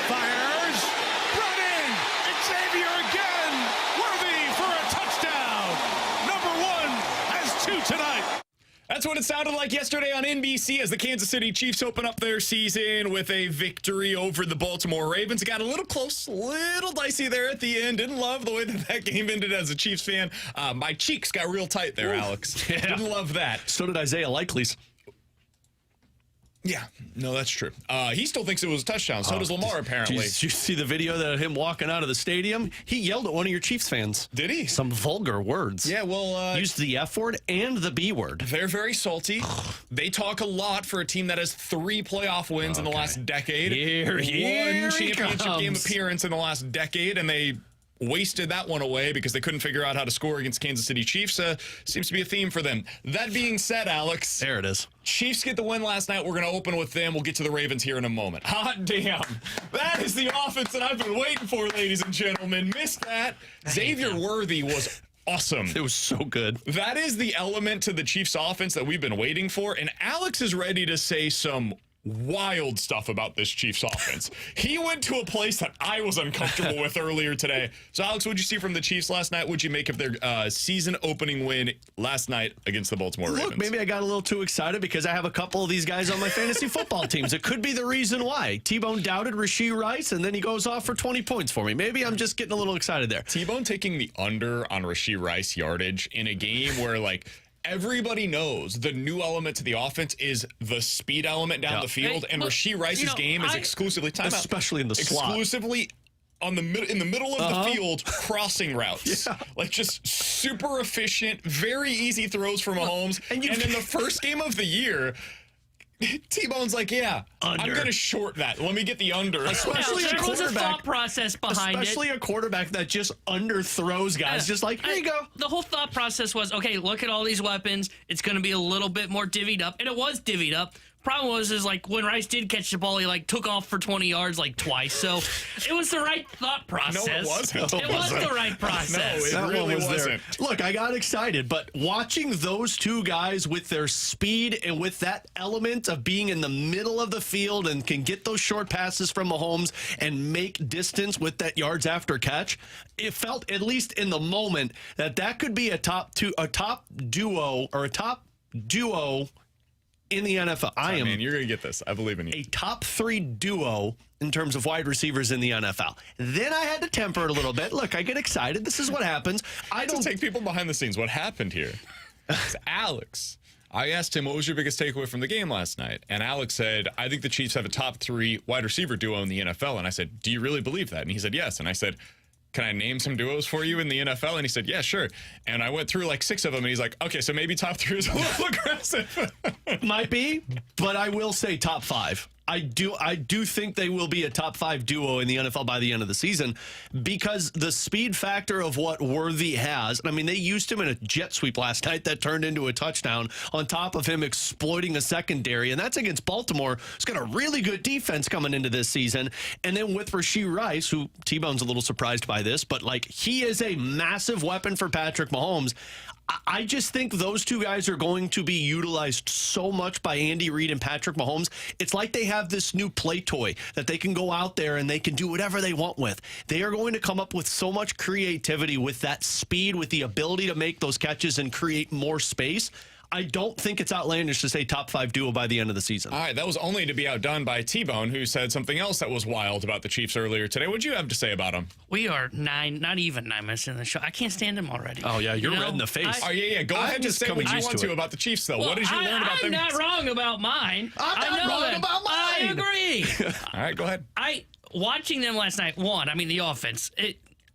fires. Running. Xavier again. Worthy for a touchdown. Number 1 has 2 tonight. That's what it sounded like yesterday on NBC as the Kansas City Chiefs open up their season with a victory over the Baltimore Ravens. It got a little close, a little dicey there at the end. Didn't love the way that game ended as a Chiefs fan. My cheeks got real tight there, Alex. Yeah. Didn't love that. So did Isaiah Likely's. Yeah, no, that's true. He still thinks it was a touchdown. So does Lamar, apparently. Did you see the video of him walking out of the stadium? He yelled at one of your Chiefs fans. Did he? Some vulgar words. Yeah, well... used the F word and the B word. They're very salty. They talk a lot for a team that has 3 playoff wins in the last decade. Here One championship comes. game appearance in the last decade, and they wasted that one away because they couldn't figure out how to score against Kansas City Chiefs. Seems to be a theme for them. That being said, Alex. There it is. Chiefs get the win last night. We're going to open with them. We'll get to the Ravens here in a moment. Hot damn. That is the offense that I've been waiting for, ladies and gentlemen. Missed that. Xavier Worthy was awesome. It was so good. That is the element to the Chiefs offense that we've been waiting for. And Alex is ready to say some wild stuff about this Chiefs offense. He went to a place that I was uncomfortable with earlier today. So, Alex, what'd you see from the Chiefs last night? What'd you make of their season opening win last night against the Baltimore Ravens? Look, maybe I got a little too excited because I have a couple of these guys on my fantasy football teams. It could be the reason why. T-Bone doubted Rashee Rice, and then he goes off for 20 points for me. Maybe I'm just getting a little excited there. T-Bone taking the under on Rashee Rice yardage in a game where, like, everybody knows the new element to the offense is the speed element down the field, and Rashee Rice's game is exclusively especially in the slot. Exclusively in the middle of the field, crossing routes. Like, just super efficient, very easy throws for Mahomes. And in the first game of the year, T-Bone's like, I'm going to short that. Let me get the under. Especially there was a thought process behind especially a quarterback that just underthrows guys. Just like, here you go. The whole thought process was, okay, look at all these weapons. It's going to be a little bit more divvied up. And it was divvied up. Problem was, like, when Rice did catch the ball, he, like, took off for 20 yards, like, twice. So it was the right thought process. No, it wasn't. It was the right process. No, it really wasn't. Look, I got excited, but watching those two guys with their speed and with that element of being in the middle of the field and can get those short passes from Mahomes and make distance with that yards after catch, it felt, at least in the moment, that could be a top duo in the NFL. Man, you're going to get this. I believe in you. A top 3 duo in terms of wide receivers in the NFL. Then I had to temper it a little bit. Look, I get excited. This is what happens. I don't take people behind the scenes. What happened here? It's Alex. I asked him, what was your biggest takeaway from the game last night? And Alex said, I think the Chiefs have a top 3 wide receiver duo in the NFL. And I said, do you really believe that? And he said, yes. And I said, can I name some duos for you in the NFL? And he said, yeah, sure. And I went through like 6 of them, and he's like, okay, so maybe top 3 is a little aggressive. Might be, but I will say top 5. I do think they will be a top 5 duo in the NFL by the end of the season because the speed factor of what Worthy has. I mean, they used him in a jet sweep last night that turned into a touchdown on top of him exploiting a secondary, and that's against Baltimore. It's got a really good defense coming into this season. And then with Rashee Rice, who T-Bone's a little surprised by this, but like he is a massive weapon for Patrick Mahomes. I just think those two guys are going to be utilized so much by Andy Reid and Patrick Mahomes. It's like they have this new play toy that they can go out there and they can do whatever they want with. They are going to come up with so much creativity with that speed, with the ability to make those catches and create more space. I don't think it's outlandish to say top 5 duo by the end of the season. All right, that was only to be outdone by T-Bone, who said something else that was wild about the Chiefs earlier today. What'd you have to say about them? We are not even 9 minutes in the show. I can't stand him already. Oh, yeah, you're red in the face. Go ahead and say what you want to about the Chiefs, though. What did you learn about them? I'm not wrong about mine. I'm not wrong about mine. I agree. All right, go ahead. Watching them last night, the offense,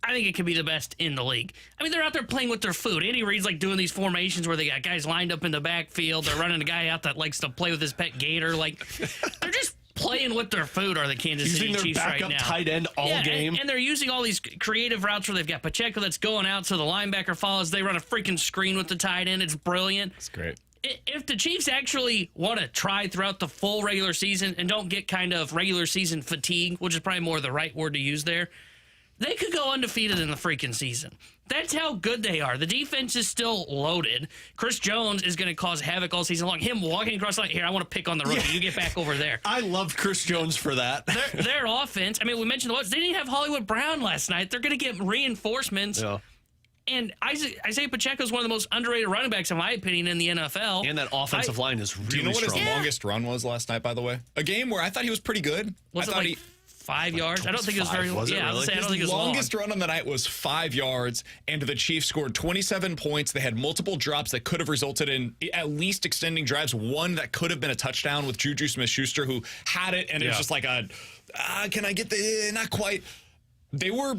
I think it could be the best in the league. I mean, they're out there playing with their food. Andy Reid's like doing these formations where they got guys lined up in the backfield. They're running a guy out that likes to play with his pet gator. Like, they're just playing with their food, are the Kansas City Chiefs right now. Using their backup tight end all game. And they're using all these creative routes where they've got Pacheco that's going out so the linebacker follows. They run a freaking screen with the tight end. It's brilliant. It's great. If the Chiefs actually want to try throughout the full regular season and don't get kind of regular season fatigue, which is probably more the right word to use there, they could go undefeated in the freaking season. That's how good they are. The defense is still loaded. Chris Jones is going to cause havoc all season long. Him walking across the line, here, I want to pick on the rookie. Yeah. You get back over there. I loved Chris Jones for that. Their offense, I mean, we mentioned they didn't have Hollywood Brown last night. They're going to get reinforcements. Yeah. And Isaiah Pacheco is one of the most underrated running backs, in my opinion, in the NFL. And that offensive line is really Do you know what strong. his longest run was last night, by the way? A game where I thought he was pretty good. Was I it thought like 5 yards? I don't think it was very long. Was it Yeah, really? I don't think it was longest long. run on the night was 5 yards, and the Chiefs scored 27 points. They had multiple drops that could have resulted in at least extending drives. One that could have been a touchdown with Juju Smith-Schuster, who had it, and it was just like can I get the, not quite. They were,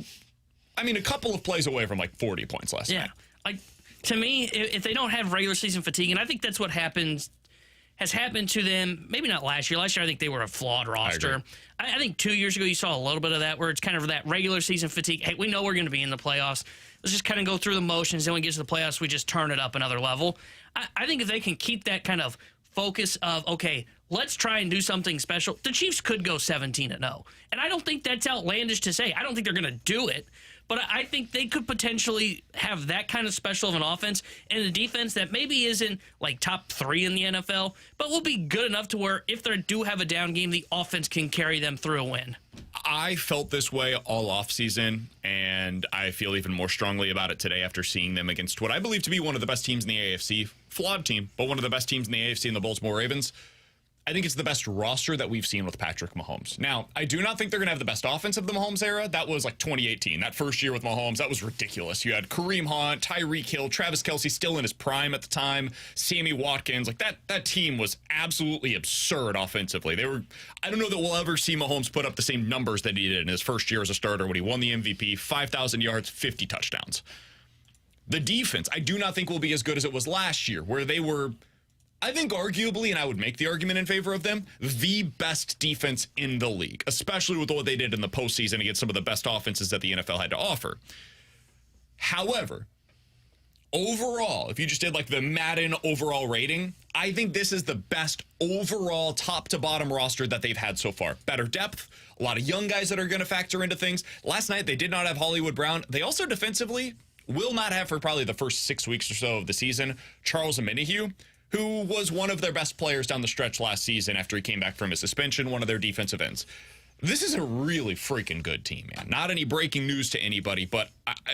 a couple of plays away from like 40 points last night. Like, to me, if they don't have regular season fatigue, and I think that's what has happened to them, maybe not last year. Last year, I think they were a flawed roster. I think 2 years ago, you saw a little bit of that, where it's kind of that regular season fatigue. Hey, we know we're going to be in the playoffs. Let's just kind of go through the motions. Then when we get to the playoffs, we just turn it up another level. I think if they can keep that kind of focus of, okay, let's try and do something special, the Chiefs could go 17-0. And I don't think that's outlandish to say. I don't think they're going to do it. But I think they could potentially have that kind of special of an offense and a defense that maybe isn't like top 3 in the NFL, but will be good enough to where if they do have a down game, the offense can carry them through a win. I felt this way all offseason, and I feel even more strongly about it today after seeing them against what I believe to be one of the best teams in the AFC. Flawed team, but one of the best teams in the AFC in the Baltimore Ravens. I think it's the best roster that we've seen with Patrick Mahomes. Now, I do not think they're going to have the best offense of the Mahomes era. That was like 2018. That first year with Mahomes, that was ridiculous. You had Kareem Hunt, Tyreek Hill, Travis Kelce still in his prime at the time, Sammy Watkins. Like that team was absolutely absurd offensively. I don't know that we'll ever see Mahomes put up the same numbers that he did in his first year as a starter when he won the MVP, 5,000 yards, 50 touchdowns. The defense, I do not think will be as good as it was last year, where they were, I think arguably, and I would make the argument in favor of them, the best defense in the league, especially with what they did in the postseason against some of the best offenses that the NFL had to offer. However, overall, if you just did like the Madden overall rating, I think this is the best overall top to bottom roster that they've had so far. Better depth, a lot of young guys that are going to factor into things. Last night, they did not have Hollywood Brown. They also defensively will not have for probably the first 6 weeks or so of the season, Charles Omenihu, who was one of their best players down the stretch last season after he came back from his suspension, one of their defensive ends. This is a really freaking good team, man. Not any breaking news to anybody, but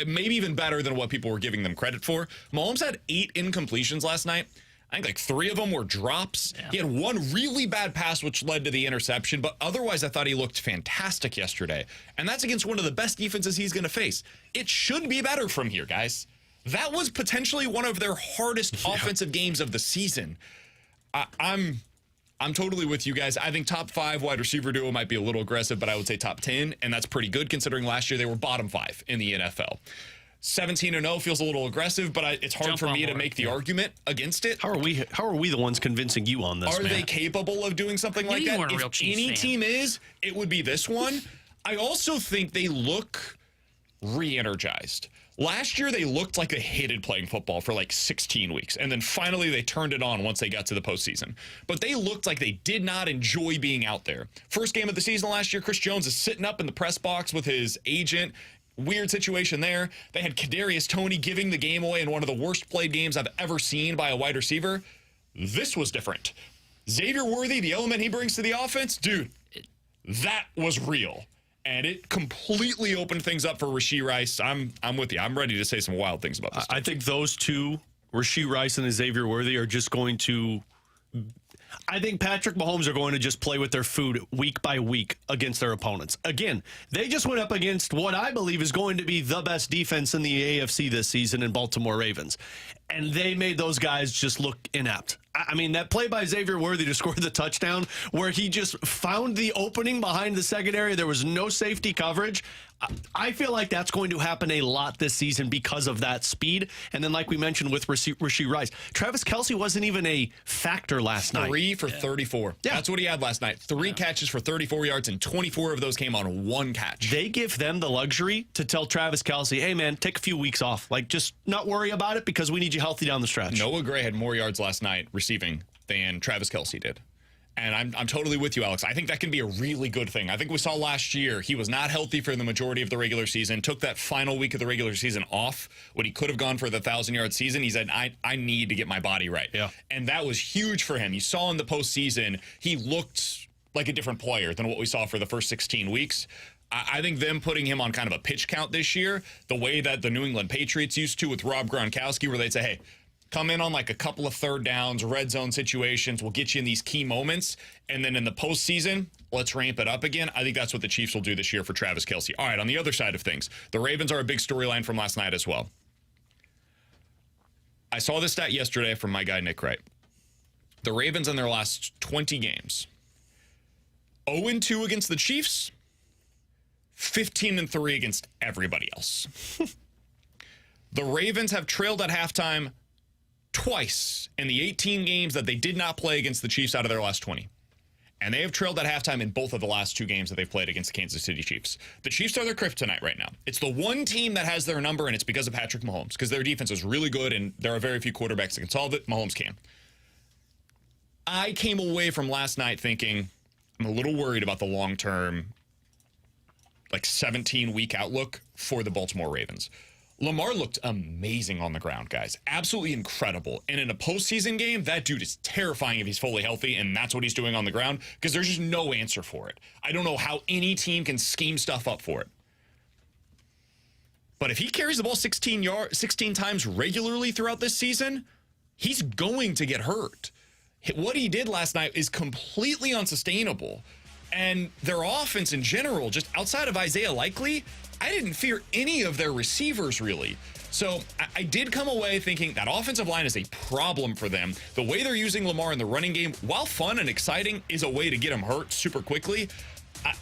maybe even better than what people were giving them credit for. Mahomes had 8 incompletions last night. I think like 3 of them were drops. Yeah. He had one really bad pass, which led to the interception, but otherwise I thought he looked fantastic yesterday. And that's against one of the best defenses he's going to face. It should be better from here, guys. That was potentially one of their hardest offensive games of the season. I'm totally with you guys. I think top 5 wide receiver duo might be a little aggressive, but I would say top 10, and that's pretty good considering last year they were bottom 5 in the NFL. 17-0 feels a little aggressive, but it's hard for me to make the argument against it. How are we the ones convincing you on this? Are they capable of doing something like that? If any team is, it would be this one. I also think they look re-energized. Last year, they looked like they hated playing football for like 16 weeks, and then finally they turned it on once they got to the postseason. But they looked like they did not enjoy being out there. First game of the season last year, Chris Jones is sitting up in the press box with his agent. Weird situation there. They had Kadarius Toney giving the game away in one of the worst played games I've ever seen by a wide receiver. This was different. Xavier Worthy, the element he brings to the offense, dude, that was real. And it completely opened things up for Rashee Rice. I'm with you. I'm ready to say some wild things about this. I think those two, Rashee Rice and Xavier Worthy, are just going to... I think Patrick Mahomes are going to just play with their food week by week against their opponents. Again, they just went up against what I believe is going to be the best defense in the AFC this season in Baltimore Ravens. And they made those guys just look inept. I mean, that play by Xavier Worthy to score the touchdown where he just found the opening behind the secondary. There was no safety coverage. I feel like that's going to happen a lot this season because of that speed. And then like we mentioned with Rashee Rice, Travis Kelce wasn't even a factor last night. 3 for 34. Yeah. That's what he had last night. 3 catches for 34 yards, and 24 of those came on 1 catch. They give them the luxury to tell Travis Kelce, hey, man, take a few weeks off. Like, just not worry about it because we need you healthy down the stretch. Noah Gray had more yards last night receiving than Travis Kelce did. And I'm totally with you, Alex. I think that can be a really good thing. I think we saw last year he was not healthy for the majority of the regular season, took that final week of the regular season off when he could have gone for the 1,000-yard season. He said, I need to get my body right. Yeah. And that was huge for him. You saw in the postseason, he looked like a different player than what we saw for the first 16 weeks. I think them putting him on kind of a pitch count this year, the way that the New England Patriots used to with Rob Gronkowski, where they'd say, hey, come in on like a couple of third downs, red zone situations. We'll get you in these key moments. And then in the postseason, let's ramp it up again. I think that's what the Chiefs will do this year for Travis Kelce. All right, on the other side of things, the Ravens are a big storyline from last night as well. I saw this stat yesterday from my guy, Nick Wright. The Ravens in their last 20 games, 0-2 against the Chiefs, 15-3 against everybody else. The Ravens have trailed at halftime twice in the 18 games that they did not play against the Chiefs out of their last 20. And they have trailed at halftime in both of the last 2 games that they've played against the Kansas City Chiefs. The Chiefs are their kryptonite right now. It's the one team that has their number, and it's because of Patrick Mahomes, because their defense is really good, and there are very few quarterbacks that can solve it. Mahomes can. I came away from last night thinking I'm a little worried about the long-term, like 17-week outlook for the Baltimore Ravens. Lamar looked amazing on the ground, guys. Absolutely incredible. And in a postseason game, that dude is terrifying if he's fully healthy, and that's what he's doing on the ground, because there's just no answer for it. I don't know how any team can scheme stuff up for it. But if he carries the ball 16 times regularly throughout this season, he's going to get hurt. What he did last night is completely unsustainable. And their offense in general, just outside of Isaiah Likely, I didn't fear any of their receivers, really. So I did come away thinking that offensive line is a problem for them. The way they're using Lamar in the running game, while fun and exciting, is a way to get him hurt super quickly.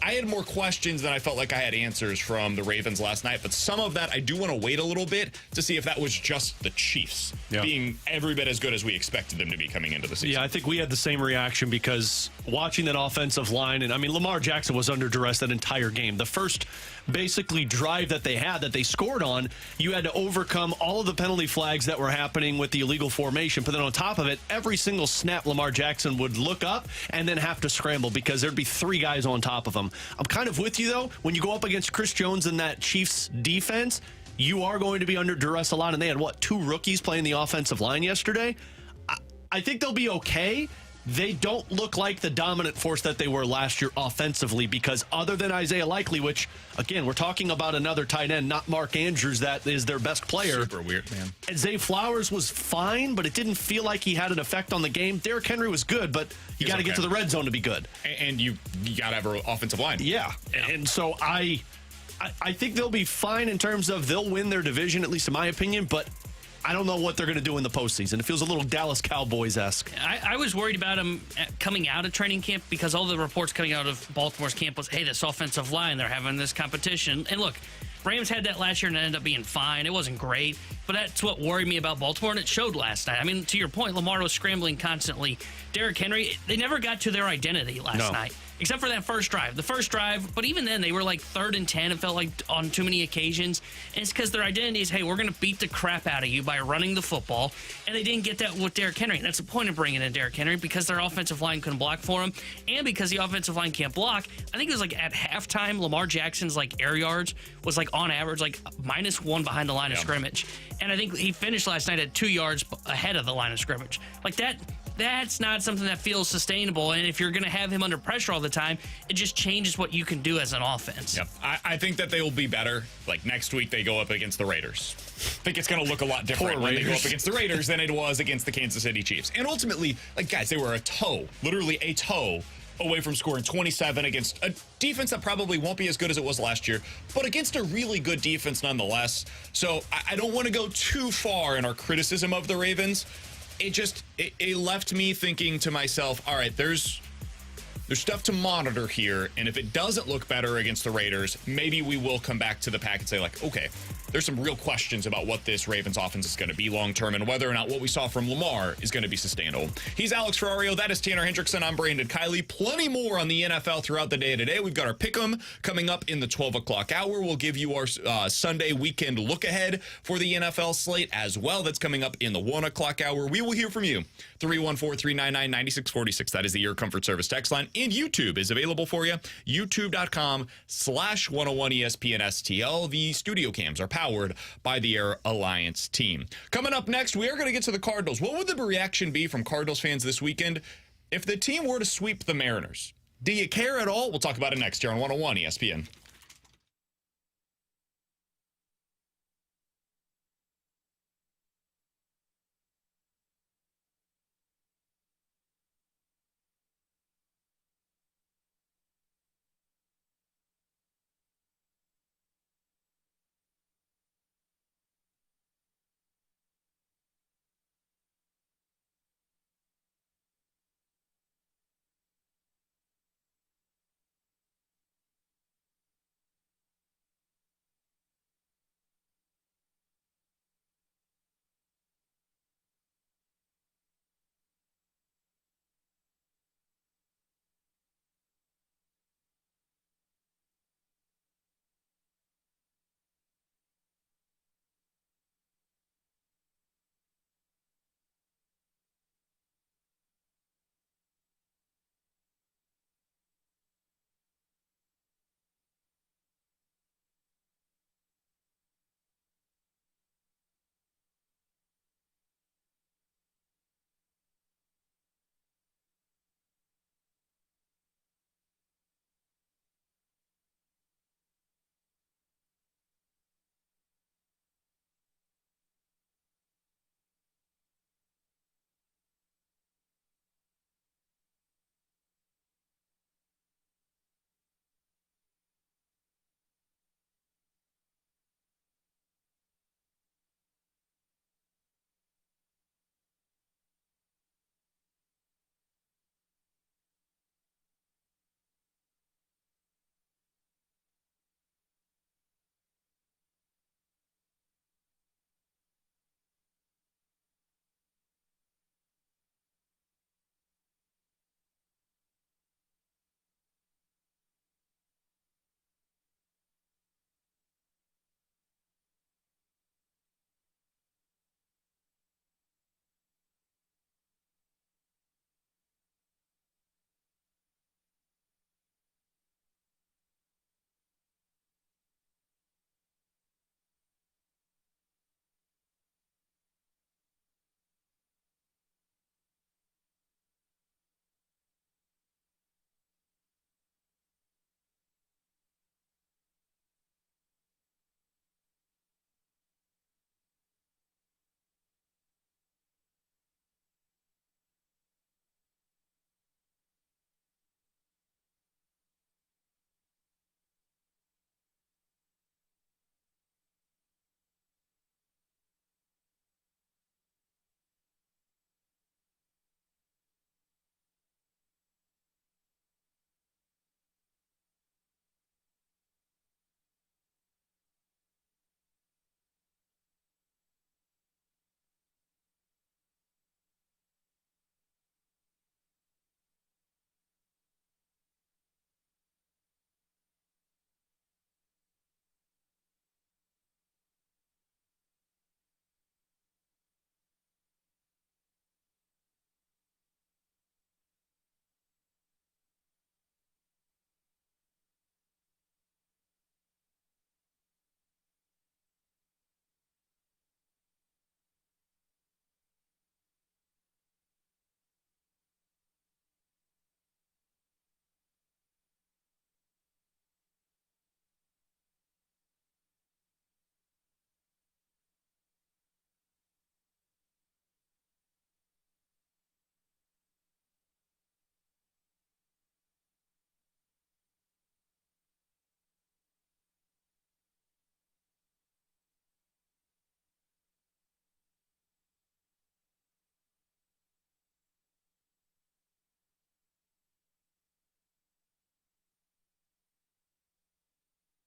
I had more questions than I felt like I had answers from the Ravens last night, but some of that I do want to wait a little bit to see if that was just the Chiefs being every bit as good as we expected them to be coming into the season. Yeah, I think we had the same reaction because watching that offensive line, and I mean, Lamar Jackson was under duress that entire game. The first basically drive that they had that they scored on, you had to overcome all of the penalty flags that were happening with the illegal formation. But then on top of it, every single snap Lamar Jackson would look up and then have to scramble because there'd be 3 guys on top of him. I'm kind of with you, though. When you go up against Chris Jones and that Chiefs defense, you are going to be under duress a lot. And they had, 2 rookies playing the offensive line yesterday? I think they'll be okay. They don't look like the dominant force that they were last year offensively because other than Isaiah Likely, which, again, we're talking about another tight end, not Mark Andrews, that is their best player. Super weird, man. And Zay Flowers was fine, but it didn't feel like he had an effect on the game. Derrick Henry was good, but you got to get to the red zone to be good. And you got to have an offensive line. Yeah. And so I think they'll be fine in terms of they'll win their division, at least in my opinion, but I don't know what they're going to do in the postseason. It feels a little Dallas Cowboys-esque. I was worried about him coming out of training camp because all the reports coming out of Baltimore's camp was, hey, this offensive line, they're having this competition. And look, Rams had that last year and it ended up being fine. It wasn't great, but that's what worried me about Baltimore, and it showed last night. I mean, to your point, Lamar was scrambling constantly. Derrick Henry, they never got to their identity last night. Except for that first drive. The first drive, but even then, they were like 3rd and 10, it felt like, on too many occasions. And it's because their identity is, hey, we're going to beat the crap out of you by running the football. And they didn't get that with Derrick Henry. And that's the point of bringing in Derrick Henry, because their offensive line couldn't block for him. And because the offensive line can't block, I think it was like at halftime, Lamar Jackson's like air yards was like on average like -1 behind the line of scrimmage. And I think he finished last night at 2 yards ahead of the line of scrimmage. Like that's not something that feels sustainable. And if you're going to have him under pressure all the time, it just changes what you can do as an offense. Yep. I think that they will be better. Like next week, they go up against the Raiders. I think it's going to look a lot different when they go up against the Raiders than it was against the Kansas City Chiefs. And ultimately, like, guys, they were literally a toe away from scoring 27 against a defense that probably won't be as good as it was last year, but against a really good defense nonetheless. So I don't want to go too far in our criticism of the Ravens. It left me thinking to myself, all right, there's there's stuff to monitor here, and if it doesn't look better against the Raiders, maybe we will come back to the pack and say, like, okay, there's some real questions about what this Ravens offense is going to be long-term and whether or not what we saw from Lamar is going to be sustainable. He's Alex Ferrario. That is Tanner Hendrickson. I'm Brandon Kiley. Plenty more on the NFL throughout the day today. We've got our pick'em coming up in the 12 o'clock hour. We'll give you our Sunday weekend look ahead for the NFL slate as well. That's coming up in the 1 o'clock hour. We will hear from you. 314-399-9646. That is the Air Comfort Service text line. And YouTube is available for you. YouTube.com/101ESPN STL. The studio cams are powered by the Air Alliance team. Coming up next, we are going to get to the Cardinals. What would the reaction be from Cardinals fans this weekend if the team were to sweep the Mariners? Do you care at all? We'll talk about it next here on 101 ESPN.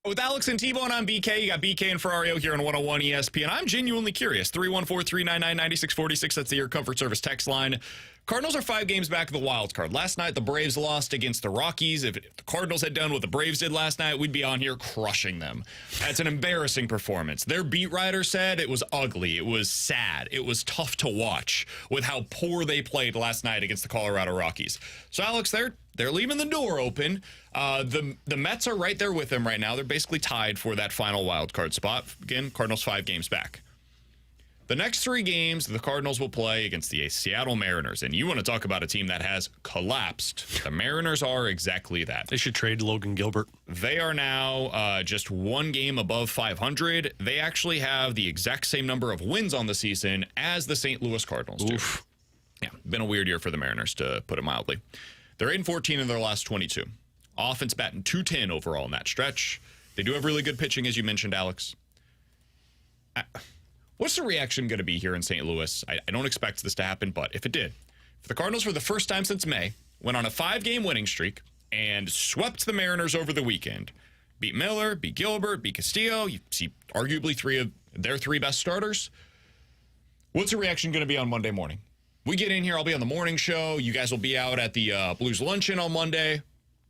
With Alex and T-Bone on BK, you got BK and Ferrario here on 101 ESPN. I'm genuinely curious. 314-399-9646. That's the Air Comfort Service text line. Cardinals are 5 games back of the wild card. Last night, the Braves lost against the Rockies. If the Cardinals had done what the Braves did last night, we'd be on here crushing them. That's an embarrassing performance. Their beat writer said it was ugly. It was sad. It was tough to watch with how poor they played last night against the Colorado Rockies. So, Alex, they're leaving the door open. The Mets are right there with them right now. They're basically tied for that final wild card spot. Again, Cardinals 5 games back. The next 3 games, the Cardinals will play against the Seattle Mariners. And you want to talk about a team that has collapsed. The Mariners are exactly that. They should trade Logan Gilbert. They are now just 1 game above 500. They actually have the exact same number of wins on the season as the St. Louis Cardinals do. Yeah, been a weird year for the Mariners, to put it mildly. They're 8-14 in their last 22. Offense batting .210 overall in that stretch. They do have really good pitching, as you mentioned, Alex. What's the reaction going to be here in St. Louis? I don't expect this to happen, but if it did, if the Cardinals for the first time since May went on a 5-game winning streak and swept the Mariners over the weekend, beat Miller, beat Gilbert, beat Castillo, you see arguably 3 of their 3 best starters, what's the reaction going to be on Monday morning? We get in here, I'll be on the morning show. You guys will be out at the Blues Luncheon on Monday.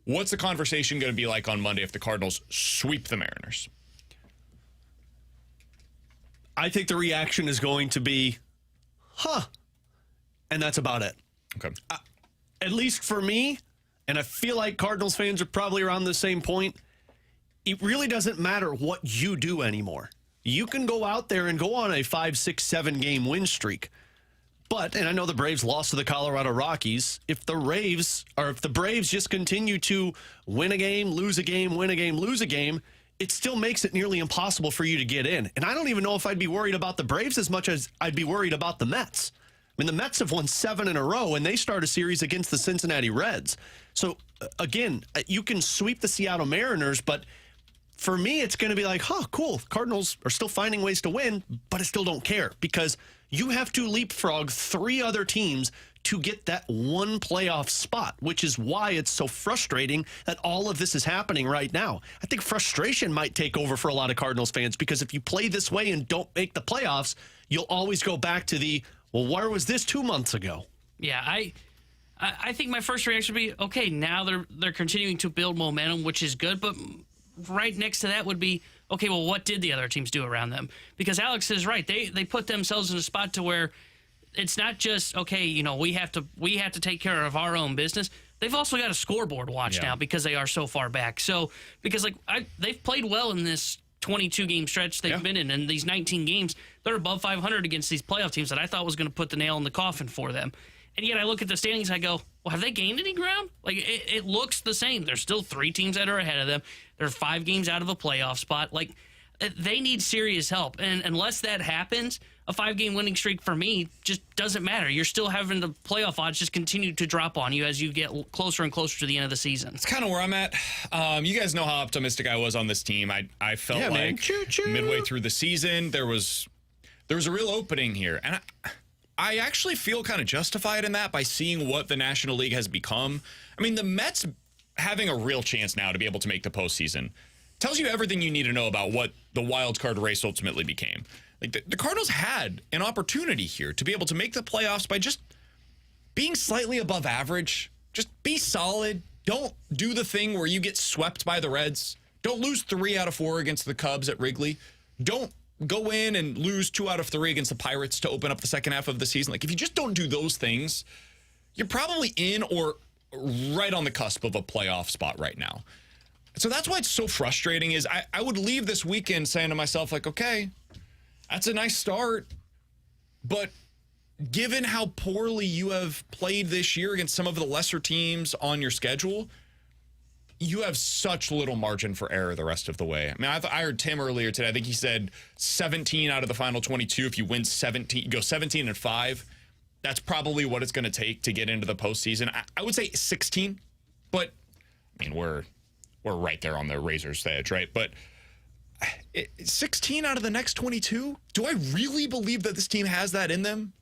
What's the conversation going to be like on Monday if the Cardinals sweep the Mariners? I think the reaction is going to be, and that's about it. Okay. At least for me, and I feel like Cardinals fans are probably around the same point, it really doesn't matter what you do anymore. You can go out there and go on a 5, 6, 7 game win streak. But, and I know the Braves lost to the Colorado Rockies, if the Braves just continue to win a game, lose a game, win a game, lose a game, it still makes it nearly impossible for you to get in. And I don't even know if I'd be worried about the Braves as much as I'd be worried about the Mets. I mean, the Mets have won 7 in a row, and they start a series against the Cincinnati Reds. So, again, you can sweep the Seattle Mariners, but for me, it's going to be like, cool. Cardinals are still finding ways to win, but I still don't care because you have to leapfrog 3 other teams to get that 1 playoff spot, which is why it's so frustrating that all of this is happening right now. I think frustration might take over for a lot of Cardinals fans because if you play this way and don't make the playoffs, you'll always go back to well, where was this 2 months ago? Yeah, I think my first reaction would be, okay, now they're continuing to build momentum, which is good, but right next to that would be, okay, well, what did the other teams do around them? Because Alex is right. They put themselves in a spot to where it's not just, okay, we have to take care of our own business. They've also got a scoreboard watch now because they are so far back. So, because they've played well in this 22-game stretch they've been in, and these 19 games, they're above 500 against these playoff teams that I thought was going to put the nail in the coffin for them. And yet I look at the standings, I go, well, have they gained any ground? Like, it looks the same. There's still 3 teams that are ahead of them. They're 5 games out of a playoff spot. Like, they need serious help. And unless that happens, a 5-game winning streak for me just doesn't matter. You're still having the playoff odds just continue to drop on you as you get closer and closer to the end of the season. It's kind of where I'm at. You guys know how optimistic I was on this team. I felt like midway through the season there was a real opening here. And I actually feel kind of justified in that by seeing what the National League has become. I mean, the Mets having a real chance now to be able to make the postseason tells you everything you need to know about what the wild card race ultimately became. Like the Cardinals had an opportunity here to be able to make the playoffs by just being slightly above average. Just be solid. Don't do the thing where you get swept by the Reds. Don't lose 3 out of 4 against the Cubs at Wrigley. Don't go in and lose 2 out of 3 against the Pirates to open up the second half of the season. Like, if you just don't do those things, you're probably in or right on the cusp of a playoff spot right now. So that's why it's so frustrating is I would leave this weekend saying to myself, like, okay, that's a nice start, but given how poorly you have played this year against some of the lesser teams on your schedule, you have such little margin for error the rest of the way. I mean, I heard Tim earlier today. I think he said 17 out of the final 22. If you win 17, you go 17-5. That's probably what it's going to take to get into the postseason. I would say 16, but I mean, we're right there on the razor's edge, right? But 16 out of the next 22? Do I really believe that this team has that in them?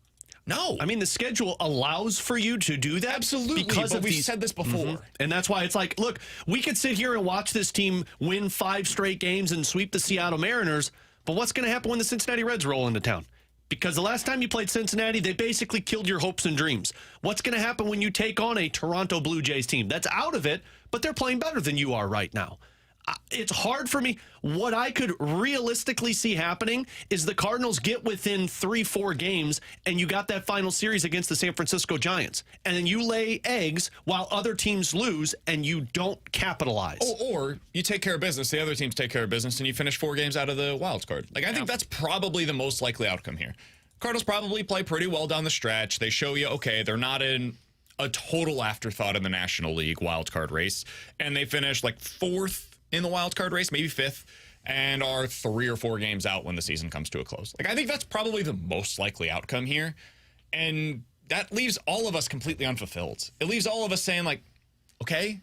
No. I mean, the schedule allows for you to do that. Absolutely, Because but we've said this before. And that's why it's like, look, we could sit here and watch this team win 5 straight games and sweep the Seattle Mariners, but what's going to happen when the Cincinnati Reds roll into town? Because the last time you played Cincinnati, they basically killed your hopes and dreams. What's going to happen when you take on a Toronto Blue Jays team that's out of it, but they're playing better than you are right now? It's hard for me. What I could realistically see happening is the Cardinals get within 3-4 games, and you got that final series against the San Francisco Giants. And then you lay eggs while other teams lose, and you don't capitalize. Or you take care of business, the other teams take care of business, and you finish 4 games out of the wild card. Like, I think that's probably the most likely outcome here. Cardinals probably play pretty well down the stretch. They show you, okay, they're not in a total afterthought in the National League wild card race, and they finish like 4th in the wild card race, maybe 5th, and are 3 or 4 games out when the season comes to a close. Like, I think that's probably the most likely outcome here. And that leaves all of us completely unfulfilled. It leaves all of us saying, like, okay,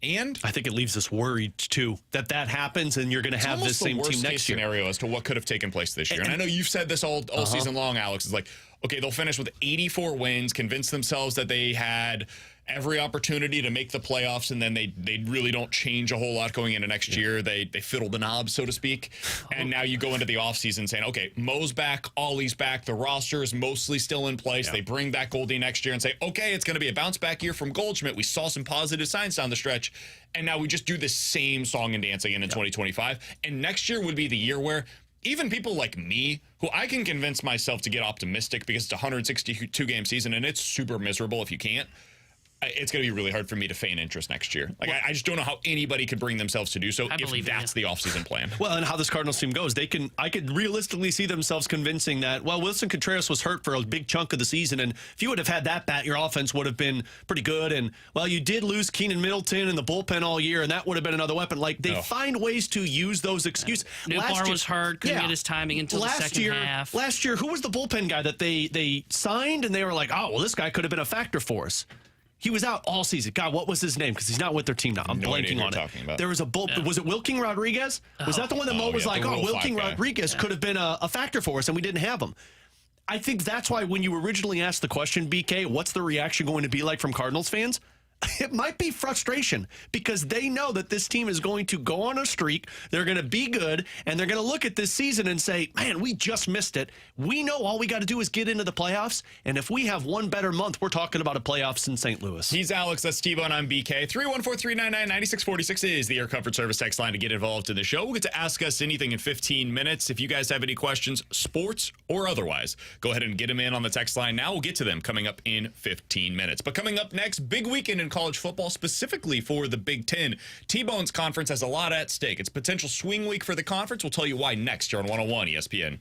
and I think it leaves us worried, too, that happens and you're going to have this same team next year. Scenario as to what could have taken place this year. And I know you've said this all season long, Alex. It's like, okay, they'll finish with 84 wins, convince themselves that they had every opportunity to make the playoffs, and then they really don't change a whole lot going into next year. They fiddle the knob, so to speak. And now you go into the offseason saying, okay, Mo's back, Ollie's back, the roster is mostly still in place. Yeah. They bring back Goldie next year and say, okay, it's going to be a bounce back year from Goldschmidt. We saw some positive signs down the stretch, and now we just do the same song and dance again in 2025. And next year would be the year where even people like me, who I can convince myself to get optimistic because it's a 162-game season and it's super miserable if you can't, it's going to be really hard for me to feign interest next year. Like, I just don't know how anybody could bring themselves to do so if that's the offseason plan. Well, and how this Cardinals team goes, I could realistically see themselves convincing that, well, Wilson Contreras was hurt for a big chunk of the season, and if you would have had that bat, your offense would have been pretty good. And, well, you did lose Keenan Middleton in the bullpen all year, and that would have been another weapon. Like, they find ways to use those excuses. Newbar was hurt, couldn't get his timing until the second half. Last year, who was the bullpen guy that they signed, and they were like, oh, well, this guy could have been a factor for us? He was out all season. God, what was his name? Because he's not with their team now. I'm blanking on it. There was a Was it Wilking Rodriguez? Was that the one that Mo was like, oh, Wilking Rodriguez could have been a factor for us, and we didn't have him? I think that's why when you originally asked the question, BK, what's the reaction going to be like from Cardinals fans? It might be frustration because they know that this team is going to go on a streak. They're going to be good, and they're going to look at this season and say, man, we just missed it. We know all we got to do is get into the playoffs, and if we have one better month, we're talking about a playoffs in St. Louis. He's Alex. That's T-Bone. I'm BK. 314-399-9646 is the Air Comfort Service text line to get involved in the show. We'll get to ask us anything in 15 minutes. If you guys have any questions, sports or otherwise, go ahead and get them in on the text line now. We'll get to them coming up in 15 minutes. But coming up next, big weekend in college football, specifically for the Big Ten. T-Bone's conference has a lot at stake. It's potential swing week for the conference. We'll tell you why next here on 101 ESPN.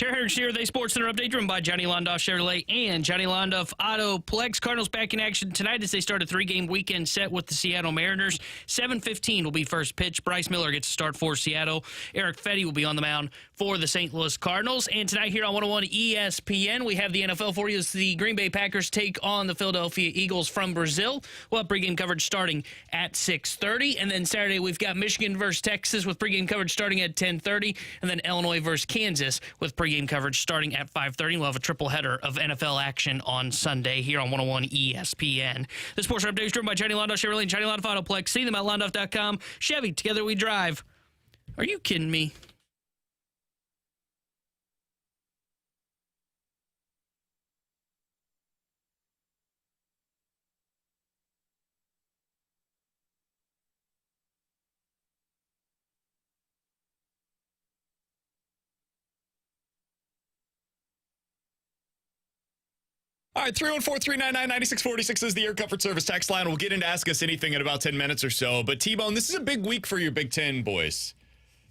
Terry Hendricks here with a Sports Center update driven by Johnny Londoff Chevrolet and Johnny Londoff Autoplex. Cardinals back in action tonight as they start a 3-game weekend set with the Seattle Mariners. 7:15 will be first pitch. Bryce Miller gets to start for Seattle. Eric Fetty will be on the mound for the St. Louis Cardinals. And tonight here on 101 ESPN, we have the NFL for you as the Green Bay Packers take on the Philadelphia Eagles from Brazil. We'll have pregame coverage starting at 6:30. And then Saturday, we've got Michigan versus Texas with pregame coverage starting at 10:30. And then Illinois versus Kansas with pregame coverage starting at 5:30. We'll have a triple header of NFL action on Sunday here on 101 ESPN. The Sports Update is driven by Johnny Londoff Chevrolet and Johnny Londoff Autoplex. See them at londoff.com. Chevy, together we drive. Are you kidding me? All right, 314-399-9646 is the Air Comfort Service text line. We'll get into Ask Us Anything in about 10 minutes or so. But, T-Bone, this is a big week for your Big Ten boys.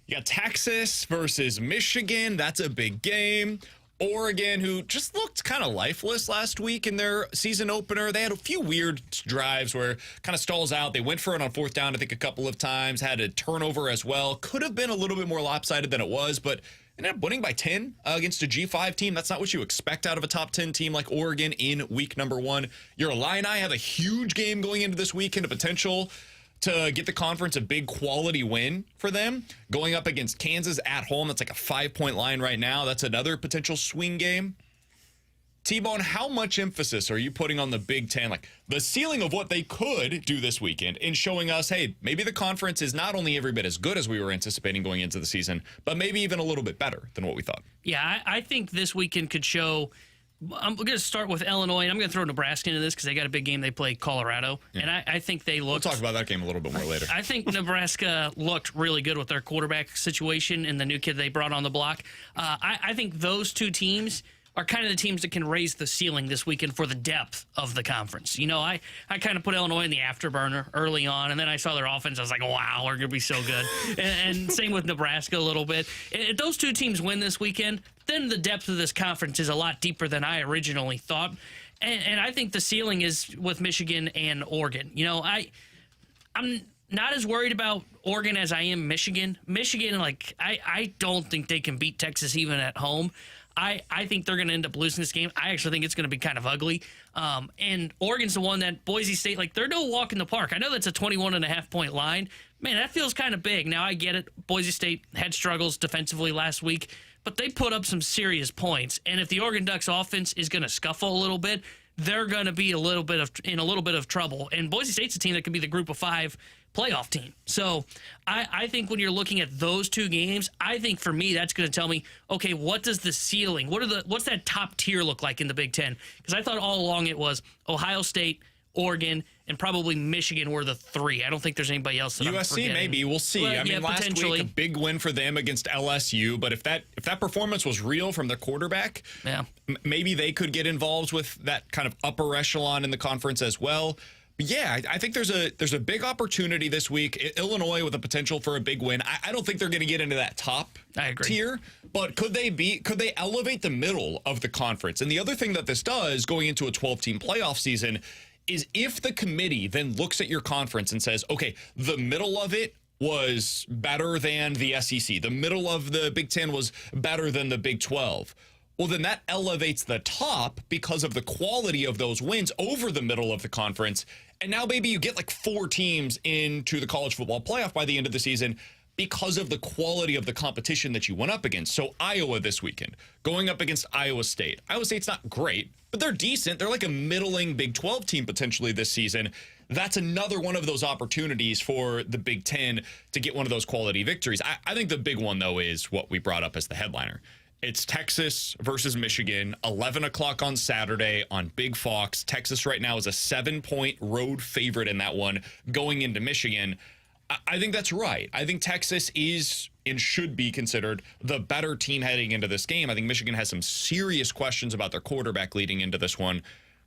You got Texas versus Michigan. That's a big game. Oregon, who just looked kind of lifeless last week in their season opener. They had a few weird drives where kind of stalls out. They went for it on fourth down, I think, a couple of times. Had a turnover as well. Could have been a little bit more lopsided than it was, but ended up winning by 10 against a G5 team. That's not what you expect out of a top 10 team like Oregon in week number 1. Your Illini have a huge game going into this weekend, a potential to get the conference a big quality win for them. Going up against Kansas at home, that's like a 5-point line right now. That's another potential swing game. T-Bone, how much emphasis are you putting on the Big Ten, like the ceiling of what they could do this weekend in showing us, hey, maybe the conference is not only every bit as good as we were anticipating going into the season, but maybe even a little bit better than what we thought? Yeah, I think this weekend could show. I'm going to start with Illinois, and I'm going to throw Nebraska into this because they got a big game. They play Colorado, and I think they looked. We'll talk about that game a little bit more later. I think Nebraska looked really good with their quarterback situation and the new kid they brought on the block. I think those two teams are kind of the teams that can raise the ceiling this weekend for the depth of the conference. You know, I kind of put Illinois in the afterburner early on, and then I saw their offense. I was like, wow, they're going to be so good. and same with Nebraska a little bit. If those two teams win this weekend, then the depth of this conference is a lot deeper than I originally thought. And I think the ceiling is with Michigan and Oregon. You know, I'm not as worried about Oregon as I am Michigan. Michigan, like, I don't think they can beat Texas even at home. I think they're going to end up losing this game. I actually think it's going to be kind of ugly. And Oregon's the one that Boise State, like, they're no walk in the park. I know that's a 21.5-point line. Man, that feels kind of big. Now, I get it. Boise State had struggles defensively last week, but they put up some serious points. And if the Oregon Ducks offense is going to scuffle a little bit, they're going to be in a little bit of trouble. And Boise State's a team that could be the group of 5 playoff team. So I think when you're looking at those two games, I think for me that's going to tell me, okay, what does the ceiling, what's that top tier look like in the Big Ten? Because I thought all along it was Ohio State, Oregon, and probably Michigan were the 3. I don't think there's anybody else that I'm USC, forgetting. maybe. We'll see. Well, I mean, last week, a big win for them against LSU. But if that performance was real from their quarterback, yeah, maybe they could get involved with that kind of upper echelon in the conference as well. But yeah, I think there's a big opportunity this week. Illinois with a potential for a big win. I don't think they're going to get into that top tier, but could they elevate the middle of the conference? And the other thing that this does going into a 12-team playoff season is if the committee then looks at your conference and says, okay, the middle of it was better than the SEC. The middle of the Big Ten was better than the Big 12. Well, then that elevates the top because of the quality of those wins over the middle of the conference. And now maybe you get like 4 teams into the college football playoff by the end of the season because of the quality of the competition that you went up against. So Iowa this weekend, going up against Iowa State. Iowa State's not great, but they're decent. They're like a middling Big 12 team potentially this season. That's another one of those opportunities for the Big Ten to get one of those quality victories. I think the big one, though, is what we brought up as the headliner. It's Texas versus Michigan, 11 o'clock on Saturday on Big Fox. Texas right now is a 7-point road favorite in that one going into Michigan. I think that's right. I think Texas is and should be considered the better team heading into this game. I think Michigan has some serious questions about their quarterback leading into this one,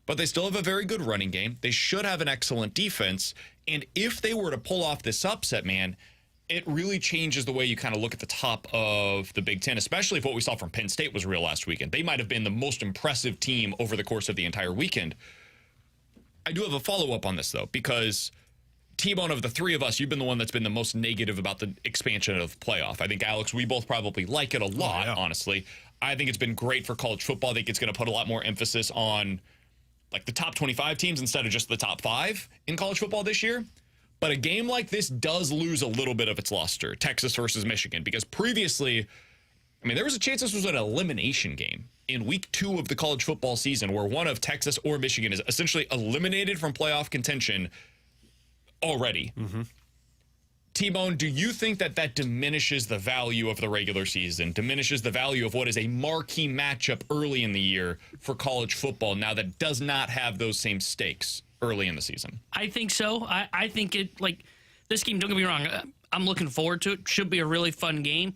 but they still have a very good running game. They should have an excellent defense. And if they were to pull off this upset, man, it really changes the way you kind of look at the top of the Big Ten, especially if what we saw from Penn State was real last weekend. They might have been the most impressive team over the course of the entire weekend. I do have a follow-up on this, though, because T-Bone, of the three of us, you've been the one that's been the most negative about the expansion of the playoff. I think, Alex, we both probably like it a lot, honestly. I think it's been great for college football. I think it's going to put a lot more emphasis on like the top 25 teams instead of just the top 5 in college football this year. But a game like this does lose a little bit of its luster, Texas versus Michigan, because previously, I mean, there was a chance this was an elimination game in week 2 of the college football season where one of Texas or Michigan is essentially eliminated from playoff contention already. T-Bone, do you think that that diminishes the value of the regular season, diminishes the value of what is a marquee matchup early in the year for college football now that does not have those same stakes early in the season? I think so. I think it, like, this game, don't get me wrong, I'm looking forward to it. Should be a really fun game.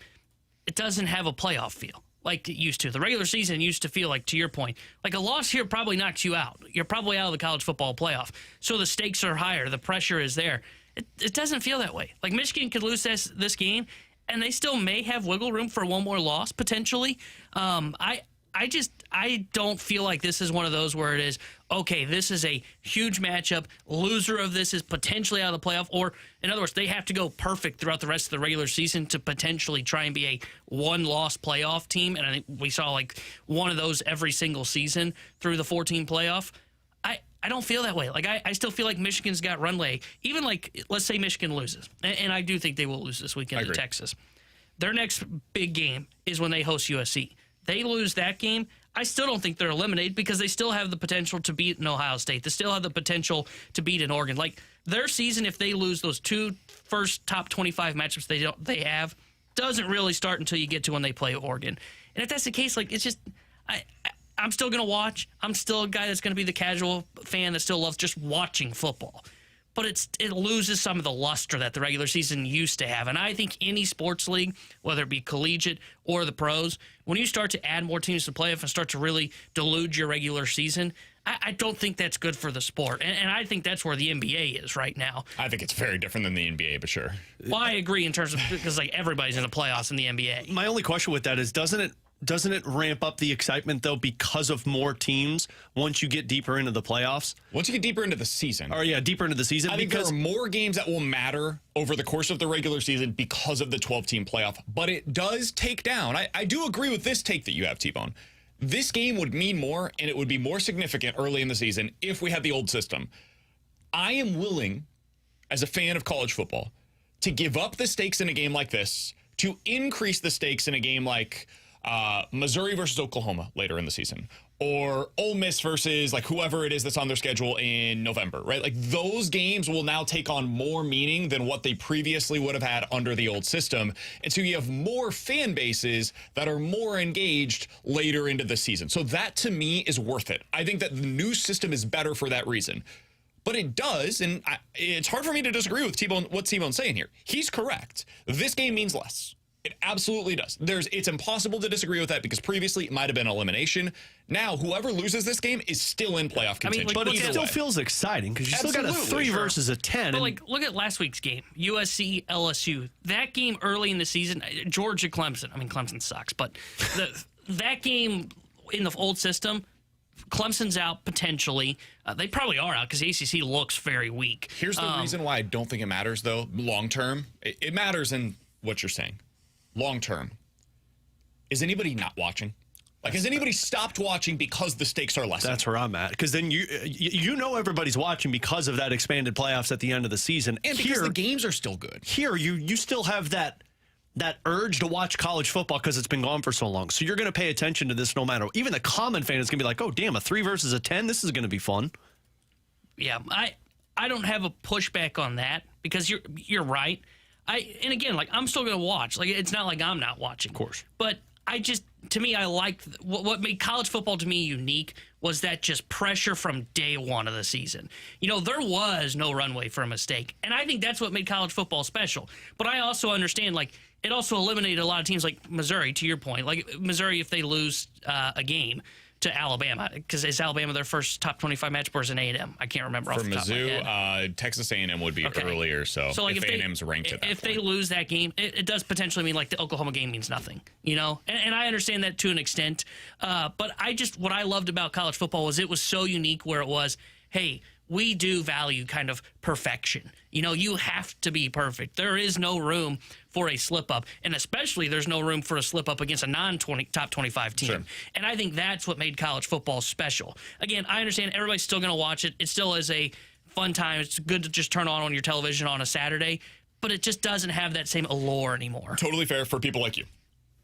It doesn't have a playoff feel like it used to. The regular season used to feel like, to your point, like a loss here probably knocks you out. You're probably out of the college football playoff. So the stakes are higher. The pressure is there. It doesn't feel that way. Like, Michigan could lose this game, and they still may have wiggle room for one more loss, potentially. I don't feel like this is one of those where it is, okay, this is a huge matchup. Loser of this is potentially out of the playoff. Or, in other words, they have to go perfect throughout the rest of the regular season to potentially try and be a one-loss playoff team. And I think we saw, like, one of those every single season through the 14 playoff. I don't feel that way. Like, I still feel like Michigan's got runway. Even, like, let's say Michigan loses. And I do think they will lose this weekend to Texas. Their next big game is when they host USC. They lose that game, I still don't think they're eliminated because they still have the potential to beat an Ohio State. They still have the potential to beat an Oregon. Like, their season, if they lose those 2 first top 25 matchups they have, doesn't really start until you get to when they play Oregon. And if that's the case, like, it's just I'm still going to watch. I'm still a guy that's going to be the casual fan that still loves just watching football. But it loses some of the luster that the regular season used to have. And I think any sports league, whether it be collegiate or the pros, when you start to add more teams to playoff and start to really delude your regular season, I don't think that's good for the sport. And I think that's where the NBA is right now. I think it's very different than the NBA, but sure. Well, I agree in terms of, because like everybody's in the playoffs in the NBA. My only question with that is, doesn't it ramp up the excitement, though, because of more teams once you get deeper into the playoffs? Once you get deeper into the season. Or, yeah, deeper into the season. I think there are more games that will matter over the course of the regular season because of the 12-team playoff. But it does take down. I do agree with this take that you have, T-Bone. This game would mean more, and it would be more significant early in the season if we had the old system. I am willing, as a fan of college football, to give up the stakes in a game like this, to increase the stakes in a game like Missouri versus Oklahoma later in the season, or Ole Miss versus like whoever it is that's on their schedule in November, right? Like those games will now take on more meaning than what they previously would have had under the old system. And so you have more fan bases that are more engaged later into the season. So that to me is worth it. I think that the new system is better for that reason. But it does, and it's hard for me to disagree with T-Bone, what T-Bone's saying here. He's correct. This game means less. It absolutely does. It's impossible to disagree with that because previously it might have been elimination. Now, whoever loses this game is still in playoff contention. like, But it still feels exciting because you still got a 3 versus a 10. But like, look at last week's game, USC LSU. That game early in the season, Georgia Clemson. I mean, Clemson sucks, but that game in the old system, Clemson's out potentially. They probably are out because the ACC looks very weak. Here's the reason why I don't think it matters, though, long term. It matters in what you're saying. Long term, is anybody not watching? Like, has anybody stopped watching because the stakes are less? That's where I'm at. Because then you know everybody's watching because of that expanded playoffs at the end of the season. And because the games are still good. Here, you still have that urge to watch college football because it's been gone for so long. So you're going to pay attention to this no matter. Even the common fan is going to be like, oh, damn, a 3 versus a 10? This is going to be fun. Yeah, I don't have a pushback on that because you're right. And again, like, I'm still going to watch. Like, it's not like I'm not watching. Of course. But to me, I like what made college football to me unique was that just pressure from day one of the season. You know, there was no runway for a mistake. And I think that's what made college football special. But I also understand, like, it also eliminated a lot of teams like Missouri, to your point. Like, Missouri, if they lose a game, to Alabama, because is Alabama their first top 25 matchup, or is it A&M? I can't remember off For the top of my head. Mizzou, Texas A&M would be earlier. So like if A&M's ranked at that if point. they lose that game, it does potentially mean like the Oklahoma game means nothing, you know. And I understand that to an extent, but what I loved about college football was it was so unique, where it was, hey, we do value kind of perfection. You know, you have to be perfect. There is no room for a slip up, and especially there's no room for a slip up against a top 25 team. Sure. And I think that's what made college football special. Again, I understand everybody's still going to watch it. It still is a fun time. It's good to just turn on your television on a Saturday, but it just doesn't have that same allure anymore. Totally fair for people like you.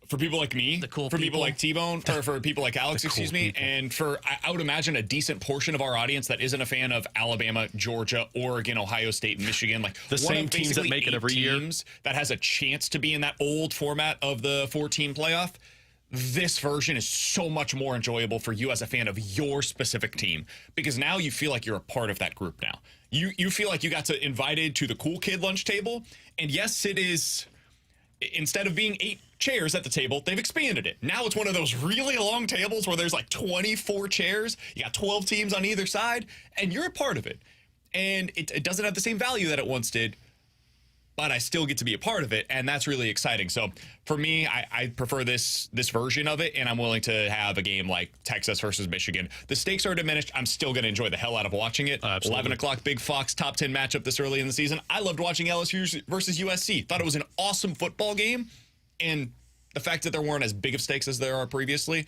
For people like me, The cool for people people. like T-Bone, or for people like Alex, excuse me, people. and for, I would imagine, a decent portion of our audience that isn't a fan of Alabama, Georgia, Oregon, Ohio State, and Michigan. Like The one same of teams that basically make it 8 every year. teams that has a chance to be in that old format of the 4-team playoff. This version is so much more enjoyable for you as a fan of your specific team, because now you feel like you're a part of that group now. You feel like you got invited to the cool kid lunch table, and yes, it is... Instead of being 8 chairs at the table, they've expanded it. Now it's one of those really long tables where there's like 24 chairs. You got 12 teams on either side, and you're a part of it. And it doesn't have the same value that it once did, but I still get to be a part of it, and that's really exciting. So for me, I prefer this version of it, and I'm willing to have a game like Texas versus Michigan. The stakes are diminished. I'm still going to enjoy the hell out of watching it. Absolutely. 11 o'clock, Big Fox, top 10 matchup this early in the season. I loved watching LSU versus USC. Thought it was an awesome football game, and the fact that there weren't as big of stakes as there are previously,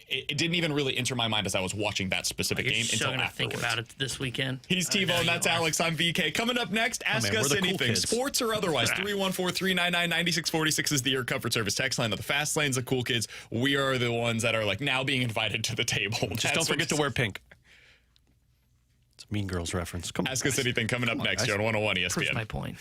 it didn't even really enter my mind as I was watching that specific You're game so until gonna afterwards. think about it this weekend. He's T-Bone, that's Alex, I'm VK. Coming up next, ask man, we're us the cool anything, kids. sports or otherwise. 314-399-9646 is the Air Comfort Service text line. Of the fast lane's the cool kids. We are the ones that are like now being invited to the table. Just don't forget to wear pink. It's a Mean Girls reference. Come on. Ask us anything coming up next guys. here on 101 Proves ESPN. my point.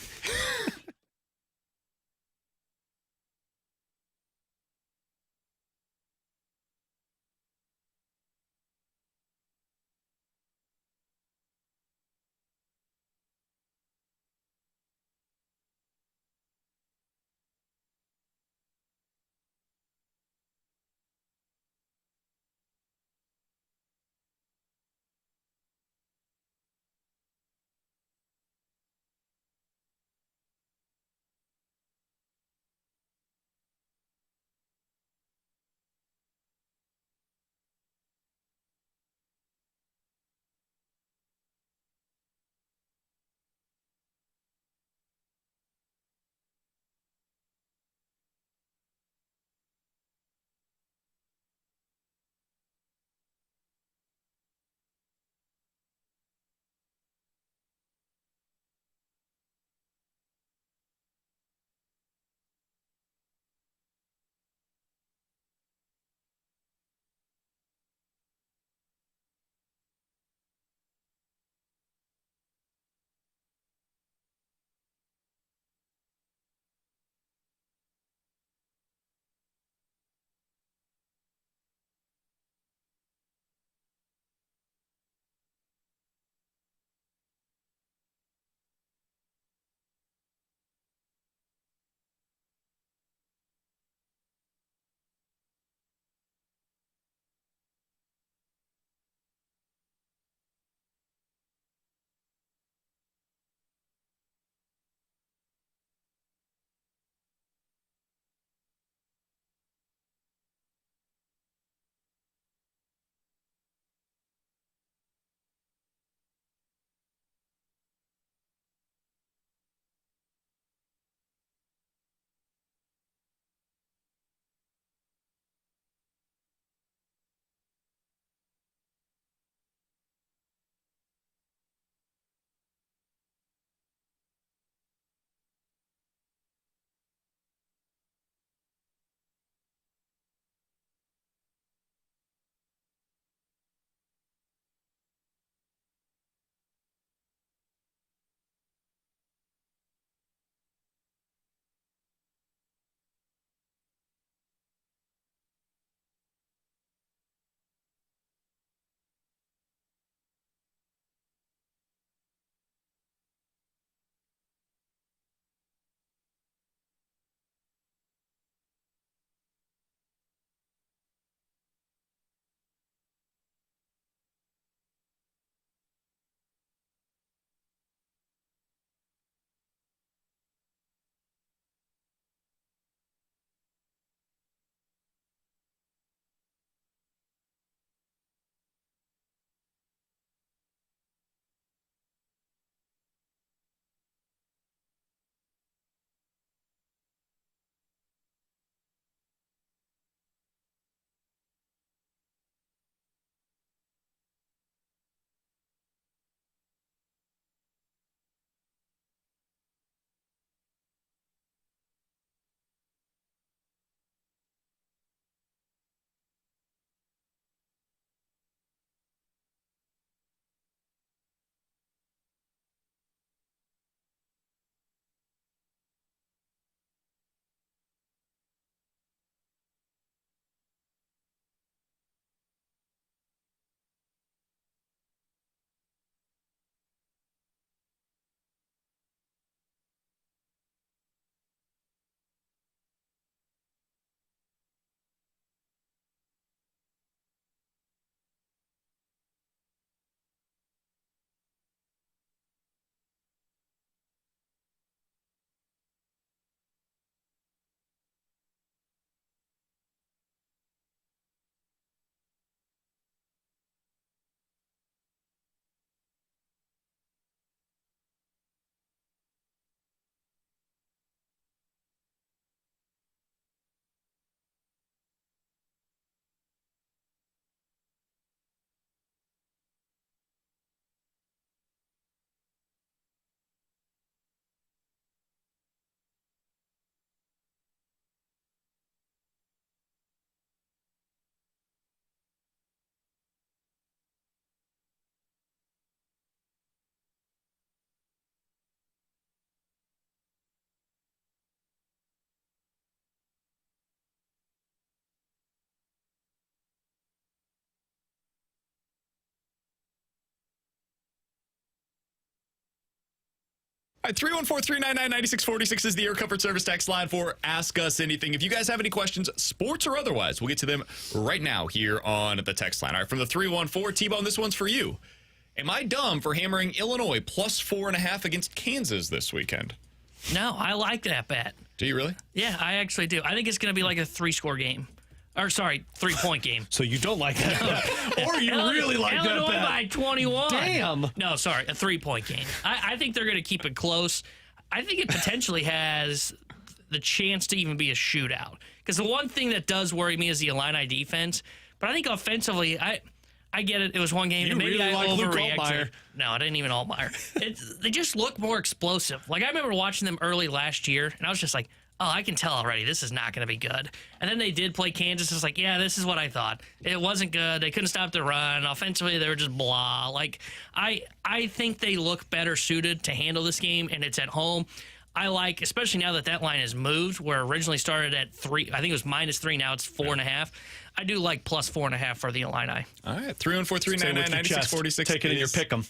All right, 314-399-9646 is the Air Comfort Service text line for Ask Us Anything. If you guys have any questions, sports or otherwise, we'll get to them right now here on the text line. All right, from the 314, T-Bone, this one's for you. Am I dumb for hammering Illinois plus 4.5 against Kansas this weekend? No, I like that bet. Do you really? Yeah, I actually do. I think it's going to be like a 3-score game. Or, sorry, 3-point game. So you don't like that bet. Or you really like that bet. Illinois by 21. Damn. No, sorry, a 3-point game. I think they're going to keep it close. I think it potentially has the chance to even be a shootout. Because the one thing that does worry me is the Illini defense. But I think offensively, I get it. It was one game. You and maybe really I like Luke overreacted. Altmaier. No, I didn't even Altmaier. They just look more explosive. Like, I remember watching them early last year, and I was just like, oh, I can tell already this is not going to be good. And then they did play Kansas. It's like, yeah, this is what I thought. It wasn't good. They couldn't stop the run. Offensively, they were just blah. Like, I think they look better suited to handle this game, and it's at home. I like, especially now that line has moved, where it originally started at 3. I think it was -3. Now it's 4.5. I do like plus 4.5 for the Illini. All right, 314-399-9646. Take it in your pick 'em.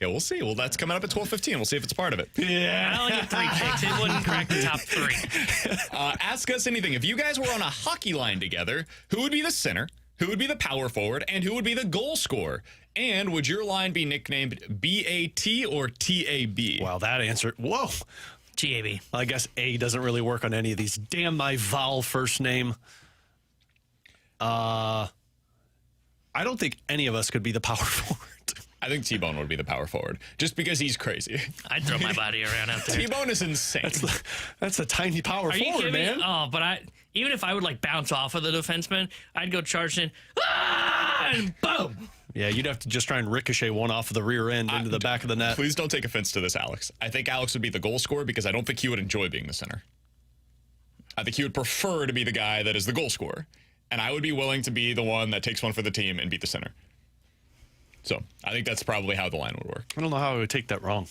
Yeah, we'll see. Well, that's coming up at 12:15. We'll see if it's part of it. Yeah. I only get 3 picks. It wouldn't crack the top 3. Ask us anything. If you guys were on a hockey line together, who would be the center? Who would be the power forward? And who would be the goal scorer? And would your line be nicknamed BAT or TAB? Wow, that answer. Whoa. TAB. I guess A doesn't really work on any of these. Damn my vowel first name. I don't think any of us could be the power forward. I think T-Bone would be the power forward, just because he's crazy. I'd throw my body around out there. T-Bone is insane. That's a tiny power Are you forward, kidding man. me? Oh, but even if I would like bounce off of the defenseman, I'd go charge in, and boom. Yeah, you'd have to just try and ricochet one off of the rear end into the back of the net. Please don't take offense to this, Alex. I think Alex would be the goal scorer because I don't think he would enjoy being the center. I think he would prefer to be the guy that is the goal scorer. And I would be willing to be the one that takes one for the team and beat the center. So I think that's probably how the line would work. I don't know how I would take that wrong.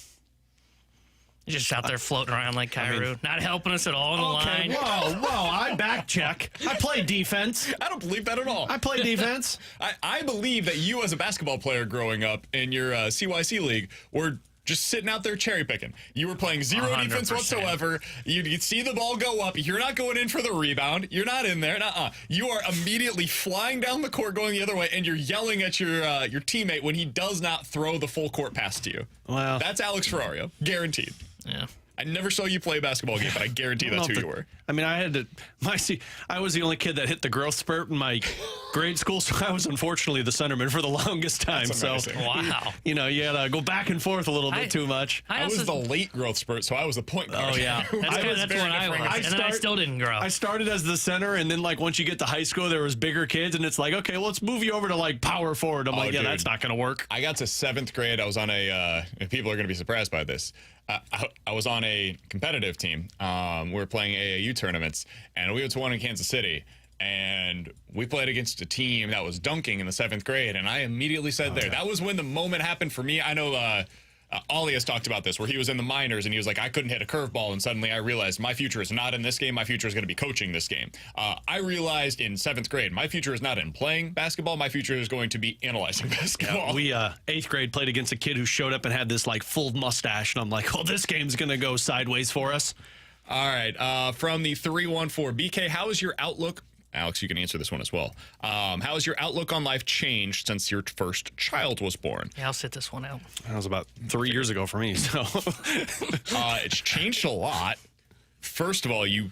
You're just out there floating around like Kyrou, not helping us at all on the line. Whoa, I back check. I play defense. I don't believe that at all. I play defense. I believe that you as a basketball player growing up in your CYC league were just sitting out there cherry picking. You were playing 0 defense 100%. whatsoever. You'd see the ball go up. You're not going in for the rebound. You're not in there. You are immediately flying down the court going the other way, and you're yelling at your teammate when he does not throw the full court pass to you. Well, That's Alex Ferrario. Guaranteed. Yeah. I never saw you play a basketball game, but I guarantee that's who you were. I mean, I was the only kid that hit the growth spurt in my grade school, so I was unfortunately the centerman for the longest time. That's so, amazing. Wow. you had to go back and forth a little bit too much. I was the late growth spurt, so I was the point guard. Oh, yeah. That's when I was. And then I still didn't grow. I started as the center, and then once you get to high school, there was bigger kids, and it's like, okay, well, let's move you over to power forward. I'm like, yeah, dude. that's not going to work. I got to 7th grade. I was on and people are going to be surprised by this. I was on a competitive team. We were playing AAU tournaments, and we went to one in Kansas City. And we played against a team that was dunking in the 7th grade, and I immediately said that was when the moment happened for me. I know Ollie has talked about this, where he was in the minors, and he was like, I couldn't hit a curveball, and suddenly I realized my future is not in this game. My future is going to be coaching this game. I realized in 7th grade, my future is not in playing basketball. My future is going to be analyzing basketball. We 8th grade played against a kid who showed up and had this full mustache, and I'm like, well, this game's going to go sideways for us. All right, from the 314, BK, how is your outlook? Alex, you can answer this one as well. How has your outlook on life changed since your first child was born? Yeah, I'll sit this one out. That was about 3 years ago for me. So It's changed a lot. First of all, you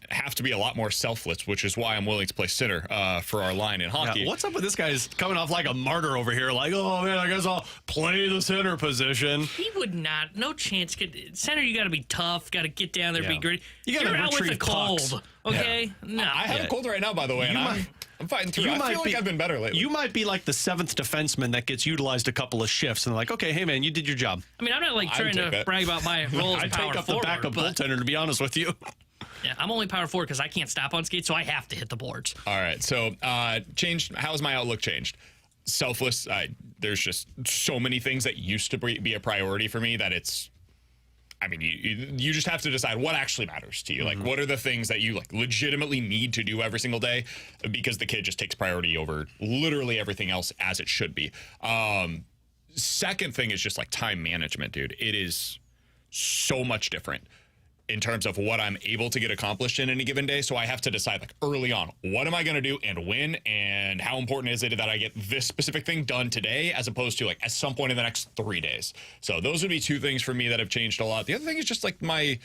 have to be a lot more selfless, which is why I'm willing to play center for our line in hockey. yeah, what's up with this guy? Is coming off like a martyr over here. Like, oh man, I guess I'll play the center position. He would not. No chance. Center, you got to be tough. Got to get down there, be gritty. You gotta You're out with the retrieve cold. pucks. Okay? Yeah. No. I have a cold right now, by the way, and I'm fighting through. I feel like I've been better lately. You might be like the 7th defenseman that gets utilized a couple of shifts, and they're like, okay, hey man, you did your job. I mean, I'm not trying to brag about my role as I power take up forward. the backup but, goaltender, to be honest with you. yeah, I'm only power forward because I can't stop on skates, so I have to hit the boards. All right, so changed. How has my outlook changed? Selfless. There's just so many things that used to be a priority for me that it's. I mean, you just have to decide what actually matters to you. Like, what are the things that you legitimately need to do every single day? Because the kid just takes priority over literally everything else, as it should be. Second thing is just time management, dude. It is so much different in terms of what I'm able to get accomplished in any given day. So I have to decide like early on, what am I going to do and when, and how important is it that I get this specific thing done today as opposed to like at some point in the next 3 days. So those would be two things for me that have changed a lot. The other thing is just like my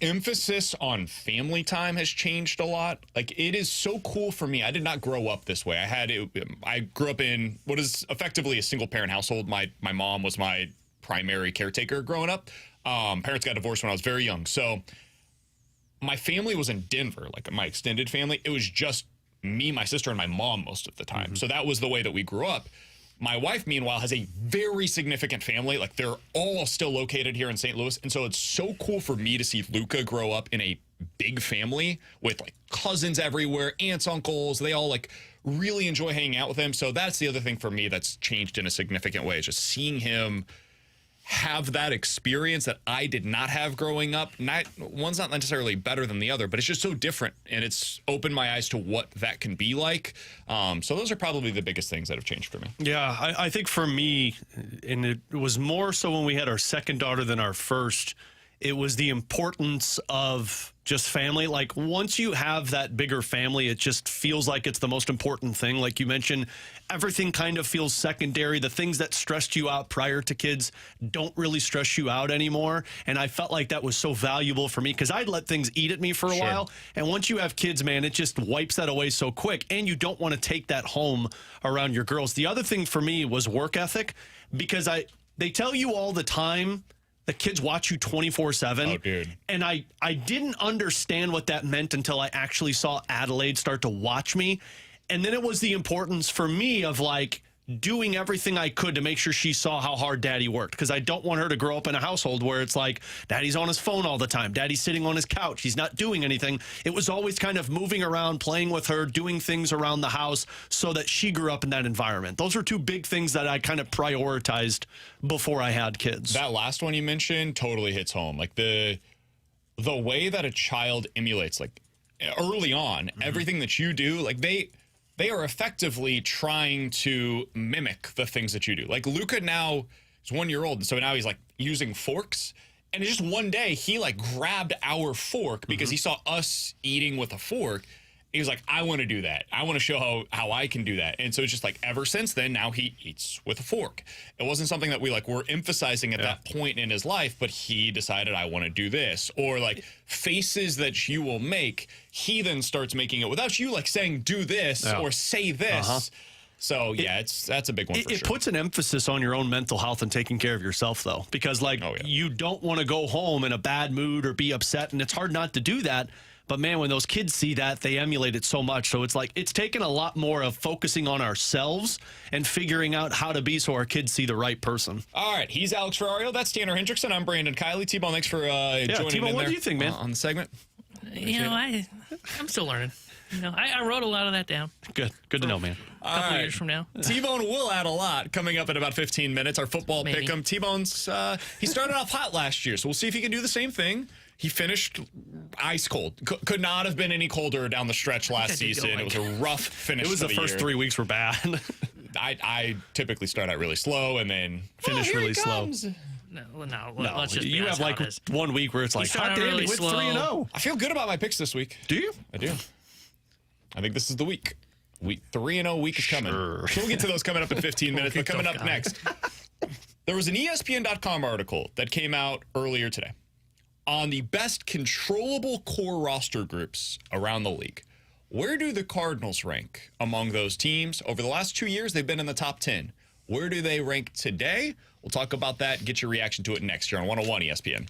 emphasis on family time has changed a lot. Like it is so cool for me. I did not grow up this way. I grew up in what is effectively a single parent household. My mom was my primary caretaker growing up. Parents got divorced when I was very young. So my family was in Denver, like my extended family. It was just me, my sister, and my mom most of the time. Mm-hmm. So that was the way that we grew up. My wife, meanwhile, has a very significant family. Like they're all still located here in St. Louis. And so it's so cool for me to see Luca grow up in a big family with like cousins everywhere, aunts, uncles. They all like really enjoy hanging out with him. So that's the other thing for me that's changed in a significant way, is just seeing him have that experience that I did not have growing up. One's not necessarily better than the other, but it's just so different, and it's opened my eyes to what that can be like. So those are probably the biggest things that have changed for me. Yeah, I think for me, and it was more so when we had our second daughter than our first, it was the importance of just family. Like once you have that bigger family, it just feels like it's the most important thing. Like you mentioned, everything kind of feels secondary. The things that stressed you out prior to kids don't really stress you out anymore. And I felt like that was so valuable for me because I'd let things eat at me for a while. And once you have kids, man, it just wipes that away so quick. And you don't want to take that home around your girls. The other thing for me was work ethic, because they tell you all the time the kids watch you 24/7. Oh, dude. And I didn't understand what that meant until I actually saw Adelaide start to watch me. And then it was the importance for me of like doing everything I could to make sure she saw how hard Daddy worked, because I don't want her to grow up in a household where it's like Daddy's on his phone all the time, Daddy's sitting on his couch, he's not doing anything. It was always kind of moving around, playing with her, doing things around the house so that she grew up in that environment. Those are two big things that I kind of prioritized before I had kids. That last one you mentioned totally hits home. Like the way that a child emulates, like early on, everything that you do, like they are effectively trying to mimic the things that you do. Like Luca now is 1 year old, so now he's like using forks. And just one day he like grabbed our fork because he saw us eating with a fork. He was like, I want to do that. I want to show how I can do that. And so it's just like ever since then, now he eats with a fork. It wasn't something that we like were emphasizing at that point in his life, but he decided I want to do this. Or like faces that you will make, he then starts making it without you like saying do this or say this. So yeah, that's a big one for sure. It puts an emphasis on your own mental health and taking care of yourself, though, because like you don't want to go home in a bad mood or be upset, and it's hard not to do that. But man, when those kids see that, they emulate it so much. So it's like it's taken a lot more of focusing on ourselves and figuring out how to be so our kids see the right person. All right, he's Alex Ferrario. That's Tanner Hendrickson. I'm Brandon Kiley. T-Bone, thanks for joining T-Bone, in what there do you think, man? On the segment. I'm still learning. I wrote a lot of that down. Good to know, man. A couple years from now. T-Bone will add a lot coming up in about 15 minutes. Our football pick'em. T-Bone's he started off hot last year, so we'll see if he can do the same thing. He finished ice cold. Could not have been any colder down the stretch last season. It was a rough finish. It was the first 3 weeks were bad. I typically start out really slow and then finish really slow. No, let's just be you have like 1 week where it's like hot damn, really went slow. 3-0. I feel good about my picks this week. Do you? I do. I think this is the week. 3-0 week is coming. We'll get to those coming up in 15 minutes. But coming up next, there was an ESPN.com article that came out earlier today on the best controllable core roster groups around the league. Where do the Cardinals rank among those teams? Over the last 2 years, they've been in the top 10. Where do they rank today? We'll talk about that. Get your reaction to it next year on 101 ESPN.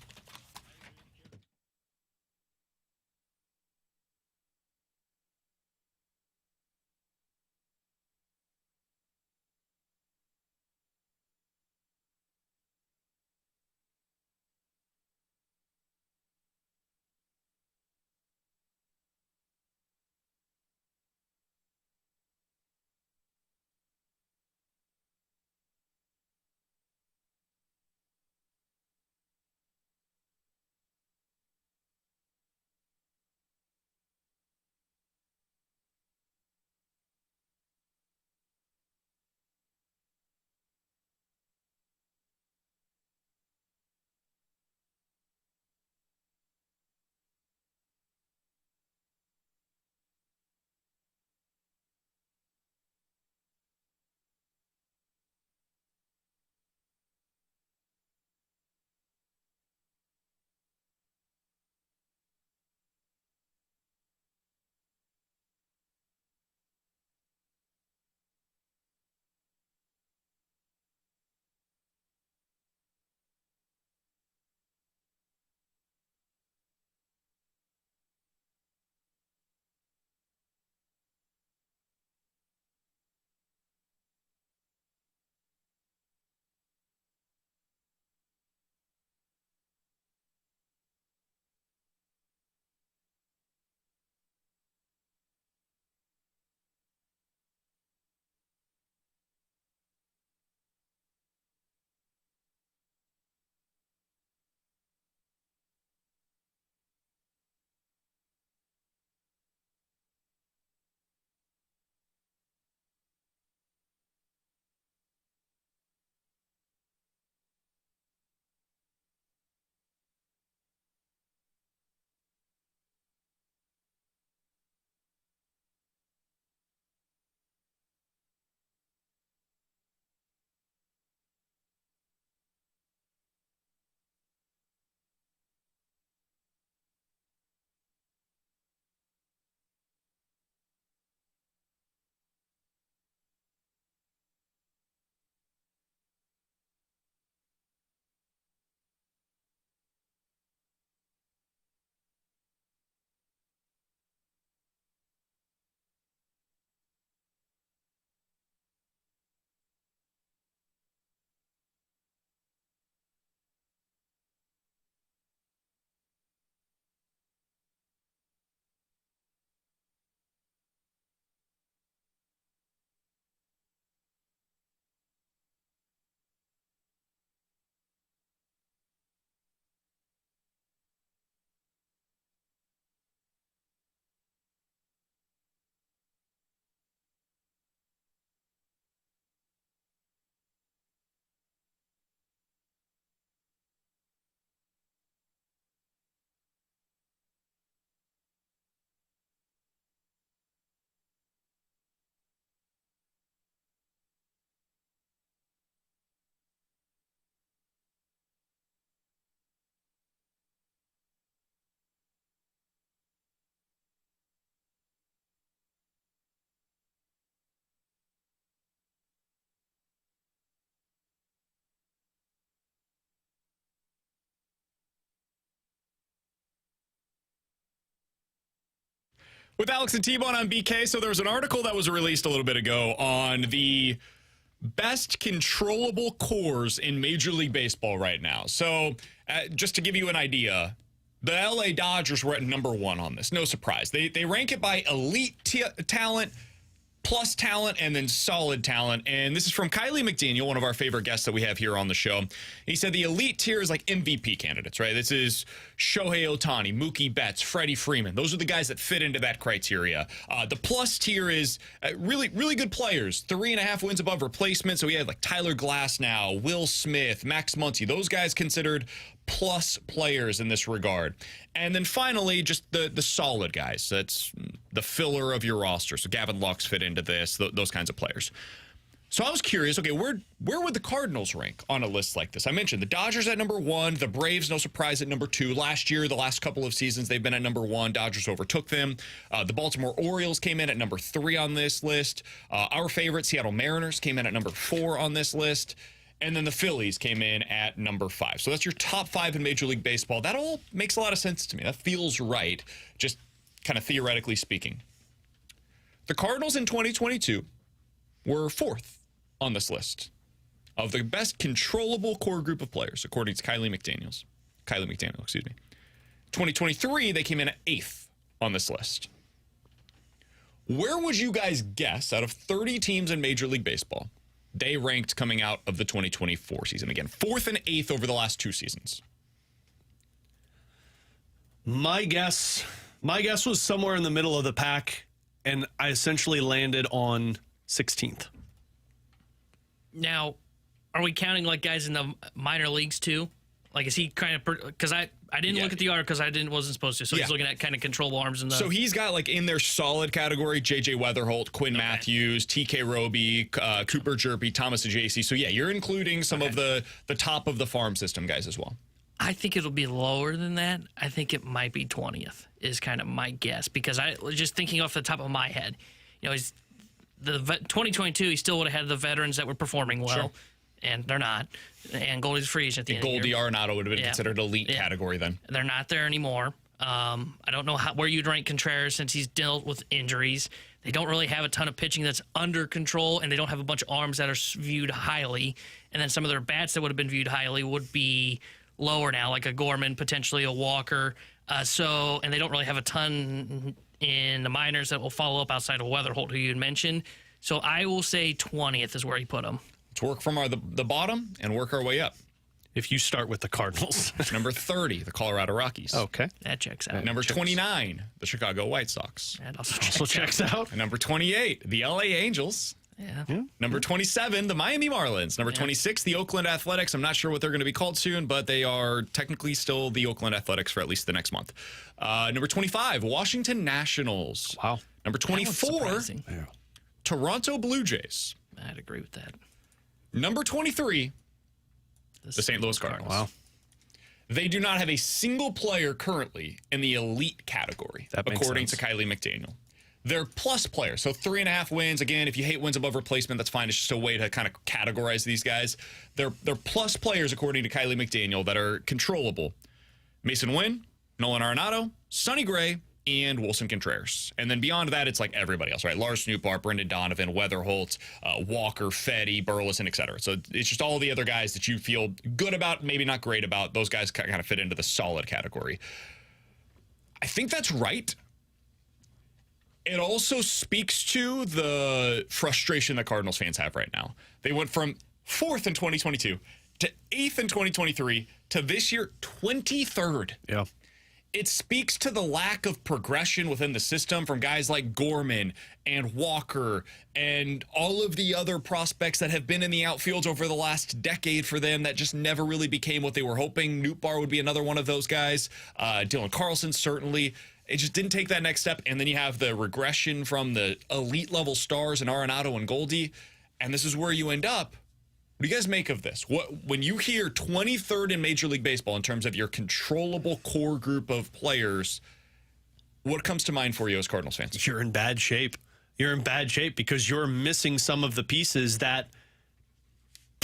With Alex and T-Bone on BK, so there was an article that was released a little bit ago on the best controllable cores in Major League Baseball right now. So just to give you an idea, the LA Dodgers were at number 1 on this. No surprise. They rank it by elite talent, plus talent, and then solid talent. And this is from Kylie McDaniel, one of our favorite guests that we have here on the show. He said the elite tier is like MVP candidates, right? This is Shohei Ohtani, Mookie Betts, Freddie Freeman. Those are the guys that fit into that criteria. The plus tier is really, really good players. 3.5 wins above replacement. So we have like Tyler Glasnow, Will Smith, Max Muncy. Those guys considered plus players in this regard. And then finally, just the solid guys. That's the filler of your roster. So Gavin Lux fit into this, those kinds of players. So I was curious, okay, where would the Cardinals rank on a list like this? I mentioned the Dodgers at number 1, the Braves, no surprise, at number 2. Last year, the last couple of seasons, they've been at number 1. Dodgers overtook them. The Baltimore Orioles came in at number 3 on this list. Our favorite, Seattle Mariners, came in at number 4 on this list. And then the Phillies came in at number 5. So that's your top 5 in Major League Baseball. That all makes a lot of sense to me. That feels right, just kind of theoretically speaking. The Cardinals in 2022 were 4th on this list of the best controllable core group of players, according to Kylie McDaniel, 2023, they came in at 8th on this list. Where would you guys guess, out of 30 teams in Major League Baseball, they ranked coming out of the 2024 season? Again, 4th and 8th over the last 2 seasons. My guess was somewhere in the middle of the pack, and I essentially landed on 16th. Now, are we counting like guys in the minor leagues too? Like, is he kind of, because I didn't look at the article because wasn't supposed to. So he's looking at kind of control arms and the. So he's got like in their solid category, JJ Weatherholt, Quinn Matthews, TK Roby, Cooper Jerby, Thomas Ajacey. So yeah, you're including some of the top of the farm system guys as well. I think it'll be lower than that. I think it might be 20th is kind of my guess, because I was just thinking off the top of my head, he's the 2022, he still would have had the veterans that were performing well. Sure. And they're not. And Goldie's free agent at the end Goldie of the year. Arenado would have been considered elite category then. They're not there anymore. I don't know where you'd rank Contreras since he's dealt with injuries. They don't really have a ton of pitching that's under control, and they don't have a bunch of arms that are viewed highly. And then some of their bats that would have been viewed highly would be lower now, like a Gorman, potentially a Walker. And they don't really have a ton in the minors that will follow up outside of Weatherholt, who you had mentioned. So I will say 20th is where he put him. Let's work from the bottom and work our way up. If you start with the Cardinals. Number 30, the Colorado Rockies. Okay. That checks out. Number 29, the Chicago White Sox. That also checks out. And number 28, the LA Angels. Yeah. Number 27, the Miami Marlins. Number 26, the Oakland Athletics. I'm not sure what they're going to be called soon, but they are technically still the Oakland Athletics for at least the next month. Number 25, Washington Nationals. Wow. Number 24, Toronto Blue Jays. I'd agree with that. Number 23, the St. Louis Cardinals. Wow. They do not have a single player currently in the elite category, according to Kylie McDaniel. They're plus players, so 3.5 wins. Again, if you hate wins above replacement, that's fine. It's just a way to kind of categorize these guys. They're plus players, according to Kylie McDaniel, that are controllable. Mason Wynn, Nolan Arenado, Sonny Gray, and Wilson Contreras. And then beyond that, it's like everybody else, right? Lars Nootbaar, Brendan Donovan, Weatherholt, Walker, Fetty, Burleson, etc. So it's just all the other guys that you feel good about, maybe not great about. Those guys kind of fit into the solid category. I think that's right. It also speaks to the frustration that Cardinals fans have right now. They went from 4th in 2022 to 8th in 2023 to this year 23rd. Yeah. It speaks to the lack of progression within the system from guys like Gorman and Walker and all of the other prospects that have been in the outfields over the last decade for them that just never really became what they were hoping. Nootbaar would be another one of those guys. Dylan Carlson, certainly. It just didn't take that next step. And then you have the regression from the elite level stars in Arenado and Goldie. And this is where you end up. What do you guys make of this? When you hear 23rd in Major League Baseball in terms of your controllable core group of players, what comes to mind for you as Cardinals fans? You're in bad shape. You're in bad shape because you're missing some of the pieces that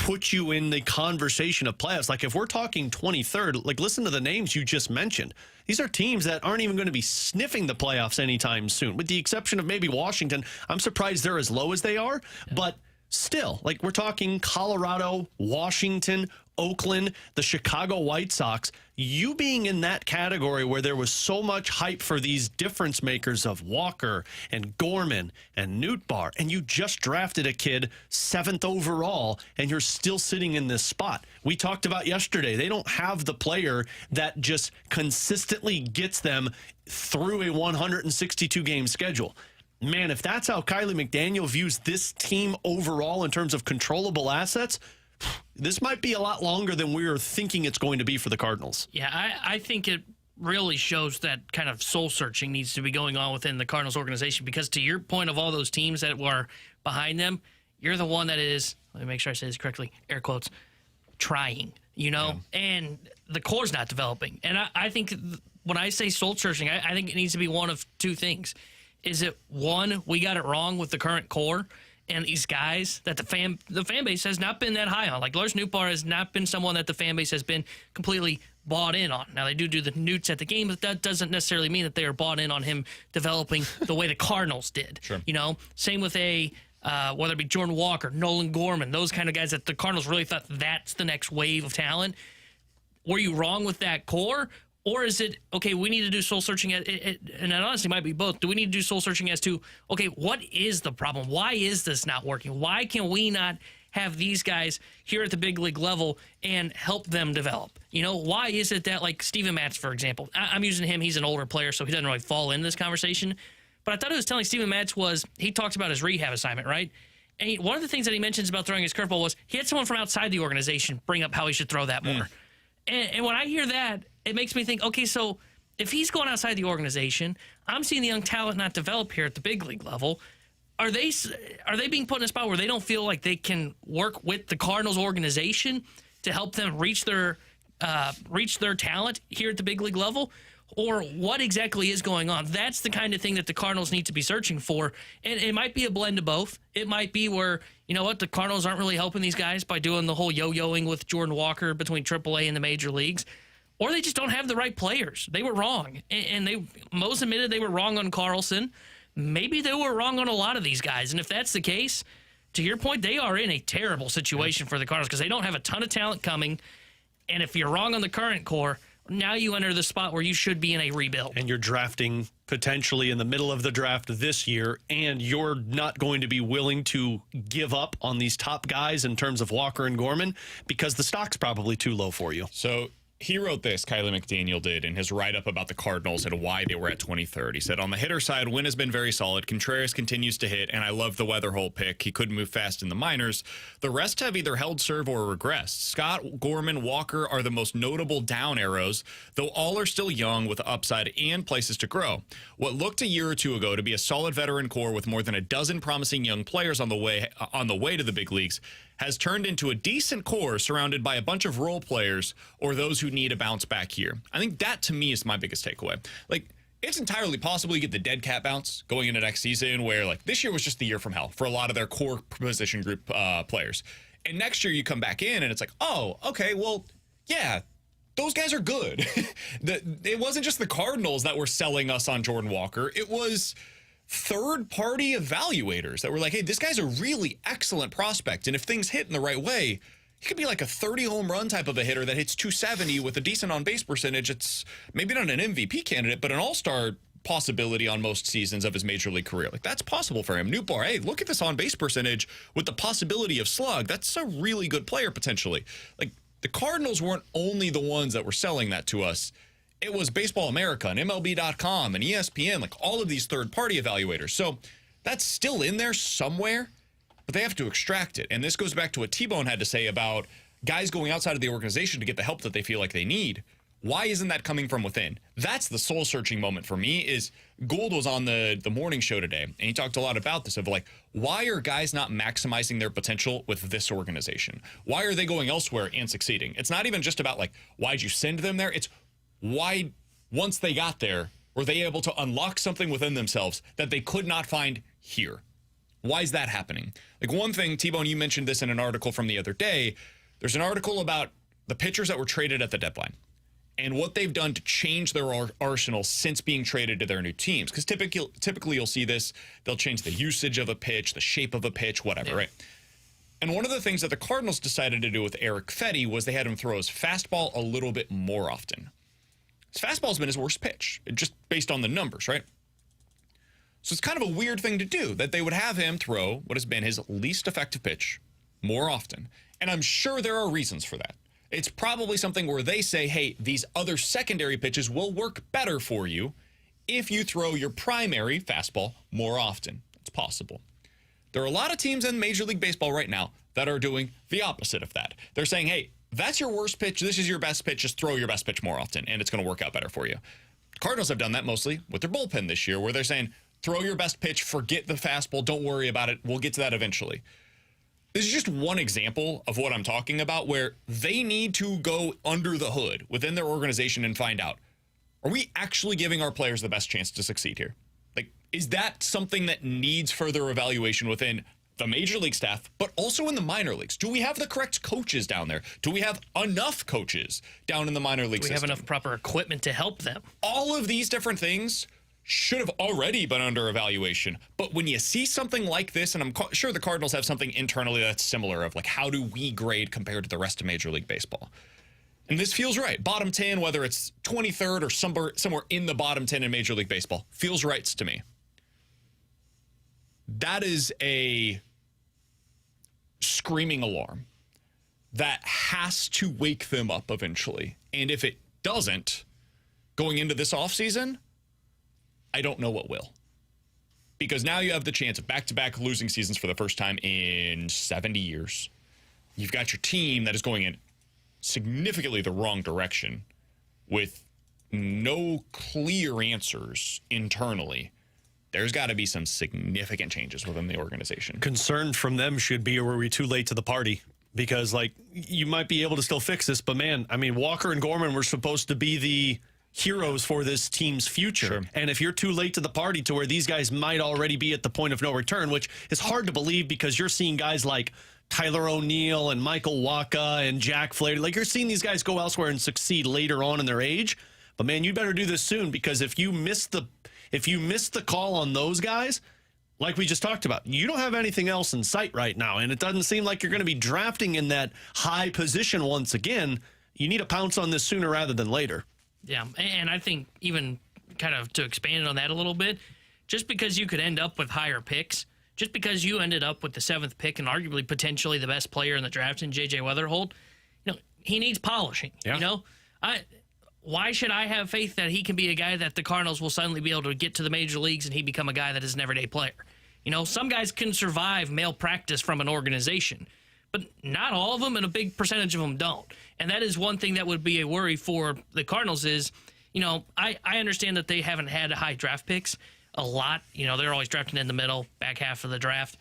put you in the conversation of playoffs. Like if we're talking 23rd, like listen to the names you just mentioned. These are teams that aren't even going to be sniffing the playoffs anytime soon, with the exception of maybe Washington. I'm surprised they're as low as they are, but still, like we're talking Colorado, Washington, Oakland, the Chicago White Sox, you being in that category where there was so much hype for these difference makers of Walker and Gorman and Nootbaar, and you just drafted a kid 7th overall, and you're still sitting in this spot. We talked about yesterday, they don't have the player that just consistently gets them through a 162-game schedule. Man, if that's how Kylie McDaniel views this team overall in terms of controllable assets, this might be a lot longer than we were thinking it's going to be for the Cardinals. Yeah, I think it really shows that kind of soul searching needs to be going on within the Cardinals organization, because to your point of all those teams that were behind them, you're the one that is, let me make sure I say this correctly, air quotes, trying, and the core's not developing. And I think when I say soul searching, I think it needs to be one of two things. Is it one, we got it wrong with the current core and these guys that the fan base has not been that high on? Like Lars Nootbaar has not been someone that the fan base has been completely bought in on. Now they do the newts at the game, but that doesn't necessarily mean that they are bought in on him developing the way the Cardinals did. Sure. Same with whether it be Jordan Walker, Nolan Gorman, those kind of guys that the Cardinals really thought that's the next wave of talent. Were you wrong with that core? Or is it, okay, we need to do soul searching, and it honestly might be both. Do we need to do soul searching as to, okay, what is the problem? Why is this not working? Why can we not have these guys here at the big league level and help them develop? Why is it that, like Steven Matz, for example, I'm using him, he's an older player, so he doesn't really fall in this conversation. But I thought it was telling Steven Matz he talks about his rehab assignment, right? And one of the things that he mentions about throwing his curveball was he had someone from outside the organization bring up how he should throw that more. And when I hear that, it makes me think, okay, so if he's going outside the organization, I'm seeing the young talent not develop here at the big league level. Are they being put in a spot where they don't feel like they can work with the Cardinals organization to help them reach their talent here at the big league level? Or what exactly is going on? That's the kind of thing that the Cardinals need to be searching for. And it might be a blend of both. It might be where, the Cardinals aren't really helping these guys by doing the whole yo-yoing with Jordan Walker between AAA and the major leagues. Or they just don't have the right players. They were wrong. And Mo's admitted they were wrong on Carlson. Maybe they were wrong on a lot of these guys. And if that's the case, to your point, they are in a terrible situation for the Cardinals because they don't have a ton of talent coming. And if you're wrong on the current core, now you enter the spot where you should be in a rebuild. And you're drafting potentially in the middle of the draft this year, and you're not going to be willing to give up on these top guys in terms of Walker and Gorman because the stock's probably too low for you. So he wrote this, Kylie McDaniel did, in his write-up about the Cardinals and why they were at 23rd. He said, on the hitter side, Wynn has been very solid. Contreras continues to hit, and I love the Weatherhole pick. He couldn't move fast in the minors. The rest have either held serve or regressed. Scott, Gorman, Walker are the most notable down arrows, though all are still young with upside and places to grow. What looked a year or two ago to be a solid veteran core with more than a dozen promising young players on the way to the big leagues has turned into a decent core surrounded by a bunch of role players or those who need a bounce back here. I think that, to me, is my biggest takeaway. Like, it's entirely possible you get the dead cat bounce going into next season where, like, this year was just the year from hell for a lot of their core position group players. And next year you come back in and it's like, oh, okay, well, yeah, those guys are good. It wasn't just the Cardinals that were selling us on Jordan Walker. It was third-party evaluators that were like, hey, this guy's a really excellent prospect, and if things hit in the right way, he could be like a 30 home run type of a hitter that hits 270 with a decent on-base percentage. It's maybe not an MVP candidate, but an all-star possibility on most seasons of his major league career. Like, that's possible for him. Nootbaar, hey, look at this on-base percentage with the possibility of slug. That's a really good player potentially. Like, the Cardinals weren't only the ones that were selling that to us. It was Baseball America and MLB.com and ESPN, like all of these third-party evaluators. So that's still in there somewhere, but they have to extract it. And this goes back to what T-Bone had to say about guys going outside of the organization to get the help that they feel like they need. Why isn't that coming from within? That's the soul-searching moment for me. Is Gould was on the morning show today, and he talked a lot about this, of like, why are guys not maximizing their potential with this organization? Why are they going elsewhere and succeeding? It's not even just about, like, why'd you send them there? It's why, once they got there, were they able to unlock something within themselves that they could not find here? Why is that happening? Like one thing, T-Bone, you mentioned this in an article from the other day. There's an article about the pitchers that were traded at the deadline and what they've done to change their arsenal since being traded to their new teams. Because typically you'll see this. They'll change the usage of a pitch, the shape of a pitch, whatever, right? And one of the things that the Cardinals decided to do with Eric Fetty was they had him throw his fastball a little bit more often. His fastball's been his worst pitch, just based on the numbers, right? So it's kind of a weird thing to do, that they would have him throw what has been his least effective pitch more often. And I'm sure there are reasons for that. It's probably something where they say, hey, these other secondary pitches will work better for you if you throw your primary fastball more often. It's possible. There are a lot of teams in Major League Baseball right now that are doing the opposite of that. They're saying, hey, that's your worst pitch. This is your best pitch. Just throw your best pitch more often, and it's going to work out better for you. Cardinals have done that mostly with their bullpen this year, where they're saying, throw your best pitch, forget the fastball, don't worry about it. We'll get to that eventually. This is just one example of what I'm talking about, where they need to go under the hood within their organization and find out, are we actually giving our players the best chance to succeed here? Like, is that something that needs further evaluation within the major league staff, but also in the minor leagues? Do we have the correct coaches down there? Do we have enough coaches down in the minor league system? Do we have enough proper equipment to help them? All of these different things should have already been under evaluation. But when you see something like this, and I'm sure the Cardinals have something internally that's similar of like, how do we grade compared to the rest of Major League Baseball? And this feels right. Bottom 10, whether it's 23rd or somewhere in the bottom 10 in Major League Baseball, feels right to me. That is a screaming alarm that has to wake them up eventually. And if it doesn't, going into this offseason, I don't know what will. Because now you have the chance of back-to-back losing seasons for the first time in 70 years. You've got your team that is going in significantly the wrong direction with no clear answers internally. There's got to be some significant changes within the organization. Concern from them should be, were we too late to the party? Because, like, you might be able to still fix this, but, man, I mean, Walker and Gorman were supposed to be the heroes for this team's future. Sure. And if you're too late to the party to where these guys might already be at the point of no return, which is hard to believe because you're seeing guys like Tyler O'Neill and Michael Wacha and Jack Flaherty. Like, you're seeing these guys go elsewhere and succeed later on in their age. But, man, you better do this soon, because if you miss the call on those guys, like we just talked about, you don't have anything else in sight right now. And it doesn't seem like you're going to be drafting in that high position once again. You need to pounce on this sooner rather than later. Yeah, and I think even kind of to expand on that a little bit, just because you could end up with higher picks, just because you ended up with the 7th pick and arguably potentially the best player in the draft in J.J. Weatherholt, he needs polishing. Yeah. Why should I have faith that he can be a guy that the Cardinals will suddenly be able to get to the major leagues and he become a guy that is an everyday player? Some guys can survive malpractice from an organization, but not all of them, and a big percentage of them don't. And that is one thing that would be a worry for the Cardinals is, I understand that they haven't had high draft picks a lot. They're always drafting in the middle, back half of the draft.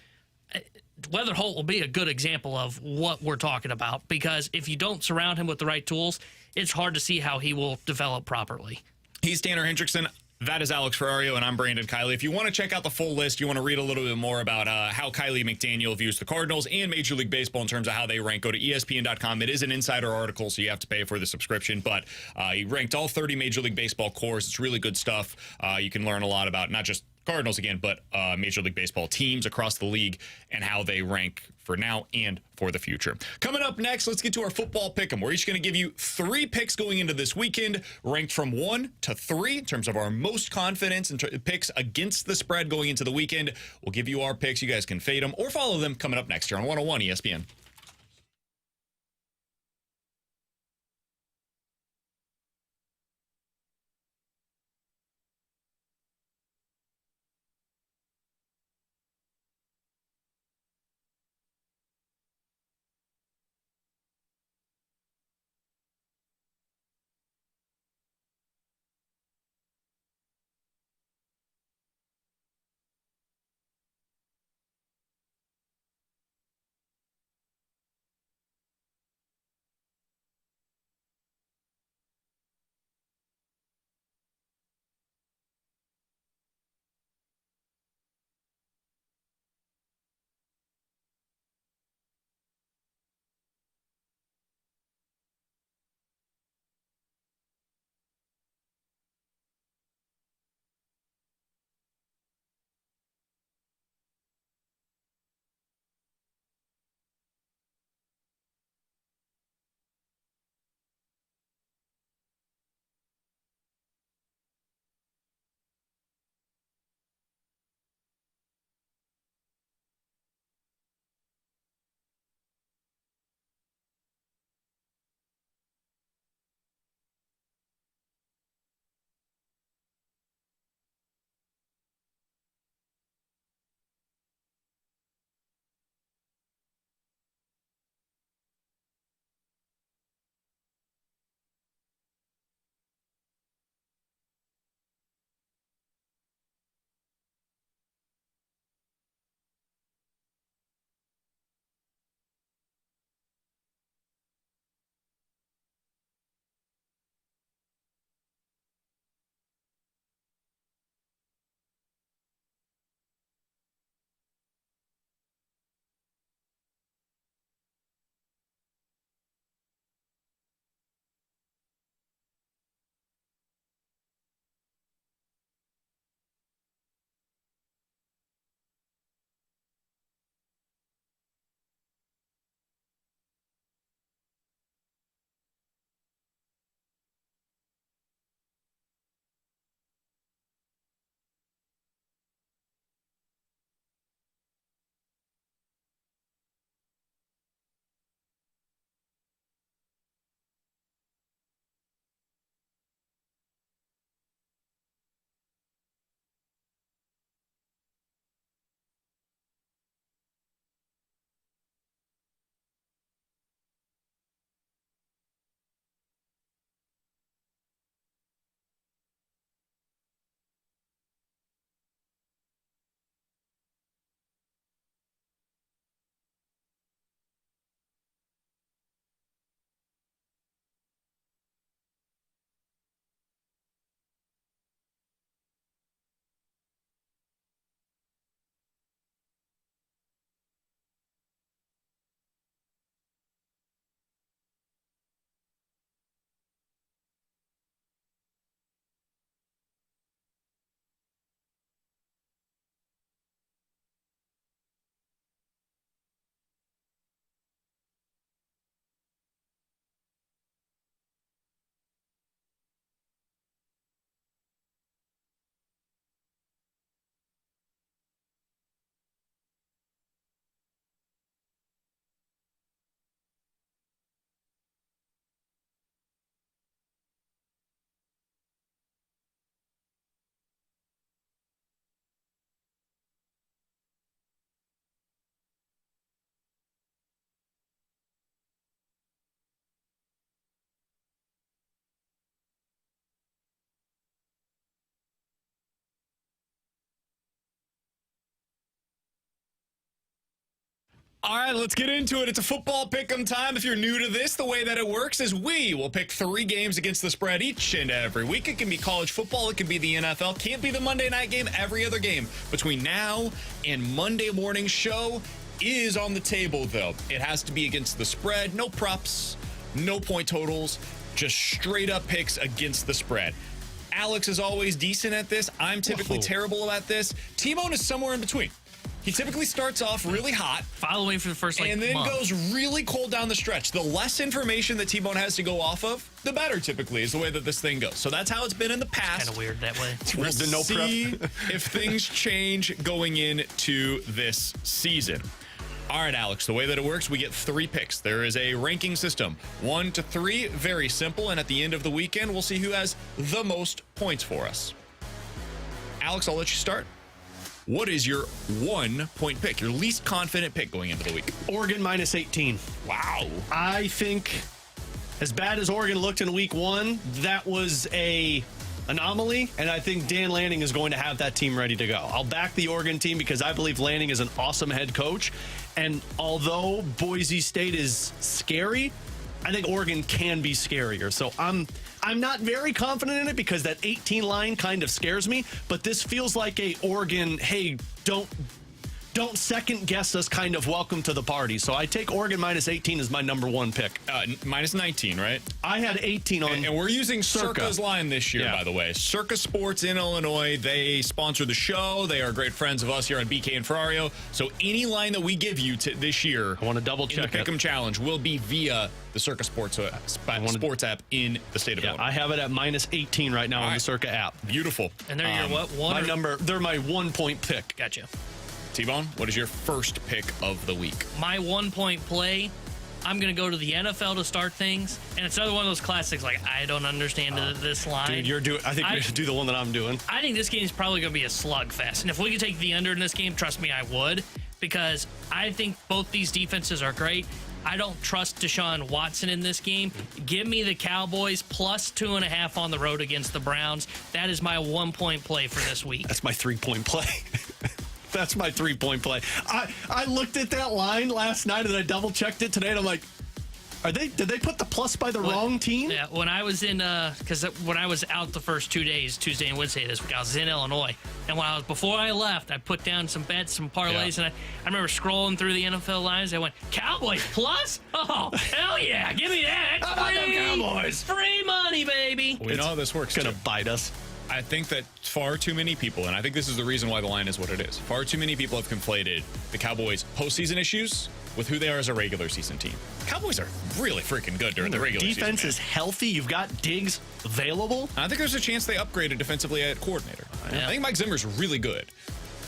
Weatherholt will be a good example of what we're talking about, because if you don't surround him with the right tools, it's hard to see how he will develop properly. He's Tanner Hendrickson. That is Alex Ferrario, and I'm Brandon Kiley. If you want to check out the full list, you want to read a little bit more about how Kiley McDaniel views the Cardinals and Major League Baseball in terms of how they rank, go to ESPN.com. It is an insider article, so you have to pay for the subscription, but he ranked all 30 Major League Baseball cores. It's really good stuff. You can learn a lot about not just Cardinals again, but Major League Baseball teams across the league and how they rank for now and for the future. Coming up next, let's get to our football pick'em. We're each going to give you 3 picks going into this weekend, ranked from 1 to 3 in terms of our most confidence and picks against the spread going into the weekend. We'll give you our picks. You guys can fade them or follow them coming up next here on 101 ESPN. All right, let's get into it. It's a football pick'em time. If you're new to this, the way that it works is we will pick 3 games against the spread each and every week. It can be college football. It can be the NFL. Can't be the Monday night game. Every other game between now and Monday morning show is on the table, though. It has to be against the spread. No props, no point totals, just straight up picks against the spread. Alex is always decent at this. I'm typically terrible at this. T-Bone is somewhere in between. He typically starts off really hot. Following for the first and then month. goes really cold down the stretch. The less information that T-Bone has to go off of, the better typically is the way that this thing goes. So that's how it's been in the past. Kind of weird that way. We'll see if things change going into this season. All right, Alex, the way that it works, we get 3 picks. There is a ranking system, 1 to 3, very simple. And at the end of the weekend, we'll see who has the most points for us. Alex, I'll let you start. What is your 1-point pick, your least confident pick going into the week? Oregon minus 18. Wow. I think as bad as Oregon looked in week 1, that was a anomaly, and I think Dan Lanning is going to have that team ready to go. I'll back the Oregon team because I believe Lanning is an awesome head coach, and although Boise State is scary, I think Oregon can be scarier. So I'm not very confident in it because that 18 line kind of scares me, but this feels like a Oregon, hey, don't second guess us kind of welcome to the party. So I take Oregon minus 18 as my number 1 pick. Minus 19, right? I had 18 on. And we're using Circa's line this year, by the way. Circa Sports in Illinois. They sponsor the show. They are great friends of us here on BK and Ferrario. So any line that we give you this year, I want to double check in the Pick'em Challenge will be via the Circa Sports app in the state of Illinois. I have it at minus 18 right now on the Circa app. Beautiful. And they're your what? They're my 1-point pick. Gotcha. T-Bone, what is your first pick of the week? My 1-point play, I'm going to go to the NFL to start things. And it's another one of those classics, like, I don't understand this line. Dude, I think you should do the one that I'm doing. I think this game is probably going to be a slugfest. And if we could take the under in this game, trust me, I would. Because I think both these defenses are great. I don't trust Deshaun Watson in this game. Give me the Cowboys plus 2.5 on the road against the Browns. That is my 1-point play for this week. That's my 3-point play. That's my 3-point play. I looked at that line last night and I double checked it today and I'm like, did they put the plus by the wrong team? Yeah, when I was in, because when I was out the first 2 days, Tuesday and Wednesday this week, I was in Illinois. And before I left, I put down some bets, some parlays, and I remember scrolling through the NFL lines. I went, Cowboys plus? Oh, hell yeah, give me that. How about them Cowboys? Free money, baby. We know how this works. It's going to bite us. I think that far too many people, and I think this is the reason why the line is what it is, far too many people have conflated the Cowboys' postseason issues with who they are as a regular season team. Cowboys are really freaking good during the regular season. Defense is healthy. You've got Diggs available. I think there's a chance they upgraded defensively at coordinator. Yeah. I think Mike Zimmer's really good.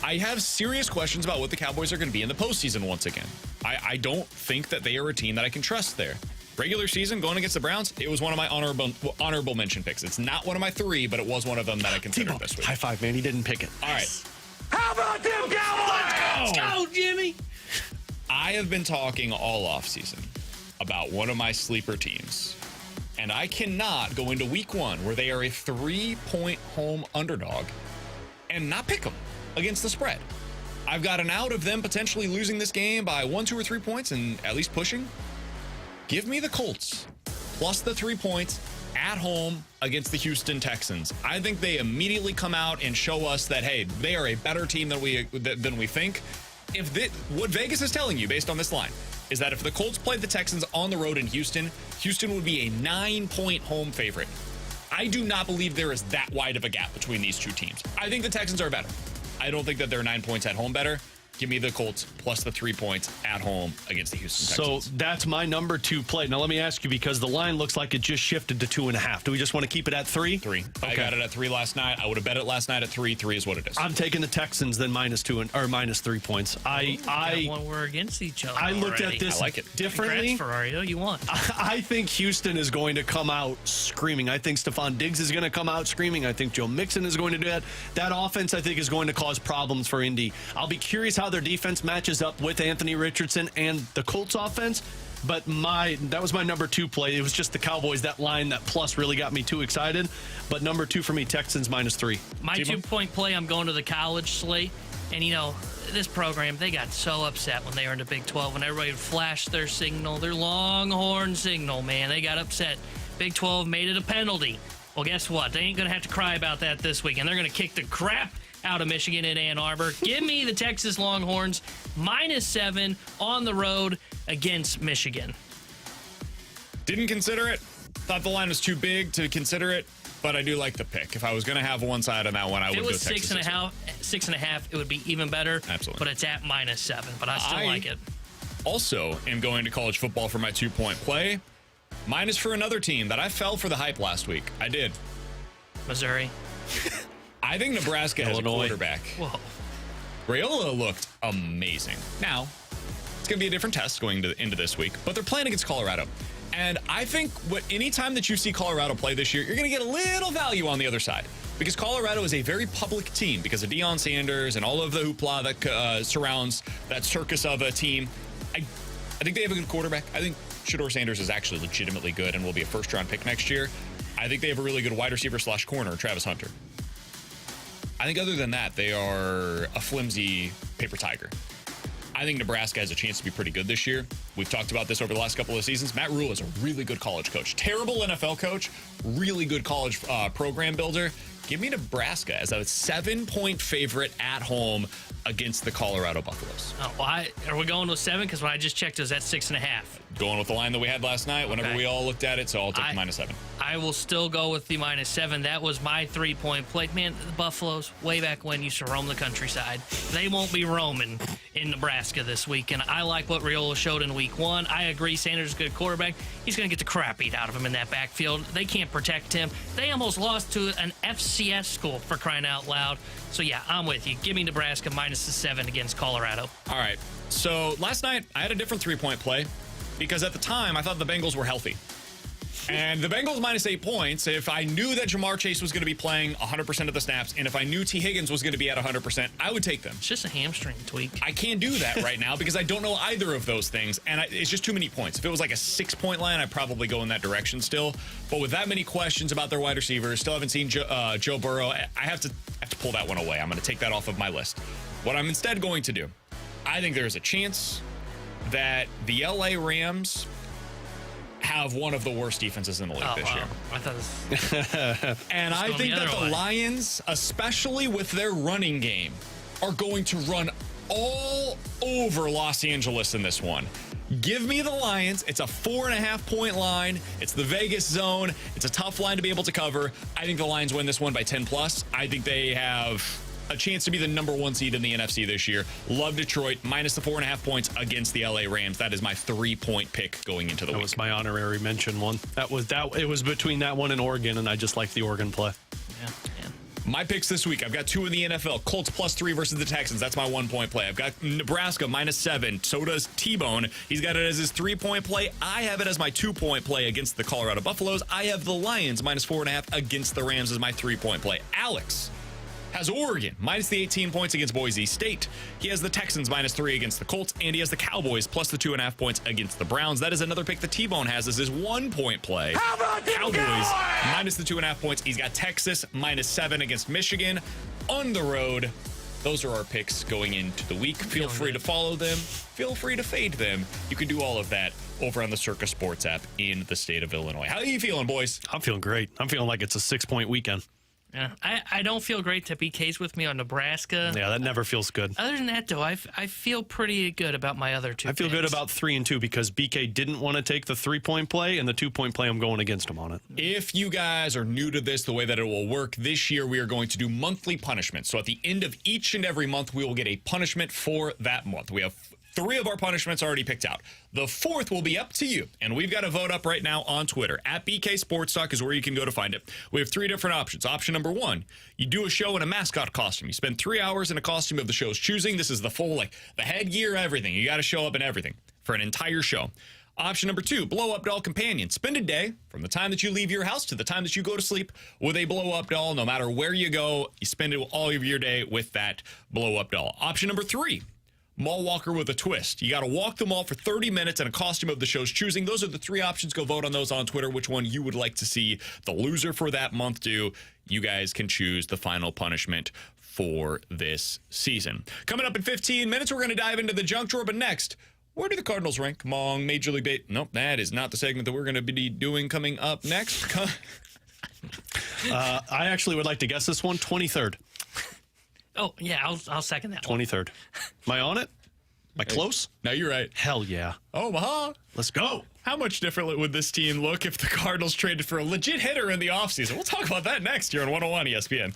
I have serious questions about what the Cowboys are going to be in the postseason once again. I don't think that they are a team that I can trust there. Regular season, going against the Browns, it was one of my honorable mention picks. It's not one of my 3, but it was one of them that I considered this week. High five, man. He didn't pick it. All right. How about them Cowboys? Let's go, Jimmy. I have been talking all offseason about one of my sleeper teams, and I cannot go into week 1 where they are a 3-point home underdog and not pick them against the spread. I've got an out of them potentially losing this game by 1, 2, or 3 points and at least pushing. Give me the Colts plus the 3 points at home against the Houston Texans. I think they immediately come out and show us that, hey, they are a better team than we think. What Vegas is telling you based on this line is that if the Colts played the Texans on the road in Houston, Houston would be a 9-point home favorite. I do not believe there is that wide of a gap between these two teams. I think the Texans are better. I don't think that they're 9 points at home better. Give me the Colts plus the 3 points at home against the Houston Texans. So that's my number 2 play. Now, let me ask you, because the line looks like it just shifted to 2.5. Do we just want to keep it at 3? 3. Okay. I got it at 3 last night. I would have bet it last night at 3. 3 is what it is. I'm taking the Texans then minus 3 points. One we're against each other. I looked already. at this I like it. differently. Congrats, Ferrario, you won. I think Houston is going to come out screaming. I think Stephon Diggs is going to come out screaming. I think Joe Mixon is going to do that. That offense, I think, is going to cause problems for Indy. I'll be curious how their defense matches up with Anthony Richardson and the Colts offense. But that was my number 2 play. It was just the Cowboys. That line, that plus really got me too excited. But number 2 for me, Texans minus 3. My 2-point play, I'm going to the college slate. And, this program, they got so upset when they were in the Big 12, when everybody flashed their signal, their Longhorn signal, man. They got upset. Big 12 made it a penalty. Well, guess what? They ain't going to have to cry about that this week, and they're going to kick the crap out of Michigan in Ann Arbor. Give me the Texas Longhorns -7 on the road against Michigan. Didn't consider it. Thought the line was too big to consider it, but I do like the pick. If I was going to have one side on that one, I would go Texas. If it was 6.5, it would be even better. Absolutely. But it's at -7, but I still like it. Also am going to college football for my 2-point play. Mine is for another team that I fell for the hype last week. I did. Missouri. I think Nebraska has a quarterback. Whoa. Raiola looked amazing. Now, it's going to be a different test going into this week, but they're playing against Colorado. And I think anytime that you see Colorado play this year, you're going to get a little value on the other side. Because Colorado is a very public team because of Deion Sanders and all of the hoopla that surrounds that circus of a team. I think they have a good quarterback. I think Shedeur Sanders is actually legitimately good and will be a first-round pick next year. I think they have a really good wide receiver / corner, Travis Hunter. I think other than that, they are a flimsy paper tiger. I think Nebraska has a chance to be pretty good this year. We've talked about this over the last couple of seasons. Matt Rule is a really good college coach. Terrible NFL coach, really good college program builder. Give me Nebraska as a 7-point favorite at home against the Colorado Buffaloes. Oh, well, are we going with 7? Because when I just checked, it was at 6.5. Going with the line that we had last night whenever we all looked at it, so I'll take -7. I will still go with the -7. That was my 3-point play. Man, the Buffaloes, way back when, used to roam the countryside. They won't be roaming in Nebraska this week, and I like what Raiola showed in week 1. I agree, Sanders is a good quarterback. He's going to get the crap beat out of him in that backfield. They can't protect him. They almost lost to an FCS school, for crying out loud. So, yeah, I'm with you. Give me Nebraska -7 against Colorado. All right. So last night, I had a different 3-point play because at the time, I thought the Bengals were healthy. And the Bengals -8 points, if I knew that Jamar Chase was going to be playing 100% of the snaps, and if I knew T. Higgins was going to be at 100%, I would take them. It's just a hamstring tweak. I can't do that right now because I don't know either of those things, and it's just too many points. If it was like a 6-point line, I'd probably go in that direction still. But with that many questions about their wide receivers, still haven't seen Joe Burrow, I have to pull that one away. I'm going to take that off of my list. What I'm instead going to do, I think there's a chance that the LA Rams have one of the worst defenses in the league this year. I thought it was and I think that the Lions, especially with their running game, are going to run all over Los Angeles in this one. Give me the Lions. It's a 4.5-point line. It's the Vegas zone. It's a tough line to be able to cover. I think the Lions win this one by 10+. I think they have a chance to be the number 1 seed in the NFC this year. Love Detroit, minus the 4.5 points against the LA Rams. That is my 3-point pick going into the week. That was my honorary mention one. It was between that one and Oregon, and I just like the Oregon play. Yeah. My picks this week, I've got 2 in the NFL. Colts +3 versus the Texans. That's my 1-point play. I've got Nebraska -7. So does T-Bone. He's got it as his 3-point play. I have it as my 2-point play against the Colorado Buffaloes. I have the Lions -4.5 against the Rams as my 3-point play. Alex has Oregon minus the 18 points against Boise State. He has the Texans -3 against the Colts, and he has the Cowboys plus the 2.5 points against the Browns. That is another pick that T-Bone has as his 1-point play. How about Cowboys minus the 2.5 points. He's got Texas -7 against Michigan on the road. Those are our picks going into the week. Feel free to follow them. Feel free to fade them. You can do all of that over on the Circa Sports app in the state of Illinois. How are you feeling, boys? I'm feeling great. I'm feeling like it's a 6-point weekend. Yeah, I don't feel great that BK's with me on Nebraska. Yeah, that never feels good. Other than that, though, I feel pretty good about my other 2 I feel picks. good about 3 and 2 because BK didn't want to take the 3-point play, and the 2-point play, I'm going against him on it. If you guys are new to this, the way that it will work, this year we are going to do monthly punishments. So at the end of each and every month, we will get a punishment for that month. We have 3 of our punishments already picked out. The 4th will be up to you, and we've got a vote up right now on Twitter. At BK Sports Talk is where you can go to find it. We have 3 different options. Option number 1, you do a show in a mascot costume. You spend 3 hours in a costume of the show's choosing. This is the full, the headgear, everything. You got to show up in everything for an entire show. Option number 2, blow-up doll companion. Spend a day from the time that you leave your house to the time that you go to sleep with a blow-up doll. No matter where you go, you spend all of your day with that blow-up doll. Option number 3, mall walker with a twist. You got to walk the mall for 30 minutes in a costume of the show's choosing. Those are the 3 options. Go vote on those on Twitter. Which one you would like to see the loser for that month do. You guys can choose the final punishment for this season. Coming up in 15 minutes, we're going to dive into the junk drawer. But next, where do the Cardinals rank among Major League Baseball? Nope, that is not the segment that we're going to be doing coming up next. I actually would like to guess this one, 23rd. Oh, yeah, I'll second that one. 23rd. Am I on it? Am I close? No, you're right. Hell yeah. Omaha. Let's go. How much different would this team look if the Cardinals traded for a legit hitter in the offseason? We'll talk about that next year on 101 ESPN.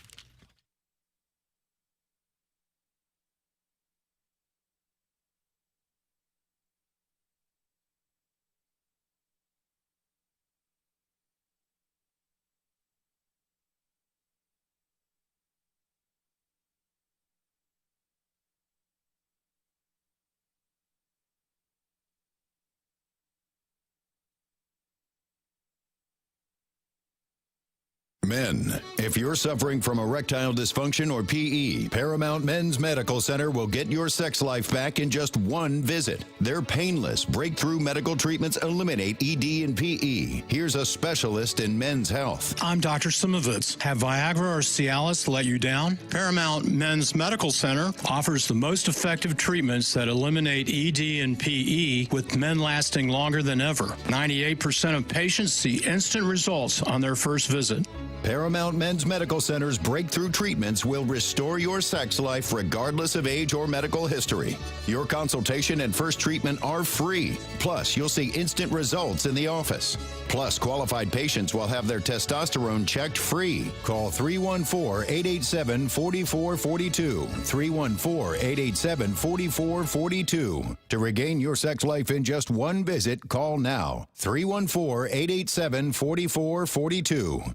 Men, if you're suffering from erectile dysfunction or PE, Paramount Men's Medical Center will get your sex life back in just one visit. Their painless, breakthrough medical treatments eliminate ED and PE. Here's a specialist in men's health. I'm Dr. Simovitz. Have Viagra or Cialis let you down? Paramount Men's Medical Center offers the most effective treatments that eliminate ED and PE, with men lasting longer than ever. 98% of patients see instant results on their first visit. Paramount Men's Medical Center's breakthrough treatments will restore your sex life regardless of age or medical history. Your consultation and first treatment are free. Plus, you'll see instant results in the office. Plus, qualified patients will have their testosterone checked free. Call 314-887-4442. 314-887-4442. To regain your sex life in just one visit, call now. 314-887-4442.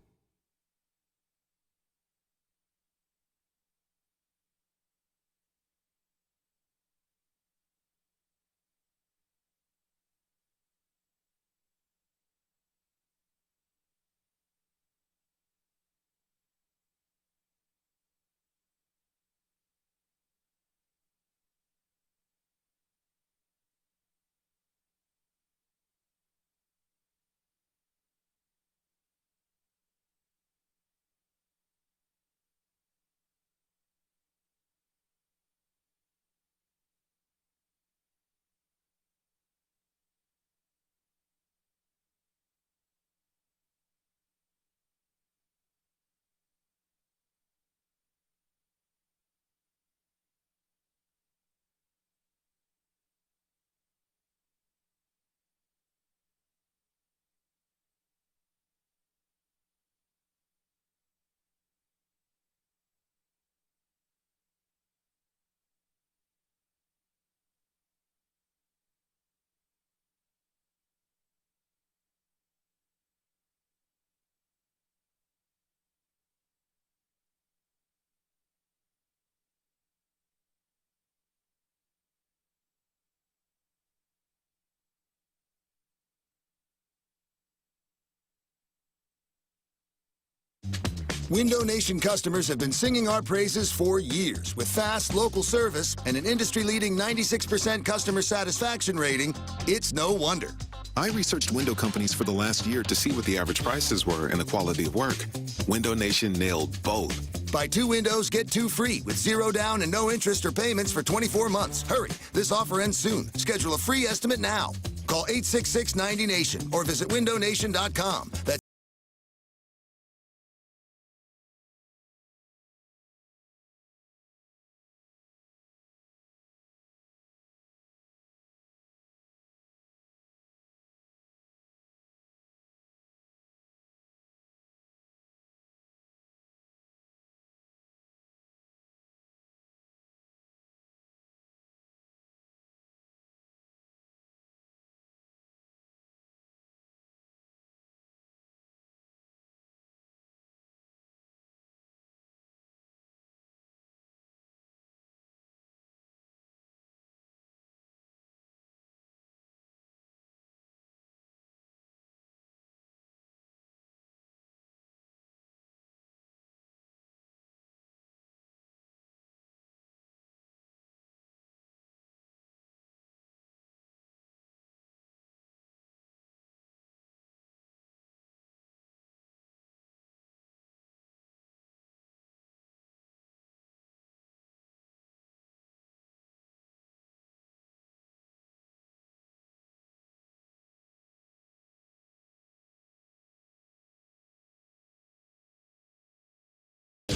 Window Nation customers have been singing our praises for years. With fast, local service and an industry-leading 96% customer satisfaction rating, it's no wonder. I researched window companies for the last year to see what the average prices were and the quality of work. Window Nation nailed both. Buy 2 windows, get 2 free with 0 down and no interest or payments for 24 months. Hurry, this offer ends soon. Schedule a free estimate now. Call 866-90-NATION or visit windownation.com. That's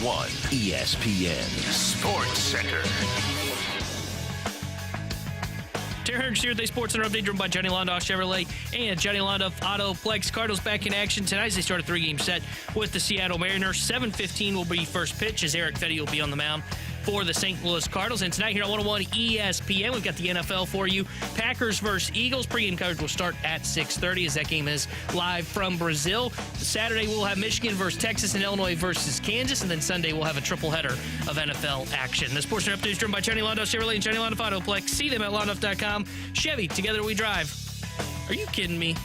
101 ESPN Sports Center. Terry Herge here with a Sports Center update driven by Johnny Londoff Chevrolet and Johnny Londoff Autoplex. Cardinals back in action tonight as they start a 3-game set with the Seattle Mariners. 7:15 will be first pitch as Eric Fetty will be on the mound for the St. Louis Cardinals. And tonight here on 101 ESPN, we've got the NFL for you. Packers versus Eagles. Pre-game coverage will start at 6:30 as that game is live from Brazil. Saturday, we'll have Michigan versus Texas and Illinois versus Kansas. And then Sunday, we'll have a triple header of NFL action. The Sports Center update is driven by Johnny Londoff Chevrolet and Johnny Londoff Autoplex. See them at londoff.com. Chevy, together we drive. Are you kidding me?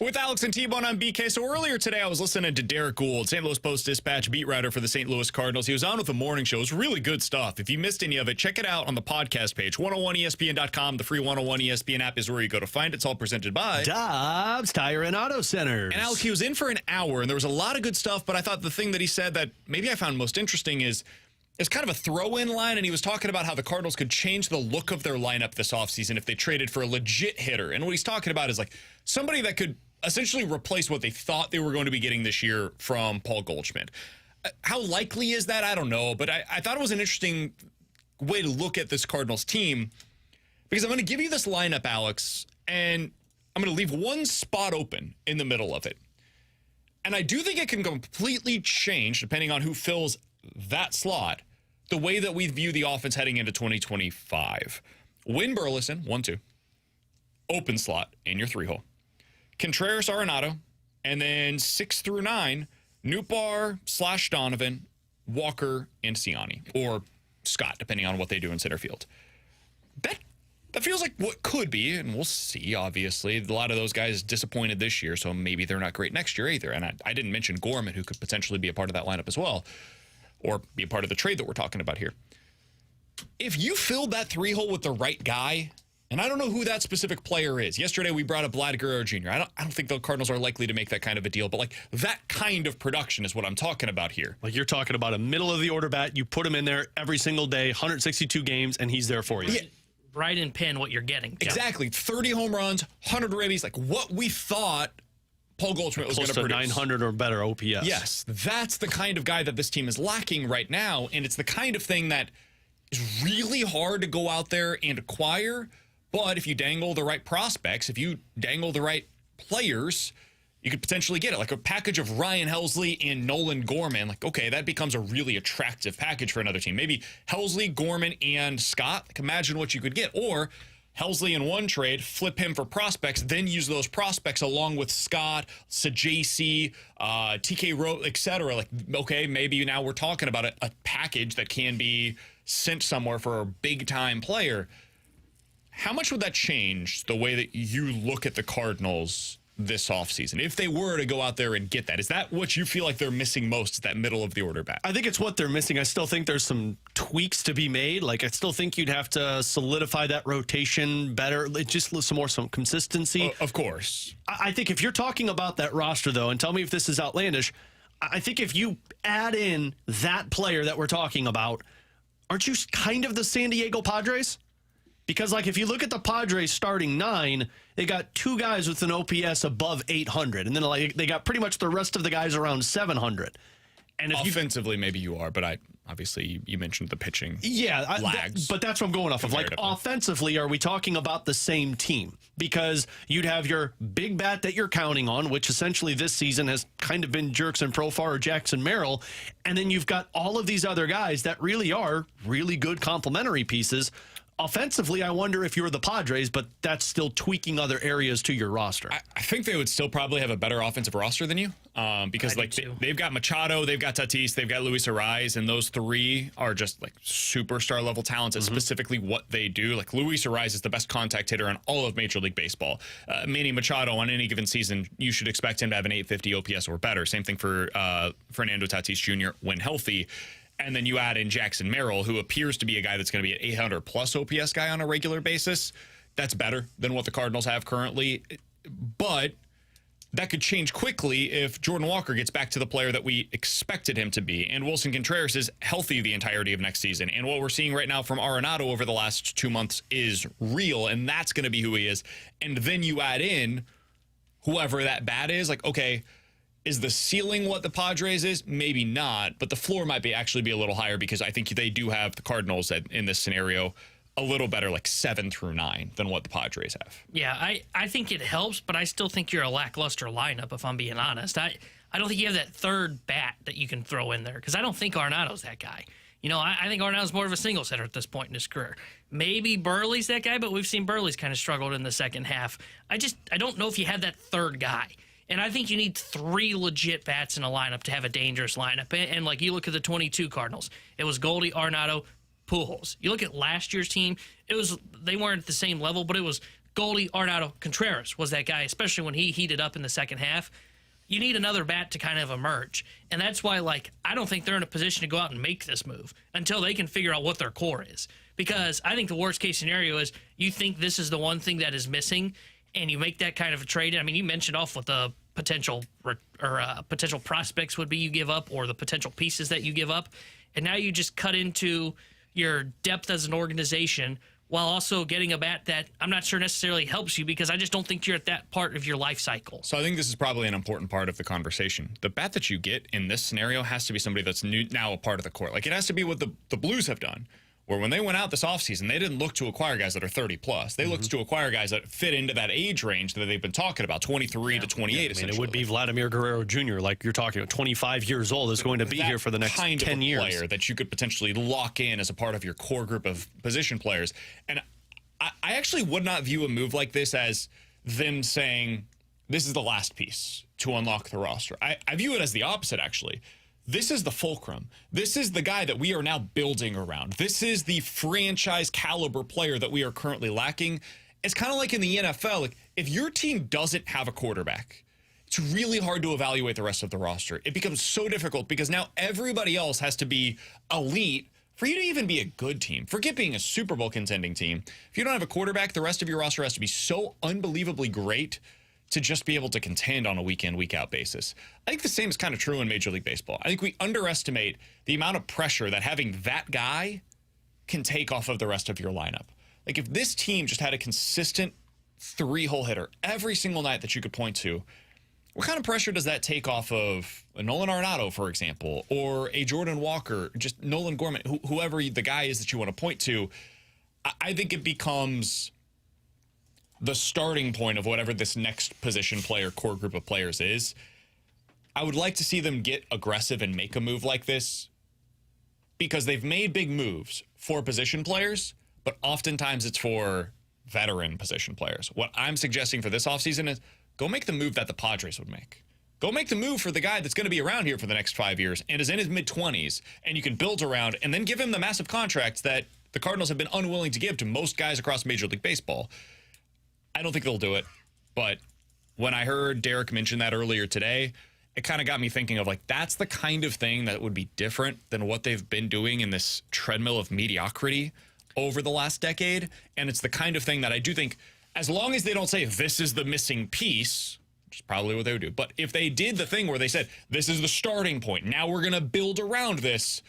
With Alex and T-Bone on BK. So earlier today, I was listening to Derek Gould, St. Louis Post-Dispatch beat writer for the St. Louis Cardinals. He was on with the morning show. It was really good stuff. If you missed any of it, check it out on the podcast page. 101ESPN.com. The free 101 ESPN app is where you go to find it. It's all presented by Dobbs Tire and Auto Centers. And Alex, he was in for an hour, and there was a lot of good stuff, but I thought the thing that he said that maybe I found most interesting is it's kind of a throw-in line, and he was talking about how the Cardinals could change the look of their lineup this offseason if they traded for a legit hitter. And what he's talking about is like somebody that could essentially replace what they thought they were going to be getting this year from Paul Goldschmidt. How likely is that? I don't know, but I thought it was an interesting way to look at this Cardinals team because I'm going to give you this lineup, Alex, and I'm going to leave one spot open in the middle of it. And I do think it can completely change, depending on who fills that slot, the way that we view the offense heading into 2025. Win Burleson, 1-2. Open slot in your 3-hole. Contreras, Arenado, and then 6 through 9, Nootbaar / Donovan, Walker, and Ciani, or Scott, depending on what they do in center field. That feels like what could be, and we'll see, obviously. A lot of those guys disappointed this year, so maybe they're not great next year either. And I didn't mention Gorman, who could potentially be a part of that lineup as well, or be a part of the trade that we're talking about here. If you filled that 3-hole with the right guy, and I don't know who that specific player is. Yesterday, we brought up Vlad Guerrero Jr. I don't think the Cardinals are likely to make that kind of a deal, but like that kind of production is what I'm talking about here. Like you're talking about a middle-of-the-order bat. You put him in there every single day, 162 games, and he's there for you. Yeah. Right in pin what you're getting. Exactly. 30 home runs, 100 ribbies, like what we thought Paul Goldschmidt was going to produce. 900 or better OPS. Yes, that's the kind of guy that this team is lacking right now, and it's the kind of thing that is really hard to go out there and acquire. But if you dangle the right prospects, if you dangle the right players, you could potentially get it. Like a package of Ryan Helsley and Nolan Gorman. Like, okay, that becomes a really attractive package for another team. Maybe Helsley, Gorman, and Scott. Like, imagine what you could get. Or Helsley in one trade, flip him for prospects, then use those prospects along with Scott, Sajc, TK Rowe, etc. Like, okay, maybe now we're talking about a package that can be sent somewhere for a big-time player. How much would that change the way that you look at the Cardinals this offseason? If they were to go out there and get that, is that what you feel like they're missing most, is that middle of the order bat? I think it's what they're missing. I still think there's some tweaks to be made. Like, I still think you'd have to solidify that rotation better. Just some consistency. Of course. I think if you're talking about that roster, though, and tell me if this is outlandish, I think if you add in that player that we're talking about, aren't you kind of the San Diego Padres? Because, like, if you look at the Padres starting 9, they got 2 guys with an OPS above 800. And then, like, they got pretty much the rest of the guys around 700. And if offensively, maybe you are, but obviously you mentioned the pitching. Yeah, lags. But that's what I'm going off of. Like, offensively, are we talking about the same team? Because you'd have your big bat that you're counting on, which essentially this season has kind of been Jerkson Profar or Jackson Merrill. And then you've got all of these other guys that really are really good complementary pieces. Offensively, I wonder if you're the Padres, but that's still tweaking other areas to your roster. I think they would still probably have a better offensive roster than you because like they've got Machado, they've got Tatis, they've got Luis Ariz, and those 3 are just like superstar level talents at specifically what they do. Like Luis Ariz is the best contact hitter in all of Major League Baseball. Manny Machado on any given season, you should expect him to have an 850 OPS or better. Same thing for Fernando Tatis Jr. when healthy. And then you add in Jackson Merrill, who appears to be a guy that's going to be an 800-plus OPS guy on a regular basis. that's better than what the Cardinals have currently. But that could change quickly if Jordan Walker gets back to the player that we expected him to be, and Wilson Contreras is healthy the entirety of next season. And what we're seeing right now from Arenado over the last 2 months is real, and that's going to be who he is. And then you add in whoever that bat is, like, okay, is the ceiling what the Padres is? Maybe not, but the floor might actually be a little higher, because I think they do have the Cardinals in this scenario a little better, like 7 through 9, than what the Padres have. Yeah, I think it helps, but I still think you're a lackluster lineup, if I'm being honest. I don't think you have that third bat that you can throw in there, because I don't think Arenado's that guy. You know, I think Arenado's more of a single setter at this point in his career. Maybe Burley's that guy, but we've seen Burley's kind of struggled in the second half. I don't know if you have that third guy. And I think you need 3 legit bats in a lineup to have a dangerous lineup. And like, you look at the 22 Cardinals, it was Goldie, Arenado, Pujols. You look at last year's team, they weren't at the same level, but it was Goldie, Arenado, Contreras was that guy, especially when he heated up in the second half. You need another bat to kind of emerge. And that's why, like, I don't think they're in a position to go out and make this move until they can figure out what their core is. Because I think the worst case scenario is you think this is the one thing that is missing, and you make that kind of a trade. I mean, you mentioned off what the potential potential prospects would be you give up, or the potential pieces that you give up. And now you just cut into your depth as an organization while also getting a bat that I'm not sure necessarily helps you, because I just don't think you're at that part of your life cycle. So I think this is probably an important part of the conversation. The bat that you get in this scenario has to be somebody that's now a part of the core. Like, it has to be what the Blues have done, where when they went out this offseason, they didn't look to acquire guys that are 30 plus. They looked to acquire guys that fit into that age range that they've been talking about, 23 to 28. I mean, it would be Vladimir Guerrero Jr., like you're talking about, 25 years old, is going to be here for the next kind 10 of years. Player that you could potentially lock in as a part of your core group of position players. And I actually would not view a move like this as them saying, this is the last piece to unlock the roster. I view it as the opposite, actually. This is the fulcrum. This is the guy that we are now building around. This is the franchise caliber player that we are currently lacking. It's kind of like in the NFL. Like, if your team doesn't have a quarterback, it's really hard to evaluate the rest of the roster. It becomes so difficult because now everybody else has to be elite for you to even be a good team. Forget being a Super Bowl contending team. If you don't have a quarterback, the rest of your roster has to be so unbelievably great to just be able to contend on a week-in, week-out basis. I think the same is kind of true in Major League Baseball. I think we underestimate the amount of pressure that having that guy can take off of the rest of your lineup. Like, if this team just had a consistent 3-hole hitter every single night that you could point to, what kind of pressure does that take off of a Nolan Arenado, for example, or a Jordan Walker, just Nolan Gorman, whoever the guy is that you want to point to? I think it becomes the starting point of whatever this next position player, core group of players is. I would like to see them get aggressive and make a move like this, because they've made big moves for position players, but oftentimes it's for veteran position players. What I'm suggesting for this offseason is go make the move that the Padres would make. Go make the move for the guy that's going to be around here for the next 5 years and is in his mid-20s, and you can build around, and then give him the massive contracts that the Cardinals have been unwilling to give to most guys across Major League Baseball. I don't think they'll do it, but when I heard Derek mention that earlier today, it kind of got me thinking of, like, that's the kind of thing that would be different than what they've been doing in this treadmill of mediocrity over the last decade. And it's the kind of thing that I do think, as long as they don't say this is the missing piece, which is probably what they would do, but if they did the thing where they said this is the starting point, now we're going to build around this,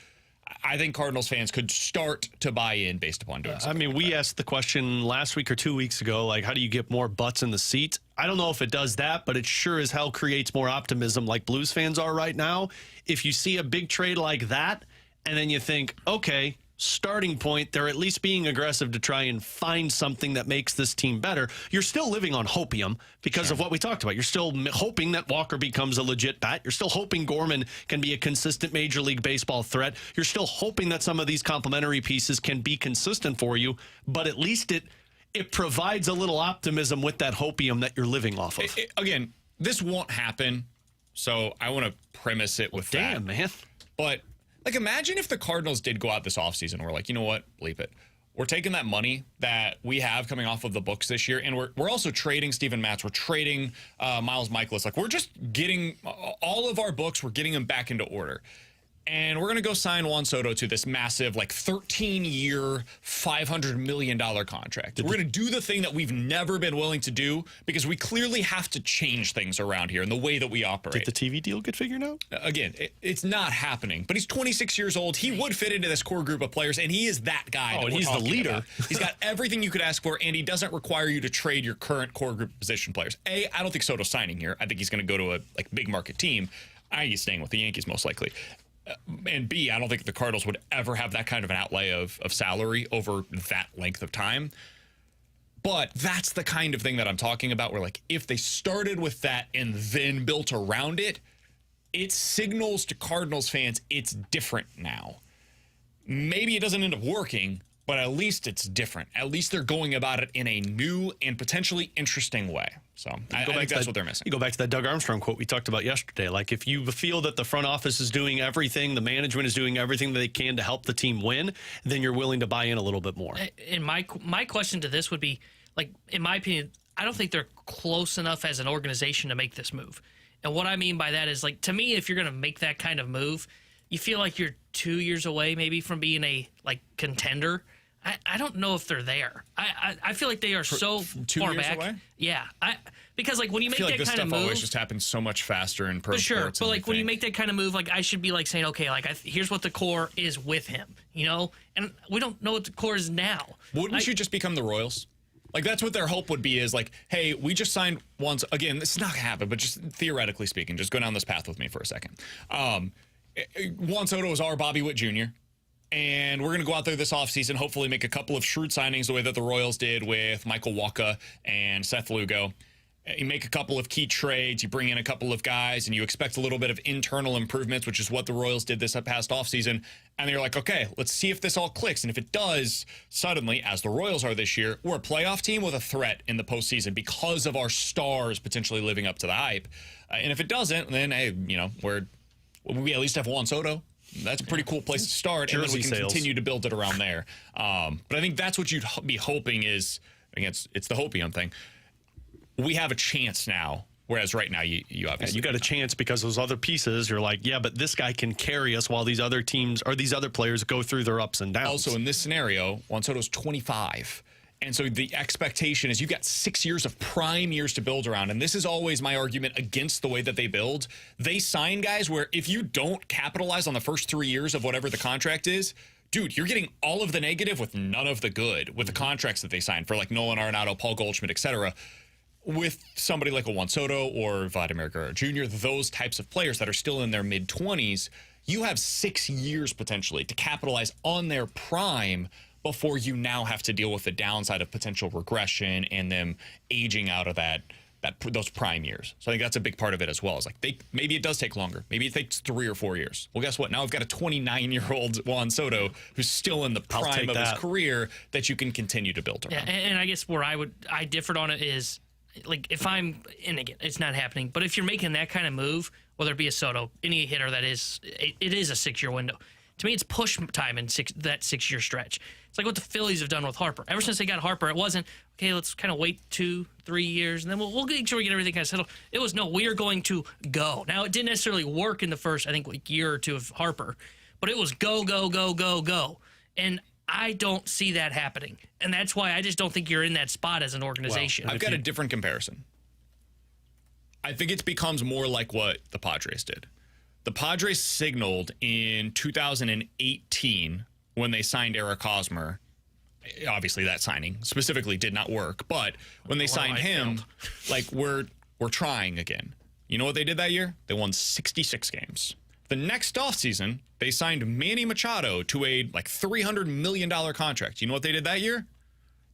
I think Cardinals fans could start to buy in based upon doing something. I mean, like we that. asked the question last week or 2 weeks ago, like, how do you get more butts in the seat? I don't know if it does that, but it sure as hell creates more optimism, like Blues fans are right now. If you see a big trade like that, and then you think, okay, starting point, they're at least being aggressive to try and find something that makes this team better. You're still living on hopium because of what we talked about. You're still hoping that Walker becomes a legit bat. You're still hoping Gorman can be a consistent Major League Baseball threat. You're still hoping that some of these complementary pieces can be consistent for you, but at least it provides a little optimism with that hopium that you're living off of. Again, this won't happen, so I want to premise it with that. Damn, man. But, like, imagine if the Cardinals did go out this offseason and we're like, you know what, bleep it. We're taking that money that we have coming off of the books this year, and we're also trading Steven Matz. We're trading Miles Michaelis. Like, we're just getting all of our books, we're getting them back into order. and we're going to go sign Juan Soto to this massive, like 13-year, $500 million contract. We're going to do the thing that we've never been willing to do because we clearly have to change things around here in the way that we operate. Did the TV deal get figured out? Again, it's not happening, but he's 26 years old. He would fit into this core group of players, and he is that guy. Oh, that and we're he's the talking leader. about. He's got everything you could ask for, and he doesn't require you to trade your current core group position players. I don't think Soto's signing here. I think he's going to go to a big market team. I think he's staying with the Yankees most likely. And B, I don't think the Cardinals would ever have that kind of an outlay of salary over that length of time. But that's the kind of thing that I'm talking about where, like, if they started with that and then built around it, it signals to Cardinals fans it's different now. Maybe it doesn't end up working, but at least it's different. At least they're going about it in a new and potentially interesting way. So I think that's what they're missing. You go back to that Doug Armstrong quote we talked about yesterday. Like, if you feel that the front office is doing everything, the management is doing everything that they can to help the team win, then you're willing to buy in a little bit more. And my question to this would be, like, in my opinion, I don't think they're close enough as an organization to make this move. And what I mean by that is, like, to me, if you're going to make that kind of move, you feel like you're 2 years away maybe from being a, like, contender. I don't know if they're there. I feel like they are so 2 far years back. away? Yeah. Because, like, when you make I feel that like this kind of stuff move, always just happens so much faster in pro but sure. sports. But, like, when you make that kind of move, like, I should be, like, saying, okay, like, here's what the core is with him, you know? And we don't know what the core is now. Wouldn't you just become the Royals? Like, that's what their hope would be, is like, hey, we just signed Juan. Again, this is not going to happen, but just theoretically speaking, just go down this path with me for a second. Juan Soto is our Bobby Witt Jr., and we're going to go out there this offseason, hopefully make a couple of shrewd signings the way that the Royals did with Michael Wacha and Seth Lugo. You make a couple of key trades, you bring in a couple of guys, and you expect a little bit of internal improvements, which is what the Royals did this past offseason. And you're like, okay, let's see if this all clicks. And if it does, suddenly, as the Royals are this year, we're a playoff team with a threat in the postseason because of our stars potentially living up to the hype. And if it doesn't, then, hey, you know, we at least have Juan Soto. That's a pretty cool place to start, and then we can continue to build it around there. But I think that's what you'd be hoping is, again, it's the hopium thing. We have a chance now, whereas right now you obviously you got a chance because those other pieces, you're like, yeah, but this guy can carry us while these other teams or these other players go through their ups and downs. Also, in this scenario, Juan Soto's 25. And so the expectation is you've got 6 years of prime years to build around. And this is always my argument against the way that they build. They sign guys where if you don't capitalize on the first 3 years of whatever the contract is, dude, you're getting all of the negative with none of the good with the contracts that they signed for, like Nolan Arenado, Paul Goldschmidt, etc. With somebody like a Juan Soto or Vladimir Guerrero Jr., those types of players that are still in their mid-20s, you have 6 years potentially to capitalize on their prime before you now have to deal with the downside of potential regression and them aging out of those prime years. So I think that's a big part of it as well. It's like maybe it does take longer. Maybe it takes 3 or 4 years. Well, guess what? Now I've got a 29-year-old Juan Soto who's still in the prime of his career that you can continue to build around. Yeah, and I guess where I differed on it is, like, if I'm, and again, it's not happening, but if you're making that kind of move, whether it be a Soto, any hitter that is, it is a 6-year window. To me, it's push time in that 6-year stretch. It's like what the Phillies have done with Harper. Ever since they got Harper, it wasn't, okay, let's kind of wait 2-3 years, and then we'll make sure we get everything kind of settled. It was, no, we are going to go. Now, it didn't necessarily work in the first, I think, like, year or two of Harper, but it was go, go, go, go, go. And I don't see that happening. And that's why I just don't think you're in that spot as an organization. Well, I've got a different comparison. I think it becomes more like what the Padres did. The Padres signaled in 2018 when they signed Eric Hosmer. Obviously, that signing specifically did not work, but when they signed him, like, we're trying again. You know what they did that year? They won 66 games. The next offseason, they signed Manny Machado to a $300 million contract. You know what they did that year?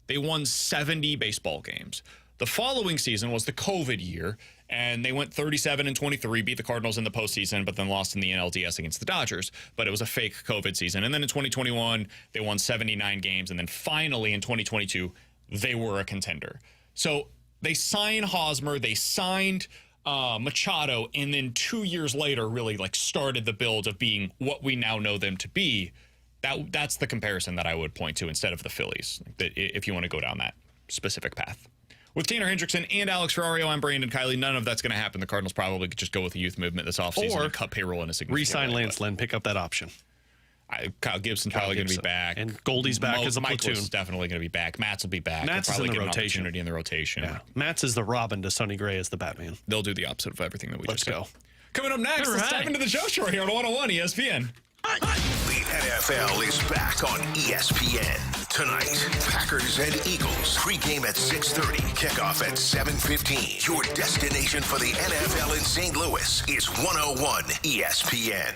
They won 70 baseball games. The following season was the COVID year, and they went 37-23, beat the Cardinals in the postseason, but then lost in the NLDS against the Dodgers. But it was a fake COVID season. And then in 2021, they won 79 games. And then finally in 2022, they were a contender. So they signed Hosmer, they signed Machado, and then 2 years later really started the build of being what we now know them to be. That's the comparison that I would point to instead of the Phillies, if you want to go down that specific path. With Tanner Hendrickson and Alex Ferrario and Brandon Kiley, none of that's going to happen. The Cardinals probably could just go with the youth movement this offseason and cut payroll in a significant Re-sign way, Lance Lynn, pick up that option. Kyle Gibson's probably going to be back. And Goldie's back as a platoon. Michael's definitely going to be back. Matz will be back. Matz is probably in the get an rotation. opportunity in the rotation. Yeah. Matz is the Robin to Sonny Gray as the Batman. They'll do the opposite of everything that we Let's just go. said. Coming up next, let's dive into the show here on 101 ESPN. The NFL is back on ESPN. Tonight, Packers and Eagles. Pregame at 6:30. Kickoff at 7:15. Your destination for the NFL in St. Louis is 101 ESPN.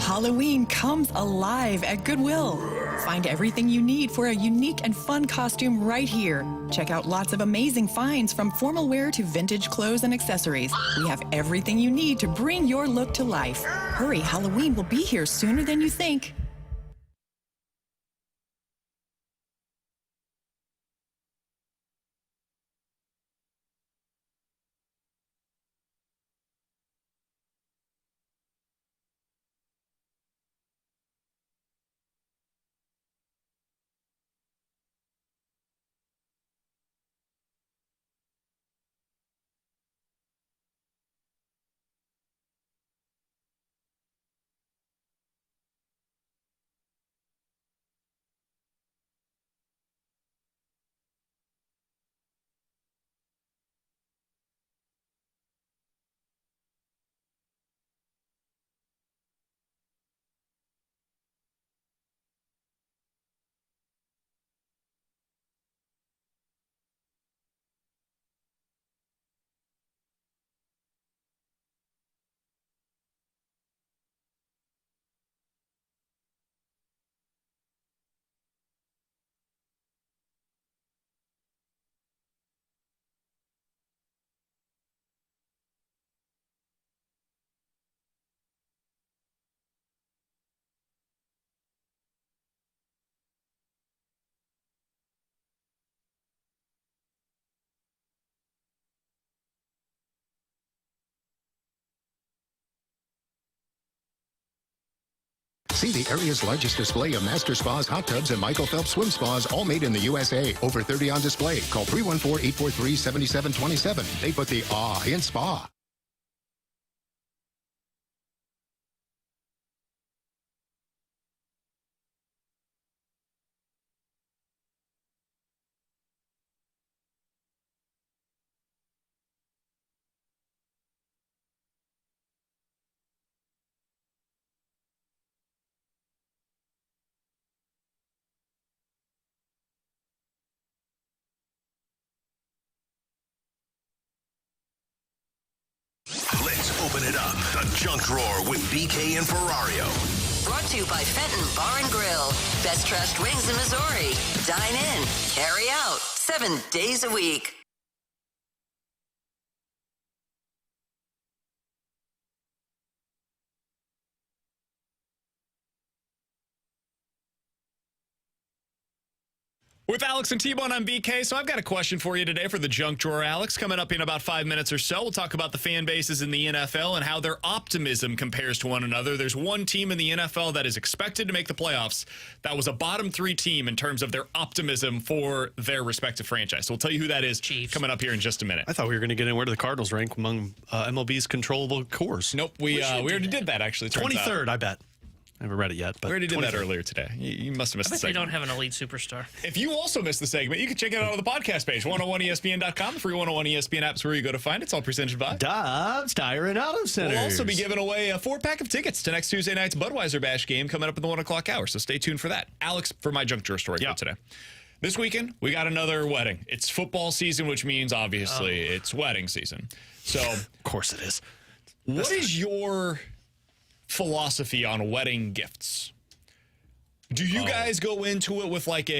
Halloween comes alive at Goodwill. Find everything you need for a unique and fun costume right here. Check out lots of amazing finds from formal wear to vintage clothes and accessories. We have everything you need to bring your look to life. Hurry, Halloween will be here sooner than you think. See the area's largest display of Master Spas, hot tubs, and Michael Phelps swim spas, all made in the USA. Over 30 on display. Call 314-843-7727. They put the awe in spa. Let's open it up. The Junk Drawer with BK and Ferrario. Brought to you by Fenton Bar and Grill. Best trust wings in Missouri. Dine in, carry out, 7 days a week. With Alex and T-Bone, I'm BK. So I've got a question for you today for the junk drawer, Alex. Coming up in about 5 minutes or so, we'll talk about the fan bases in the NFL and how their optimism compares to one another. There's one team in the NFL that is expected to make the playoffs that was a bottom 3 team in terms of their optimism for their respective franchise. So we'll tell you who that is coming up here in just a minute. I thought we were going to get in where do the Cardinals rank among MLB's controllable cores. Nope, we already did that, actually. 23rd, I bet. I haven't read it yet, but we already did that earlier today. You must have missed the segment. They don't have an elite superstar. If you also missed the segment, you can check it out on the podcast page, 101ESPN.com. The free 101 ESPN app's where you go to find it. It's all presented by Dobbs Tire and Auto Centers. We'll also be giving away a 4-pack of tickets to next Tuesday night's Budweiser Bash game coming up in the 1 o'clock hour. So stay tuned for that. Alex, for my junk drawer story for today. This weekend, we got another wedding. It's football season, which means, obviously, it's wedding season. So, of course it is. What is your philosophy on wedding gifts? Do you guys go into it with like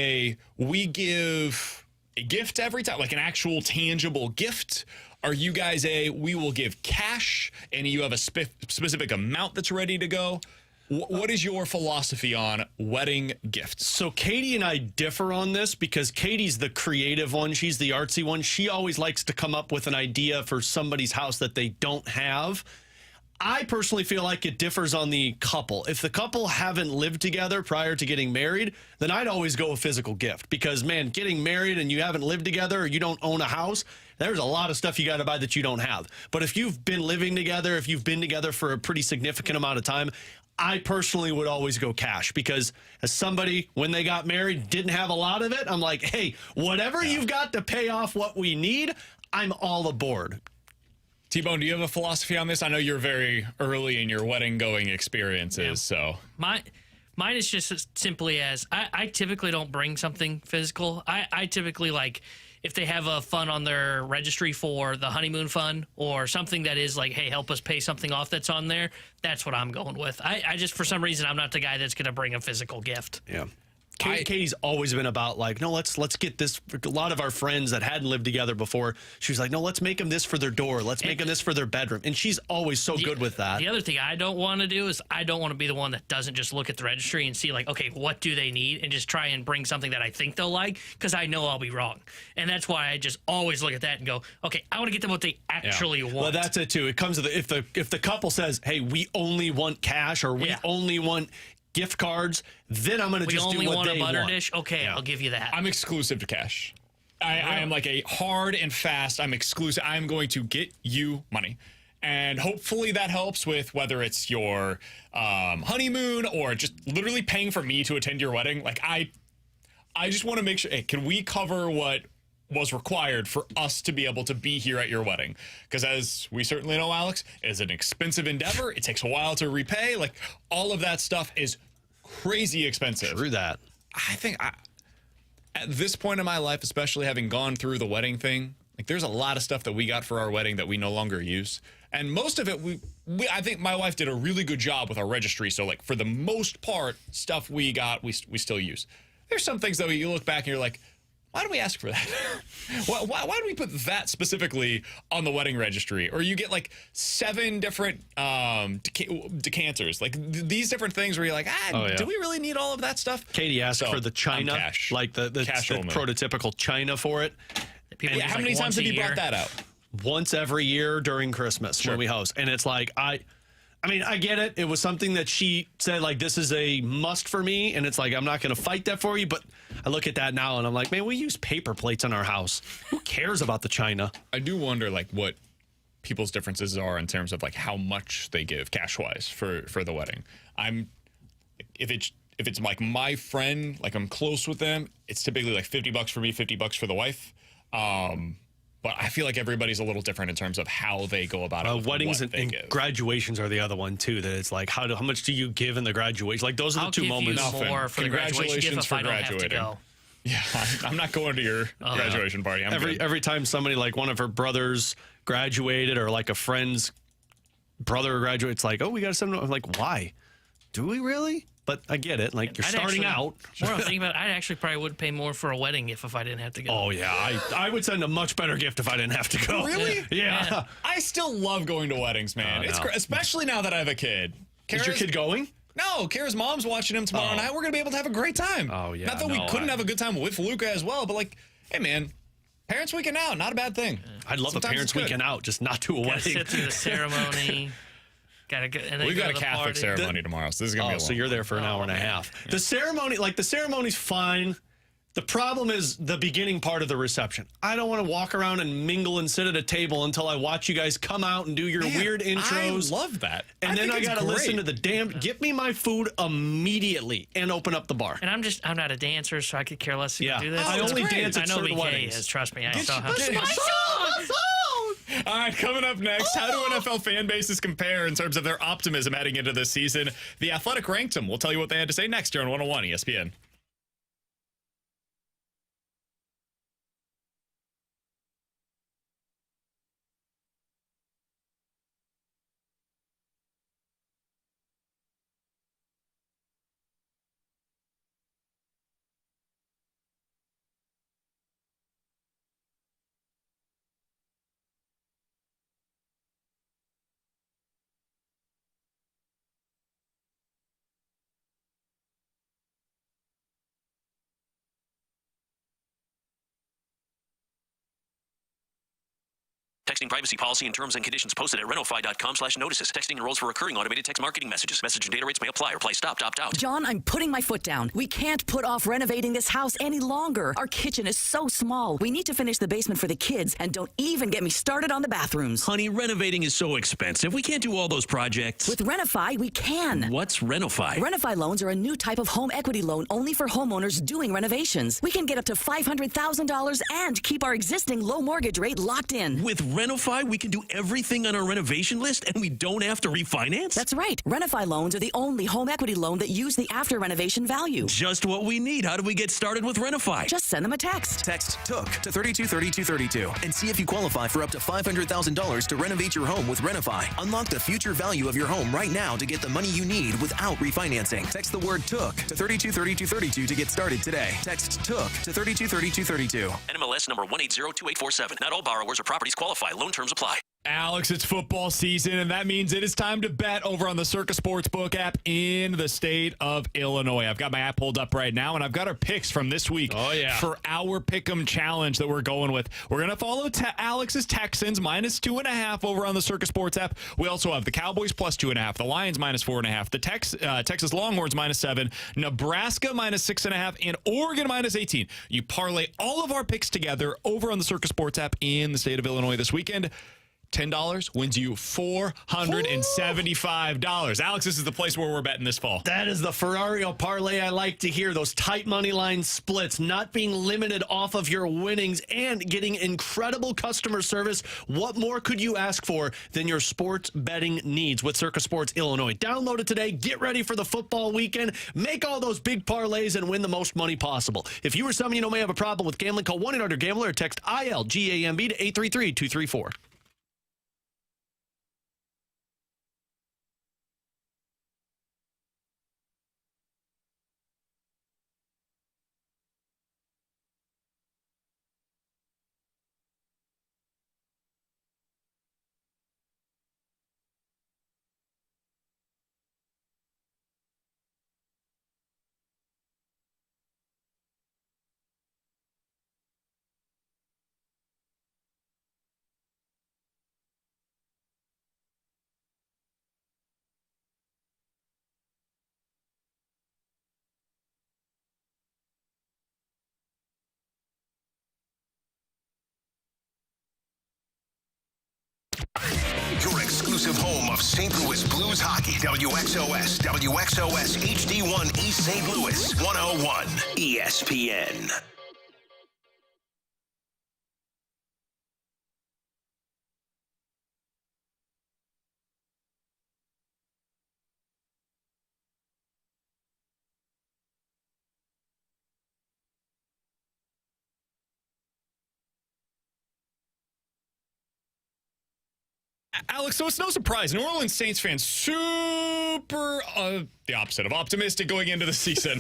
we give a gift every time, like an actual tangible gift? Are you guys we will give cash and you have a specific amount that's ready to go? What is your philosophy on wedding gifts? So Katie and I differ on this because Katie's the creative one. She's the artsy one. She always likes to come up with an idea for somebody's house that they don't have. I personally feel like it differs on the couple. If the couple haven't lived together prior to getting married, then I'd always go a physical gift because, man, getting married and you haven't lived together or you don't own a house, there's a lot of stuff you got to buy that you don't have. But if you've been living together, if you've been together for a pretty significant amount of time, I personally would always go cash because as somebody, when they got married, didn't have a lot of it, I'm like, hey, whatever you've got to pay off what we need, I'm all aboard. T-Bone, do you have a philosophy on this? I know you're very early in your wedding going experiences, so. Mine is just as simply as I typically don't bring something physical. I typically, like, if they have a fund on their registry for the honeymoon fund or something that is like, hey, help us pay something off that's on there, that's what I'm going with. I just, for some reason, I'm not the guy that's going to bring a physical gift. Yeah. Katie's always been about like, no, let's get this. A lot of our friends that hadn't lived together before, she was like, no, let's make them this for their door. Let's make them this for their bedroom. And she's always so good with that. The other thing I don't want to do is I don't want to be the one that doesn't just look at the registry and see like, okay, what do they need? And just try and bring something that I think they'll like because I know I'll be wrong. And that's why I just always look at that and go, okay, I want to get them what they actually want. Well, that's it too. It comes to if the couple says, hey, we only want cash or we only want gift cards, then I'm going to just do what they want. We only want a butter dish? Okay, I'll give you that. I'm exclusive to cash. I am like a hard and fast, I'm exclusive. I'm going to get you money. And hopefully that helps with whether it's your honeymoon or just literally paying for me to attend your wedding. Like, I just want to make sure, hey, can we cover what was required for us to be able to be here at your wedding? Because as we certainly know, Alex, is an expensive endeavor. It takes a while to repay. Like, all of that stuff is crazy expensive. True that. I think at this point in my life, especially having gone through the wedding thing, like there's a lot of stuff that we got for our wedding that we no longer use. And most of it, I think my wife did a really good job with our registry. So like for the most part, stuff we got, we still use. There's some things though, you look back and you're like, why do we ask for that? why do we put that specifically on the wedding registry? Or you get like 7 different decanters, like these different things where you're like, do we really need all of that stuff? Katie asked for the china, like the prototypical china for it. How many times have you brought that out? Once every year during Christmas when we host. And it's like, I mean, I get it. It was something that she said, like, this is a must for me. And it's like, I'm not going to fight that for you. But I look at that now and I'm like, man, we use paper plates in our house. Who cares about the china? I do wonder, like, what people's differences are in terms of, like, how much they give cash-wise for the wedding. If it's, like, my friend, like, I'm close with them, it's typically, like, $50 for me, $50 for the wife. But I feel like everybody's a little different in terms of how they go about it. Weddings and graduations are the other one too. That it's like how much do you give in the graduation? Like those are the two moments. I'll give you more for the graduation gift if I don't have to go. Yeah, I'm not going to your graduation party. Every time somebody like one of her brothers graduated or like a friend's brother graduated, it's like, oh, we got to send them. I'm like, why? Do we really? But I get it. Like, you're starting out. More I'm thinking about it, I actually probably would pay more for a wedding gift if I didn't have to go. Oh, yeah. I would send a much better gift if I didn't have to go. Really? Yeah. I still love going to weddings, man. It's especially now that I have a kid. Is your kid going? No, Kara's mom's watching him tomorrow night. We're going to be able to have a great time. Oh, yeah. Not that we couldn't have a good time with Luca as well, but like, hey, man, parents' weekend out, not a bad thing. I'd love Sometimes a parents' it's good. weekend out, just not to a Gotta wedding. sit through the ceremony. We've got a Catholic ceremony tomorrow, so this is going to be a so long you're there for an hour and a half. Yeah. The ceremony's fine. The problem is the beginning part of the reception. I don't want to walk around and mingle and sit at a table until I watch you guys come out and do your weird intros. I love that. And then I got to listen to the get me my food immediately and open up the bar. And I'm not a dancer, so I could care less if you do this. I only dance at I know certain BK weddings. is. Trust me. I saw how. All right, coming up next, how do NFL fan bases compare in terms of their optimism heading into this season? The Athletic ranked them. We'll tell you what they had to say next here on 101 ESPN. Texting privacy policy and terms and conditions posted at renofi.com/notices. Texting enrolls for recurring automated text marketing messages. Message and data rates may apply. Reply stop, opt out. John, I'm putting my foot down. We can't put off renovating this house any longer. Our kitchen is so small. We need to finish the basement for the kids, and don't even get me started on the bathrooms. Honey, renovating is so expensive. We can't do all those projects. With Renofi, we can. What's Renofi? Renofi loans are a new type of home equity loan only for homeowners doing renovations. We can get up to $500,000 and keep our existing low mortgage rate locked in. With Renofi, we can do everything on our renovation list and we don't have to refinance? That's right. Renofi loans are the only home equity loan that use the after renovation value. Just what we need. How do we get started with Renofi? Just send them a text. Text TOOK to 323232 and see if you qualify for up to $500,000 to renovate your home with Renofi. Unlock the future value of your home right now to get the money you need without refinancing. Text the word TOOK to 323232 to get started today. Text TOOK to 323232. NMLS number 1802847. Not all borrowers or properties qualify. Loan terms apply. Alex, it's football season, and that means it is time to bet over on the Circa Sportsbook app in the state of Illinois. I've got my app pulled up right now, and I've got our picks from this week for our Pick'em Challenge that we're going with. We're going to follow Alex's Texans -2.5 over on the Circa Sports app. We also have the Cowboys +2.5, the Lions -4.5, the Texas Longhorns -7, Nebraska -6.5, and Oregon -18. You parlay all of our picks together over on the Circa Sports app in the state of Illinois this weekend. $10 wins you $475. Alex, this is the place where we're betting this fall. That is the Ferrario parlay I like to hear. Those tight money line splits, not being limited off of your winnings, and getting incredible customer service. What more could you ask for than your sports betting needs with Circa Sports Illinois? Download it today. Get ready for the football weekend. Make all those big parlays and win the most money possible. If you or someone you know may have a problem with gambling, call 1-800-GAMBLER or text ILGAMB to 833-234. Your exclusive home of St. Louis Blues hockey. WXOS HD1 East St. Louis 101 ESPN. Alex, so it's no surprise, New Orleans Saints fans super, the opposite of optimistic going into the season.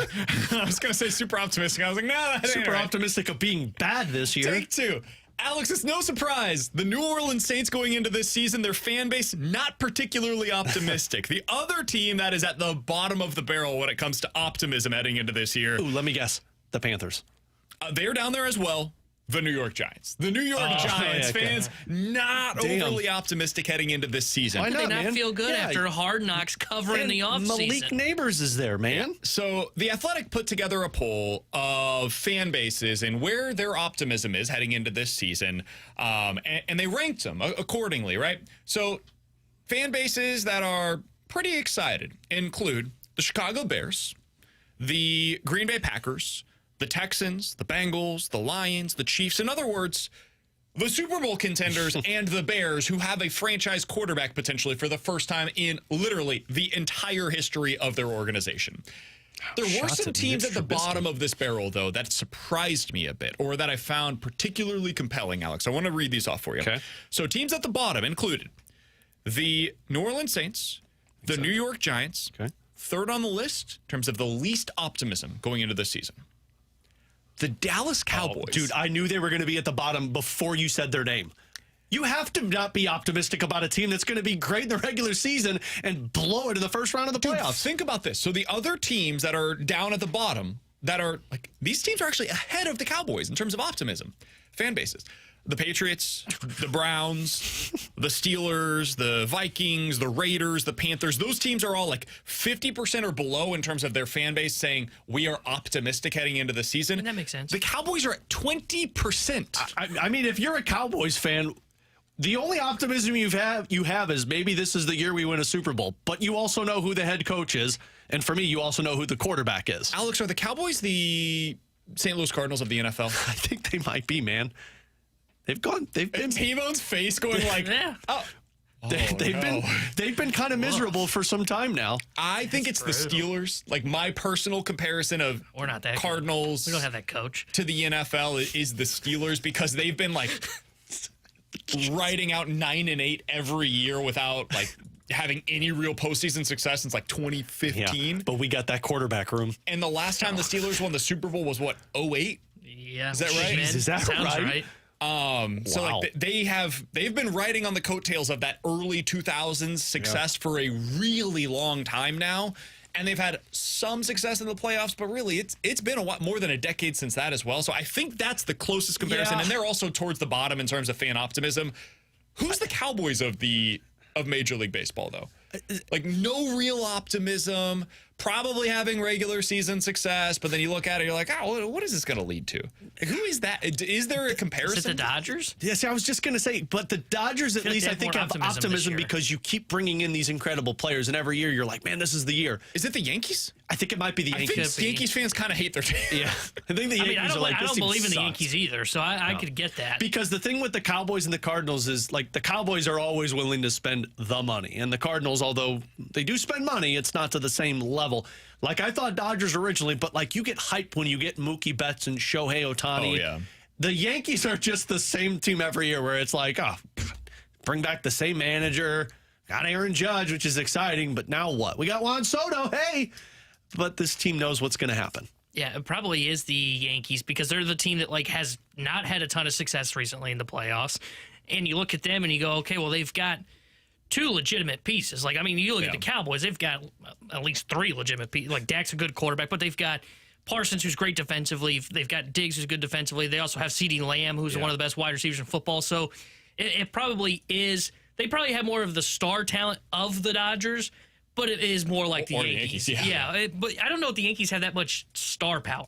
I was going to say super optimistic. I was like, no, that ain't Super right. optimistic of being bad this year. Take two. Alex, it's no surprise. The New Orleans Saints going into this season, their fan base not particularly optimistic. The other team that is at the bottom of the barrel when it comes to optimism heading into this year. Ooh, let me guess. The Panthers. They're down there as well. The New York Giants. The New York Giants fans not overly optimistic heading into this season. Why not, they not feel good after Hard Knocks covering the offseason? Malik Neighbors is there, man. Yeah. So The Athletic put together a poll of fan bases and where their optimism is heading into this season, and they ranked them accordingly, right? So fan bases that are pretty excited include the Chicago Bears, the Green Bay Packers, the Texans, the Bengals, the Lions, the Chiefs. In other words, the Super Bowl contenders and the Bears, who have a franchise quarterback potentially for the first time in literally the entire history of their organization. There were some teams at the bottom of this barrel, though, that surprised me a bit, or that I found particularly compelling, Alex. I want to read these off for you. Okay. So teams at the bottom included the New Orleans Saints, the New York Giants, third on the list in terms of the least optimism going into this season. The Dallas Cowboys. Oh, dude, I knew they were going to be at the bottom before you said their name. You have to not be optimistic about a team that's going to be great in the regular season and blow it in the first round of the playoffs. Think about this. So the other teams that are down at the bottom, that are like, these teams are actually ahead of the Cowboys in terms of optimism. Fan bases. The Patriots, the Browns, the Steelers, the Vikings, the Raiders, the Panthers, those teams are all like 50% or below in terms of their fan base saying we are optimistic heading into the season. And that makes sense. The Cowboys are at 20%. I mean, if you're a Cowboys fan, the only optimism you have is maybe this is the year we win a Super Bowl, but you also know who the head coach is, and for me, you also know who the quarterback is. Alex, are the Cowboys the St. Louis Cardinals of the NFL? I think they might be, man. They've been T-Bone's face going like, they've been kind of miserable for some time now. I think it's the Steelers. Like my personal comparison of we're not that Cardinals. We don't have that coach to the NFL is the Steelers because they've been like riding out 9-8 every year without like having any real postseason success since like 2015. Yeah, but we got that quarterback room. And the last time the Steelers won the Super Bowl was what, 2008? Yeah, is that right? Is that right? So like they've been riding on the coattails of that early 2000s success for a really long time now, and they've had some success in the playoffs, but really it's been a lot more than a decade since that as well. So I think that's the closest comparison, and they're also towards the bottom in terms of fan optimism. Who's the Cowboys of Major League Baseball though? Like no real optimism, probably having regular season success, but then you look at it, you're like, oh, what is this going to lead to? Who is that? Is there a comparison? Is it the Dodgers? Yes, I was just going to say, but the Dodgers at least I think have optimism because you keep bringing in these incredible players, and every year you're like, man, this is the year. Is it the Yankees? I think it might be the Yankees. I think Yankees fans kind of hate their team. Yeah, I think the Yankees are like, I this don't team believe in the sucks. Yankees either, so I could get that. Because the thing with the Cowboys and the Cardinals is like the Cowboys are always willing to spend the money, and the Cardinals, although they do spend money, it's not to the same level. Like I thought Dodgers originally, but like you get hyped when you get Mookie Betts and Shohei Ohtani. Oh, yeah. The Yankees are just the same team every year where it's like, oh, bring back the same manager, got Aaron Judge, which is exciting, but now what? We got Juan Soto, hey! But this team knows what's going to happen. Yeah, it probably is the Yankees because they're the team that like has not had a ton of success recently in the playoffs. And you look at them and you go, okay, well, they've got two legitimate pieces. Like, I mean, you look at the Cowboys, they've got at least three legitimate pieces. Like, Dak's a good quarterback, but they've got Parsons, who's great defensively. They've got Diggs, who's good defensively. They also have CeeDee Lamb, who's one of the best wide receivers in football. So it probably is. They probably have more of the star talent of the Dodgers, but it is more like the Yankees. But I don't know if the Yankees have that much star power.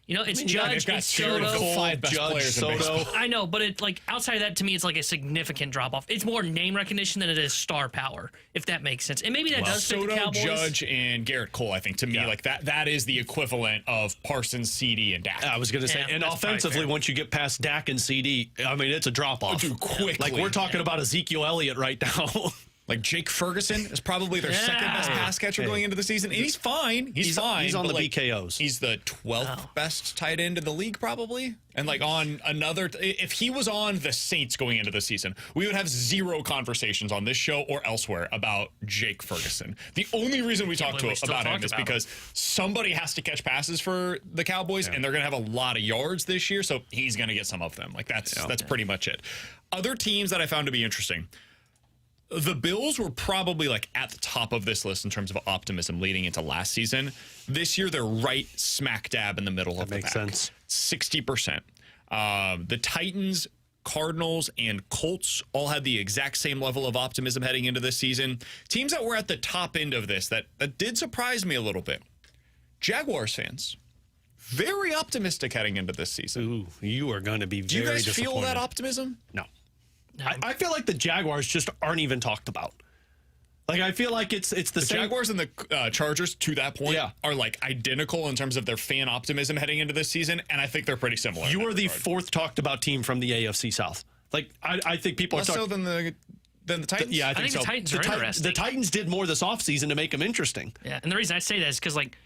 You know, it's Judge, it's Soto, Judge, Soto. I know, but it like outside of that, to me, it's like a significant drop off. It's more name recognition than it is star power, if that makes sense. And maybe that does fit the Cowboys. Judge, and Garrett Cole, I think, to me, like that is the equivalent of Parsons, CD, and Dak. I was going to say, and offensively, once you get past Dak and CD, I mean, it's a drop off. Quickly. Like we're talking about Ezekiel Elliott right now. Like Jake Ferguson is probably their second best pass catcher going into the season. And he's fine. He's fine. He's on the like, BKOs. He's the 12th best tight end in the league, probably. And like on another, if he was on the Saints going into the season, we would have zero conversations on this show or elsewhere about Jake Ferguson. The only reason we talk about him is because somebody has to catch passes for the Cowboys, and they're going to have a lot of yards this year, so he's going to get some of them. Like that's pretty much it. Other teams that I found to be interesting. The Bills were probably like at the top of this list in terms of optimism leading into last season. This year, they're right smack dab in the middle of the pack. That makes sense. 60%. The Titans, Cardinals, and Colts all had the exact same level of optimism heading into this season. Teams that were at the top end of this that did surprise me a little bit. Jaguars fans, very optimistic heading into this season. Ooh, you are going to be very disappointed. Do you guys feel that optimism? No. I feel like the Jaguars just aren't even talked about. Like, I feel like it's the same. Jaguars and the Chargers, to that point, are like identical in terms of their fan optimism heading into this season, and I think they're pretty similar. You are the fourth talked about team from the AFC South. Like, I think people are talking... Less so than the Titans? Yeah, I think so. The Titans are interesting. The Titans did more this offseason to make them interesting. Yeah, and the reason I say that is because, like,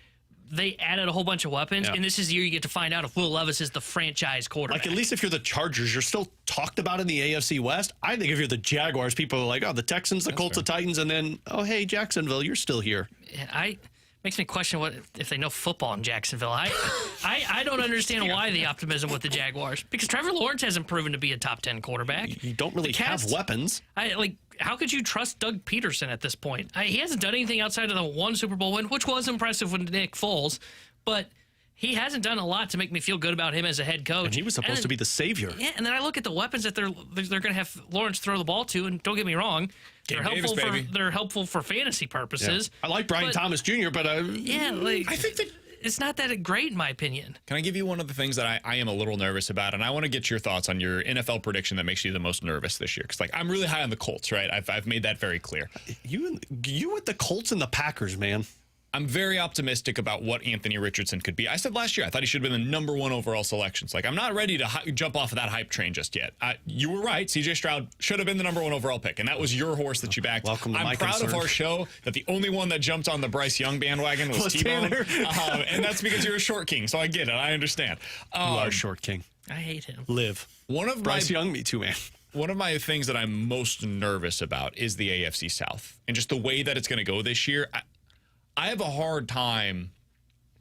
they added a whole bunch of weapons, and this is the year you get to find out if Will Levis is the franchise quarterback. Like, at least if you're the Chargers, you're still talked about in the AFC West. I think if you're the Jaguars, people are like, oh, the Texans, the Colts, the Titans, and then, oh, hey, Jacksonville, you're still here. Yeah, makes me question what if they know football in Jacksonville. I don't understand why the optimism with the Jaguars, because Trevor Lawrence hasn't proven to be a top 10 quarterback. You don't really have weapons. How could you trust Doug Peterson at this point? He hasn't done anything outside of the one Super Bowl win, which was impressive with Nick Foles, but he hasn't done a lot to make me feel good about him as a head coach. And he was supposed to be the savior. Yeah, and then I look at the weapons that they're going to have Lawrence throw the ball to, and don't get me wrong, they're helpful for fantasy purposes. Yeah. I like Brian Thomas Jr., but I think that it's not that great in my opinion. Can I give you one of the things that I am a little nervous about, and I want to get your thoughts on your NFL prediction that makes you the most nervous this year? Because like I'm really high on the Colts, right? I've made that very clear. You with the Colts and the Packers, man. I'm very optimistic about what Anthony Richardson could be. I said last year I thought he should have been the #1 overall selections. Like I'm not ready to jump off of that hype train just yet. You were right. C.J. Stroud should have been the #1 overall pick, and that was your horse that you backed. Welcome to I'm proud of our show that the only one that jumped on the Bryce Young bandwagon was T-Bone. And that's because you're a short king, so I get it. I understand. You are a short king. I hate him. Live. Bryce Young, me too, man. One of my things that I'm most nervous about is the AFC South and just the way that it's going to go this year. I have a hard time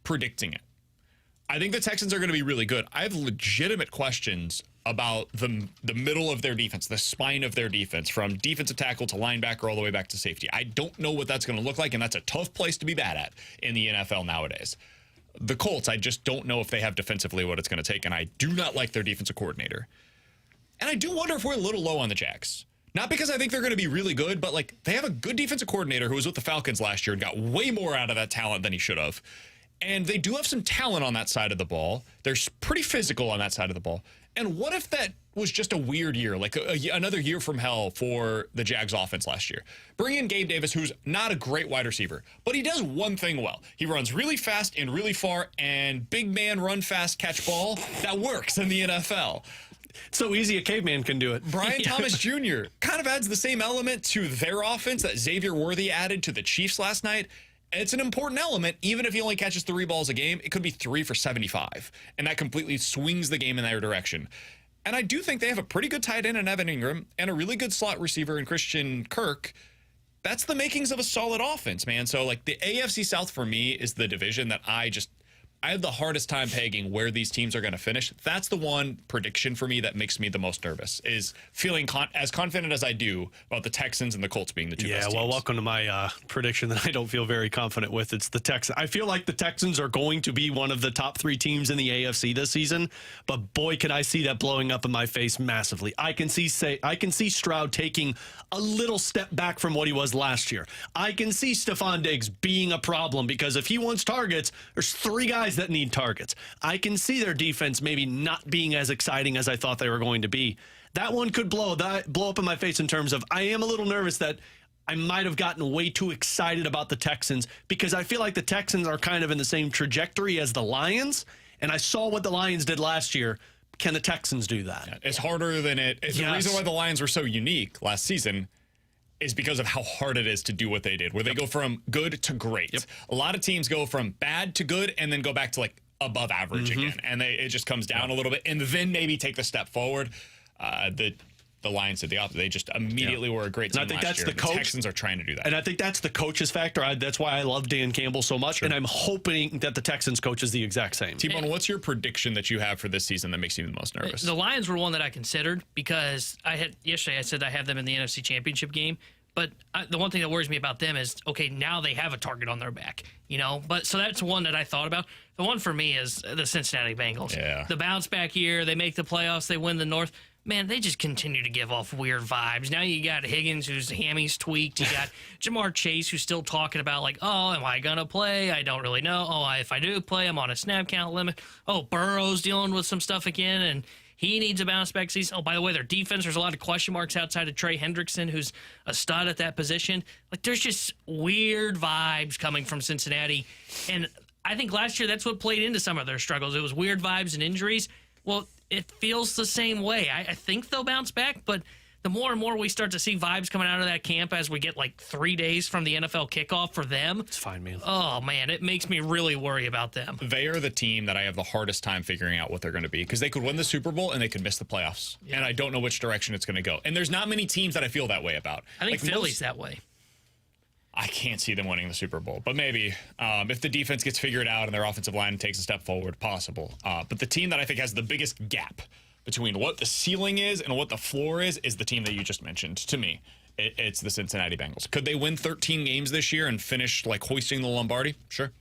predicting it. I think the Texans are going to be really good. I have legitimate questions about the middle of their defense, the spine of their defense, from defensive tackle to linebacker all the way back to safety. I don't know what that's going to look like, and that's a tough place to be bad at in the NFL nowadays. The Colts, I just don't know if they have defensively what it's going to take, and I do not like their defensive coordinator. And I do wonder if we're a little low on the Jags. Not because I think they're going to be really good, but like they have a good defensive coordinator who was with the Falcons last year and got way more out of that talent than he should have. And they do have some talent on that side of the ball. They're pretty physical on that side of the ball. And what if that was just a weird year, like another year from hell for the Jags offense last year? Bring in Gabe Davis, who's not a great wide receiver, but he does one thing well. He runs really fast and really far, and big man run fast, catch ball. That works in the NFL. So easy a caveman can do it. Brian Thomas Jr. kind of adds the same element to their offense that Xavier Worthy added to the Chiefs last night. It's an important element. Even if he only catches 3 balls a game, it could be 3 for 75. And that completely swings the game in their direction. And I do think they have a pretty good tight end in Evan Ingram and a really good slot receiver in Christian Kirk. That's the makings of a solid offense, man. So like the AFC South for me is the division that I have the hardest time pegging where these teams are going to finish. That's the one prediction for me that makes me the most nervous, is feeling as confident as I do about the Texans and the Colts being the two best teams. Yeah, well, welcome to my prediction that I don't feel very confident with. It's the Texans. I feel like the Texans are going to be one of the top 3 teams in the AFC this season, but boy, can I see that blowing up in my face massively. I can see Stroud taking a little step back from what he was last year. I can see Stephon Diggs being a problem because if he wants targets, there's 3 guys that need targets. I can see their defense maybe not being as exciting as I thought they were going to be. That one could blow up in my face in terms of I am a little nervous that I might have gotten way too excited about the Texans because I feel like the Texans are kind of in the same trajectory as the Lions, and I saw what the Lions did last year. Can the Texans do that? Yeah, it's harder than it. It's the reason why the Lions were so unique last season is because of how hard it is to do what they did, where they go from good to great. A lot of teams go from bad to good and then go back to like above average again. And it just comes down a little bit and then maybe take the step forward. The Lions did the opposite. They just immediately were a great team. And I think last that's year. the coach. Texans are trying to do that. And I think that's the coach's factor. That's why I love Dan Campbell so much. And I'm hoping that the Texans coach is the exact same. T-Bone, what's your prediction that you have for this season that makes you the most nervous? The Lions were one that I considered because yesterday I said I have them in the NFC Championship game. But the one thing that worries me about them is, okay, now they have a target on their back, But so that's one that I thought about. The one for me is the Cincinnati Bengals. Yeah. The bounce back year, they make the playoffs, they win the North. Man, they just continue to give off weird vibes. Now you got Higgins, whose hammy's tweaked. You got Jamar Chase, who's still talking about, like, oh, am I going to play? I don't really know. Oh, if I do play, I'm on a snap count limit. Oh, Burrow's dealing with some stuff again, and he needs a bounce back season. Oh, by the way, their defense, there's a lot of question marks outside of Trey Hendrickson, who's a stud at that position. Like, there's just weird vibes coming from Cincinnati. And I think last year that's what played into some of their struggles. It was weird vibes and injuries. Well, it feels the same way. I think they'll bounce back, but the more and more we start to see vibes coming out of that camp as we get like 3 days from the NFL kickoff for them. It's fine, man. Oh, man, it makes me really worry about them. They are the team that I have the hardest time figuring out what they're going to be because they could win the Super Bowl and they could miss the playoffs. Yeah. And I don't know which direction it's going to go. And there's not many teams that I feel that way about. I think Philly's that way. I can't see them winning the Super Bowl, but maybe if the defense gets figured out and their offensive line takes a step forward, possible. But the team that I think has the biggest gap between what the ceiling is and what the floor is the team that you just mentioned. To me, it's the Cincinnati Bengals. Could they win 13 games this year and finish like hoisting the Lombardi? Sure.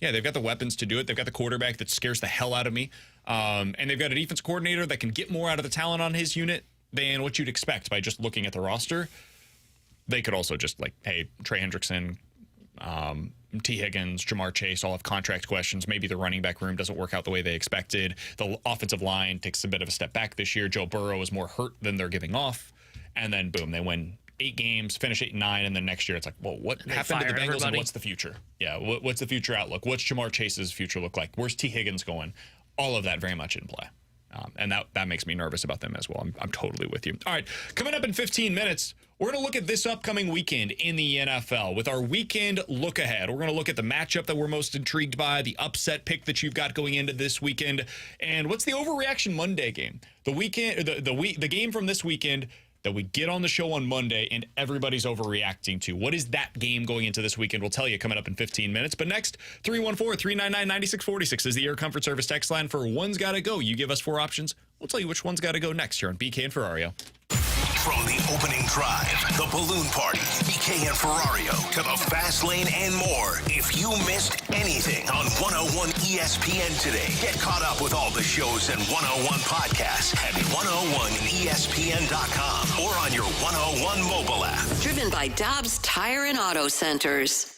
Yeah, they've got the weapons to do it. They've got the quarterback that scares the hell out of me. And they've got a defense coordinator that can get more out of the talent on his unit than what you'd expect by just looking at the roster. They could also just hey, Trey Hendrickson, T. Higgins, Jamar Chase all have contract questions. Maybe the running back room doesn't work out the way they expected. The offensive line takes a bit of a step back this year. Joe Burrow is more hurt than they're giving off. And then, boom, they win 8 games, finish 8-9, and then next year it's like, well, what happened to the Bengals and what's the future? Yeah, what's the future outlook? What's Jamar Chase's future look like? Where's T. Higgins going? All of that very much in play. And that makes me nervous about them as well. I'm totally with you. All right, coming up in 15 minutes, we're going to look at this upcoming weekend in the NFL with our weekend look ahead. We're going to look at the matchup that we're most intrigued by, the upset pick that you've got going into this weekend, and what's the overreaction Monday game? The game from this weekend that we get on the show on Monday and everybody's overreacting to. What is that game going into this weekend? We'll tell you coming up in 15 minutes. But next, 314-399-9646 is the Air Comfort Service text line for One's Gotta Go. You give us 4 options. We'll tell you which one's got to go next here on BK and Ferrario. From the opening drive, the balloon party, BK and Ferrario, to the fast lane and more. If you missed anything on 101 ESPN today, get caught up with all the shows and 101 podcasts at 101ESPN.com or on your 101 mobile app. Driven by Dobbs Tire and Auto Centers.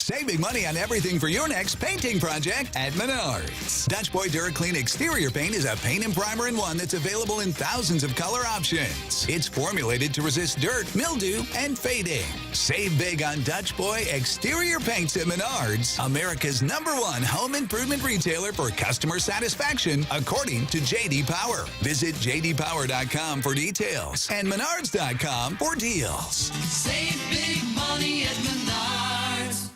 Saving money on everything for your next painting project at Menards. Dutch Boy DuraClean Exterior Paint is a paint and primer in one that's available in thousands of color options. It's formulated to resist dirt, mildew, and fading. Save big on Dutch Boy Exterior Paints at Menards, America's #1 home improvement retailer for customer satisfaction, according to J.D. Power. Visit jdpower.com for details and menards.com for deals. Save big money at Menards.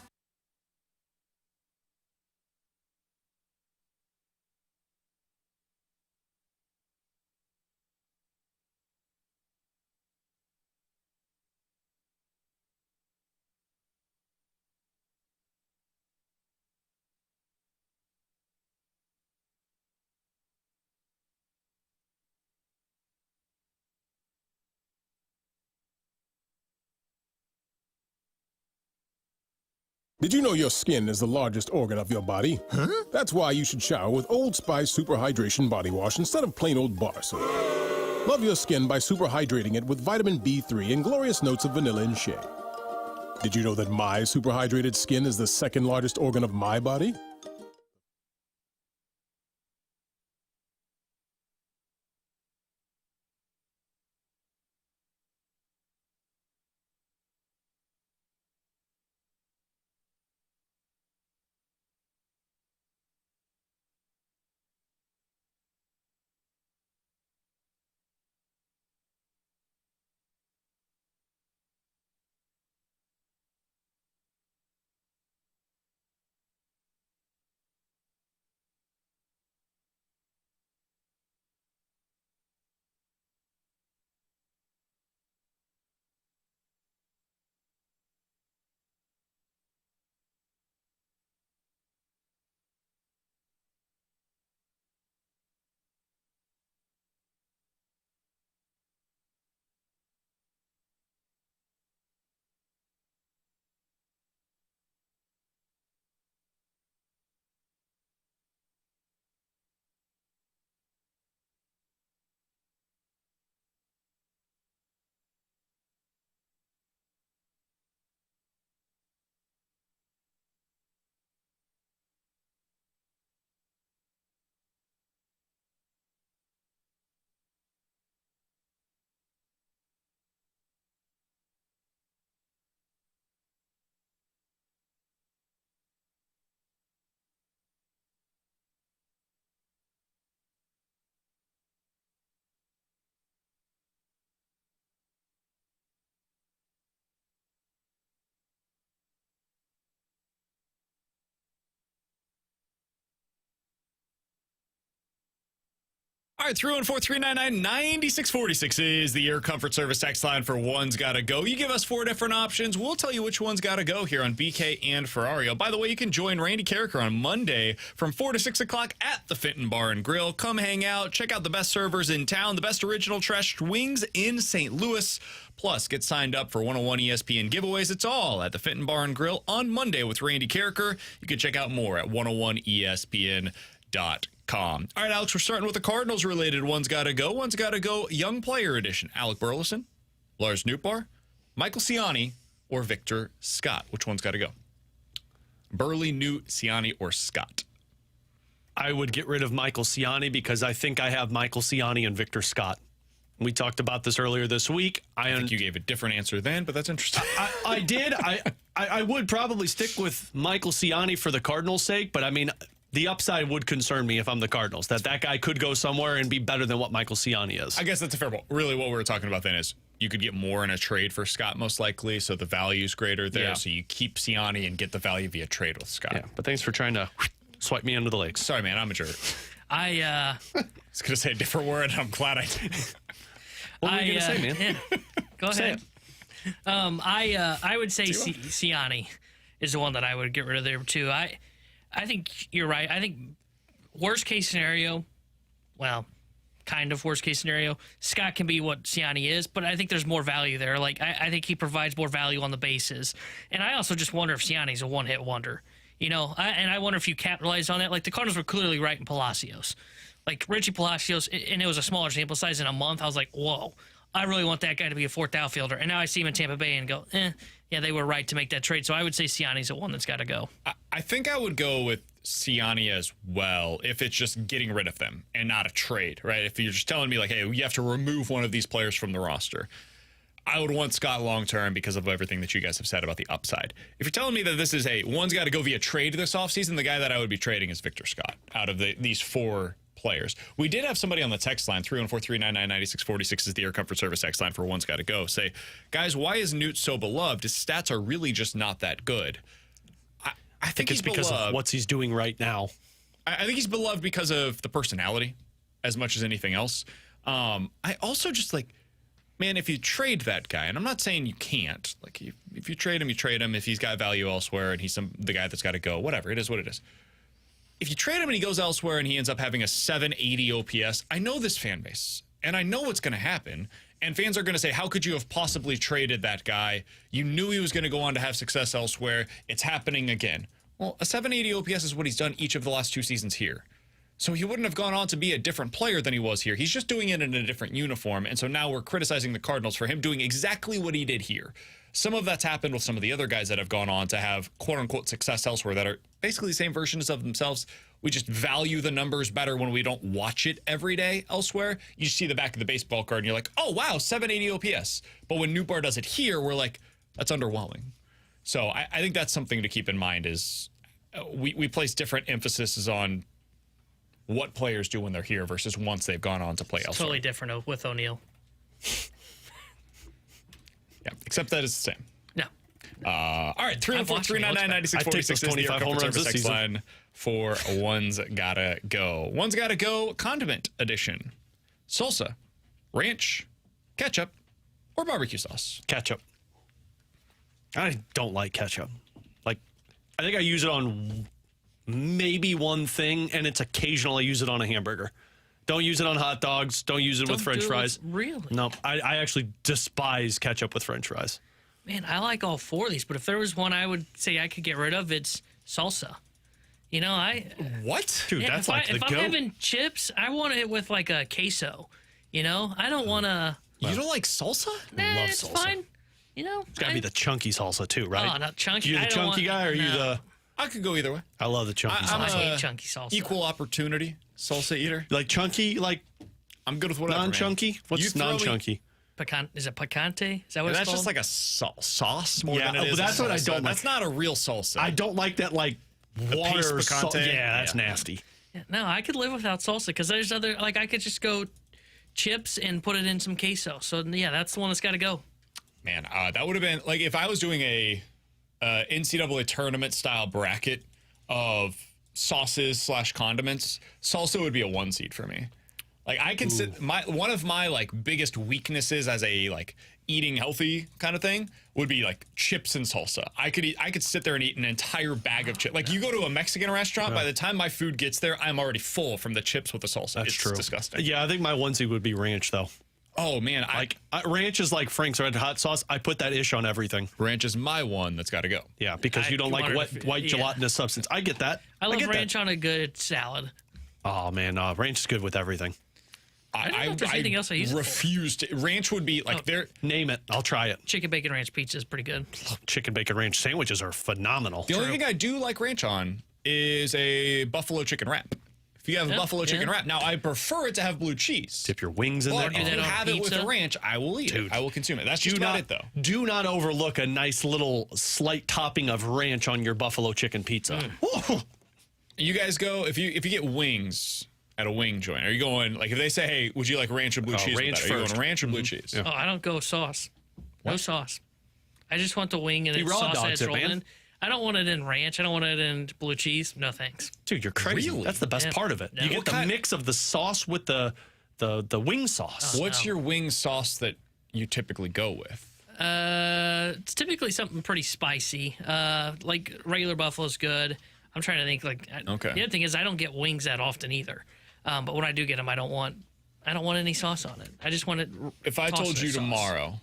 Did you know your skin is the largest organ of your body? Huh? That's why you should shower with Old Spice Super Hydration Body Wash instead of plain old bar soap. Love your skin by super hydrating it with vitamin B3 and glorious notes of vanilla and shea. Did you know that my super hydrated skin is the second largest organ of my body? All right, 314-399-9646 is the Air Comfort Service text line for One's Gotta Go. You give us 4 different options. We'll tell you which one's gotta go here on BK and Ferrario. By the way, you can join Randy Carricker on Monday from 4 to 6 o'clock at the Fenton Bar and Grill. Come hang out. Check out the best servers in town, the best original trash wings in St. Louis. Plus, get signed up for 101 ESPN giveaways. It's all at the Fenton Bar and Grill on Monday with Randy Carricker. You can check out more at 101ESPN.com. All right, Alex, we're starting with the Cardinals-related One's Gotta Go. One's Gotta Go Young Player Edition. Alec Burleson, Lars Nootbaar, Michael Ciani, or Victor Scott. Which one's gotta go? Burley, Newt, Ciani, or Scott? I would get rid of Michael Ciani because I think I have Michael Ciani and Victor Scott. We talked about this earlier this week. I think you gave a different answer then, but that's interesting. I did. I would probably stick with Michael Ciani for the Cardinals' sake, but I mean, the upside would concern me if I'm the Cardinals, that guy could go somewhere and be better than what Michael Ciani is. I guess that's a fair point. Really, what we were talking about then is you could get more in a trade for Scott, most likely, so the value's greater there. Yeah. So you keep Ciani and get the value via trade with Scott. Yeah, but thanks for trying to swipe me under the legs. Sorry, man, I'm a jerk. I was going to say a different word, and I'm glad I did. What were you going to say, man? Yeah. Go ahead. I would say Ciani is the one that I would get rid of there, too. I think you're right. I think worst case scenario, well, kind of worst case scenario, Scott can be what Ciani is, but I think there's more value there. Like, I think he provides more value on the bases. And I also just wonder if Ciani's a one-hit wonder. You know, I wonder if you capitalized on that. Like, the Cardinals were clearly right in Palacios. Like, Richie Palacios, and it was a smaller sample size in a month. I was like, whoa, I really want that guy to be a fourth outfielder. And now I see him in Tampa Bay and go, yeah, they were right to make that trade. So I would say Ciani's the one that's got to go. I think I would go with Ciani as well if it's just getting rid of them and not a trade, right? If you're just telling me, like, hey, you have to remove one of these players from the roster. I would want Scott long-term because of everything that you guys have said about the upside. If you're telling me that this is one's got to go via trade this offseason, the guy that I would be trading is Victor Scott out of these 4 players. We did have somebody on the text line, 314-399-9646 is the Air Comfort Service text line for One's Gotta Go, say, guys, why is Newt so beloved? His stats are really just not that good. I think it's because of what he's doing right now. I think he's beloved because of the personality as much as anything else. I also just like, man, if you trade that guy, and I'm not saying you can't, like if you trade him, you trade him. If he's got value elsewhere and he's the guy that's got to go, whatever, it is what it is. If you trade him and he goes elsewhere and he ends up having a 780 OPS, I know this fan base, and I know what's going to happen And fans are going to say, how could you have possibly traded that guy? You knew he was going to go on to have success elsewhere. It's happening again. Well, a 780 OPS is what he's done each of the last 2 seasons here. So he wouldn't have gone on to be a different player than he was here. He's just doing it in a different uniform. And so now we're criticizing the Cardinals for him doing exactly what he did here. Some of that's happened with some of the other guys that have gone on to have quote-unquote success elsewhere that are basically the same versions of themselves. We just value the numbers better when we don't watch it every day elsewhere. You see the back of the baseball card and you're like, oh, wow, 780 OPS. But when Nootbaar does it here, we're like, that's underwhelming. So I think that's something to keep in mind is we place different emphases on what players do when they're here versus once they've gone on to play elsewhere. Totally different with O'Neill. Yeah, except that it's the same. No. All right, 314-399-9646 is the Air Comfort Service X line for One's Gotta Go. One's Gotta Go Condiment Edition. Salsa, ranch, ketchup, or barbecue sauce? Ketchup. I don't like ketchup. Like, I think I use it on maybe one thing, and it's occasional I use it on a hamburger. Don't use it on hot dogs. Don't use it with French fries. Really? No, I actually despise ketchup with French fries. Man, I like all 4 of these, but if there was one I would say I could get rid of, it's salsa. You know, What? Dude, yeah, that's if like the if goat. I'm having chips, I want it with like a queso. You know, I don't want to. You don't like salsa? Nah, love it's salsa. fine. You know, It's got to be the chunky salsa, too, right? Oh, not chunky. You the I don't chunky want- guy, or you no. the... I could go either way. I love the chunky I'm salsa. I hate chunky salsa. Equal opportunity salsa eater. Like chunky, like I'm good with whatever. non-chunky? Man. What's You throw me- non-chunky? Is it picante? Is that what it's That's called? just like a sauce more Yeah, than it is. that's a what I salsa. don't like. That's not a real salsa. I don't like that, like, The water paste picante? Yeah, that's Yeah. nasty. Yeah, no, I could live without salsa because there's other, like, I could just go chips and put it in some queso. So, yeah, that's the one that's got to go. Man, that would have been like if I was doing a NCAA tournament style bracket of sauces / condiments, salsa would be a 1 seed for me. Like I can sit one of my like biggest weaknesses as a like eating healthy kind of thing would be like chips and salsa. I could sit there and eat an entire bag of chips. Like you go to a Mexican restaurant, by the time my food gets there, I'm already full from the chips with the salsa. That's it's true. disgusting. Yeah, I think my onesie would be ranch, though. Oh man, ranch is like Frank's Red Hot Sauce. I put that ish on everything. Ranch is my one that's got to go. Yeah, because you don't like white gelatinous substance. I get that. I love get ranch that. on a good salad. Oh man, ranch is good with everything. I don't know if there's anything else I use it for. refuse to. Ranch would be like Name it. I'll try it. Chicken bacon ranch pizza is pretty good. Chicken bacon ranch sandwiches are phenomenal. The only thing I do like ranch on is a buffalo chicken wrap. If you have a buffalo chicken wrap, now I prefer it to have blue cheese. Dip your wings in But there. if you have it with pizza? a ranch, I will eat it. I will consume it. That's just about it, though. Do not overlook a nice little slight topping of ranch on your buffalo chicken pizza. You guys go if you get wings at a wing joint. Are you going like if they say, "Hey, would you like ranch or blue cheese?" ranch with that? Are you first. going ranch or blue cheese? Oh, I don't go sauce. No sauce. I just want the wing and He it's raw sauce dogs that's it, rolled man. in. I don't want it in ranch. I don't want it in blue cheese. No thanks. Dude, you're crazy. Really? That's the best Yeah. part of it. No. You get What the kind- mix of the sauce with the wing sauce. What's your wing sauce that you typically go with? It's typically something pretty spicy. Like regular buffalo's good. I'm trying to think. Like, Okay. The other thing is I don't get wings that often either. But when I do get them, I don't want any sauce on it. I just want it. If I tossed told in you sauce. tomorrow,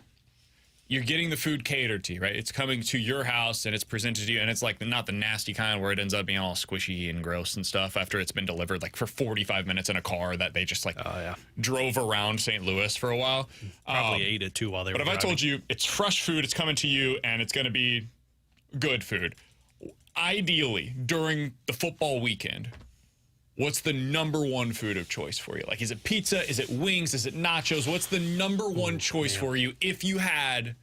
you're getting the food catered to you, right? It's coming to your house and it's presented to you, and it's like not the nasty kind where it ends up being all squishy and gross and stuff after it's been delivered, like for 45 minutes in a car that they just like drove around St. Louis for a while. Probably ate it too while they were But if I driving. told you it's fresh food, it's coming to you, and it's going to be good food, ideally during the football weekend, what's the number one food of choice for you? Like, is it pizza? Is it wings? Is it nachos? What's the number one choice for you if you had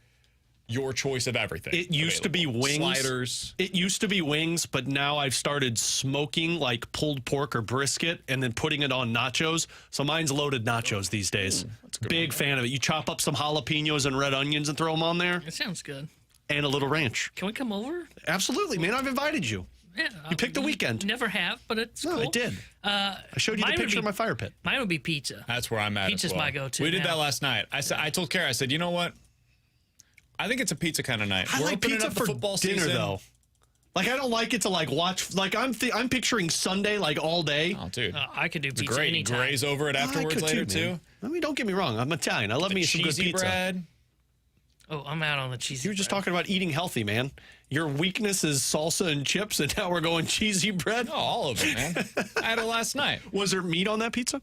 your choice of everything? It used to be available? wings. Sliders. It used to be wings, but now I've started smoking like pulled pork or brisket and then putting it on nachos. So mine's loaded nachos these days. Big fan of it. You chop up some jalapenos and red onions and throw them on there. It sounds good. And a little ranch. Can we come over? Absolutely, man. I've invited you. Yeah. You picked the weekend. Never have, but it's No, cool. I did. I showed you the picture of my fire pit. Mine would be pizza. That's where I'm at. Pizza's as well. my go-to We did now. that last night. I told Kara, I said, you know what? I think it's a pizza kind of night. I We're like opening pizza up the for football dinner season. though. Like I don't like it to like watch. Like I'm picturing Sunday like all day. Oh, dude. I could do It's pizza great. anytime. Graze over it afterwards could later too, too. man. I mean, don't get me wrong. I'm Italian. I love me some good cheesy pizza. bread. Oh, I'm out on the cheesy. You were just bread. talking about eating healthy, man. Your weakness is salsa and chips, and now we're going cheesy bread. No, all of it, man. I had it last night. Was there meat on that pizza?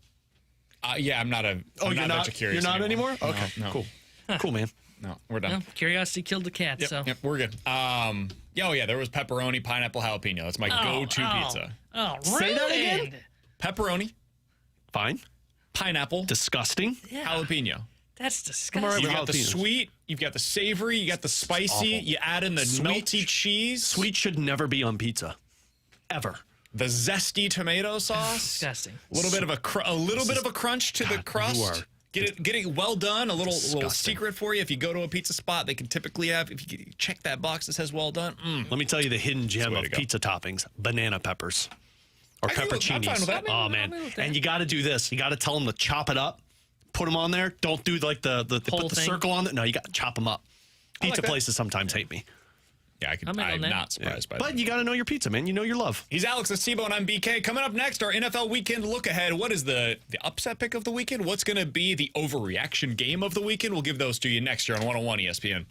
Yeah, I'm not a. Oh, I'm you're not. vegetarian You're not anymore. Okay, No. cool. Cool, man. No, we're done. Well, curiosity killed the cat. Yep, so yep, we're good. Yeah, there was pepperoni, pineapple, jalapeno. That's my go-to pizza. Oh, Say that again? Pepperoni, Fine. pineapple, Disgusting. jalapeno. that's disgusting. all right You've with got the jalapenos. sweet, you've got the savory, you got the spicy. Awful. You add in the Sweet- melty cheese, Sweet should never be on pizza, ever. the zesty tomato sauce. Disgusting. A little bit of a crunch to the crust. Get it well done. A little secret for you. If you go to a pizza spot, they can typically have. If you check that box that says well done. Let me tell you the hidden gem way of to go. pizza toppings: banana peppers or I'm fine pepperoncinis. with that. Oh man! And you got to do this. You got to tell them to chop it up, put them on there. Don't do like the Whole put the thing? circle on it. No, you got to chop them up. Pizza that. places sometimes hate me, Yeah, I'm in on I'm that. not surprised by that. but you got to know your pizza, man. You know your love. He's Alex Acebo and I'm BK. Coming up next, our NFL weekend look ahead. What is the upset pick of the weekend? What's going to be the overreaction game of the weekend? We'll give those to you next year on 101 ESPN.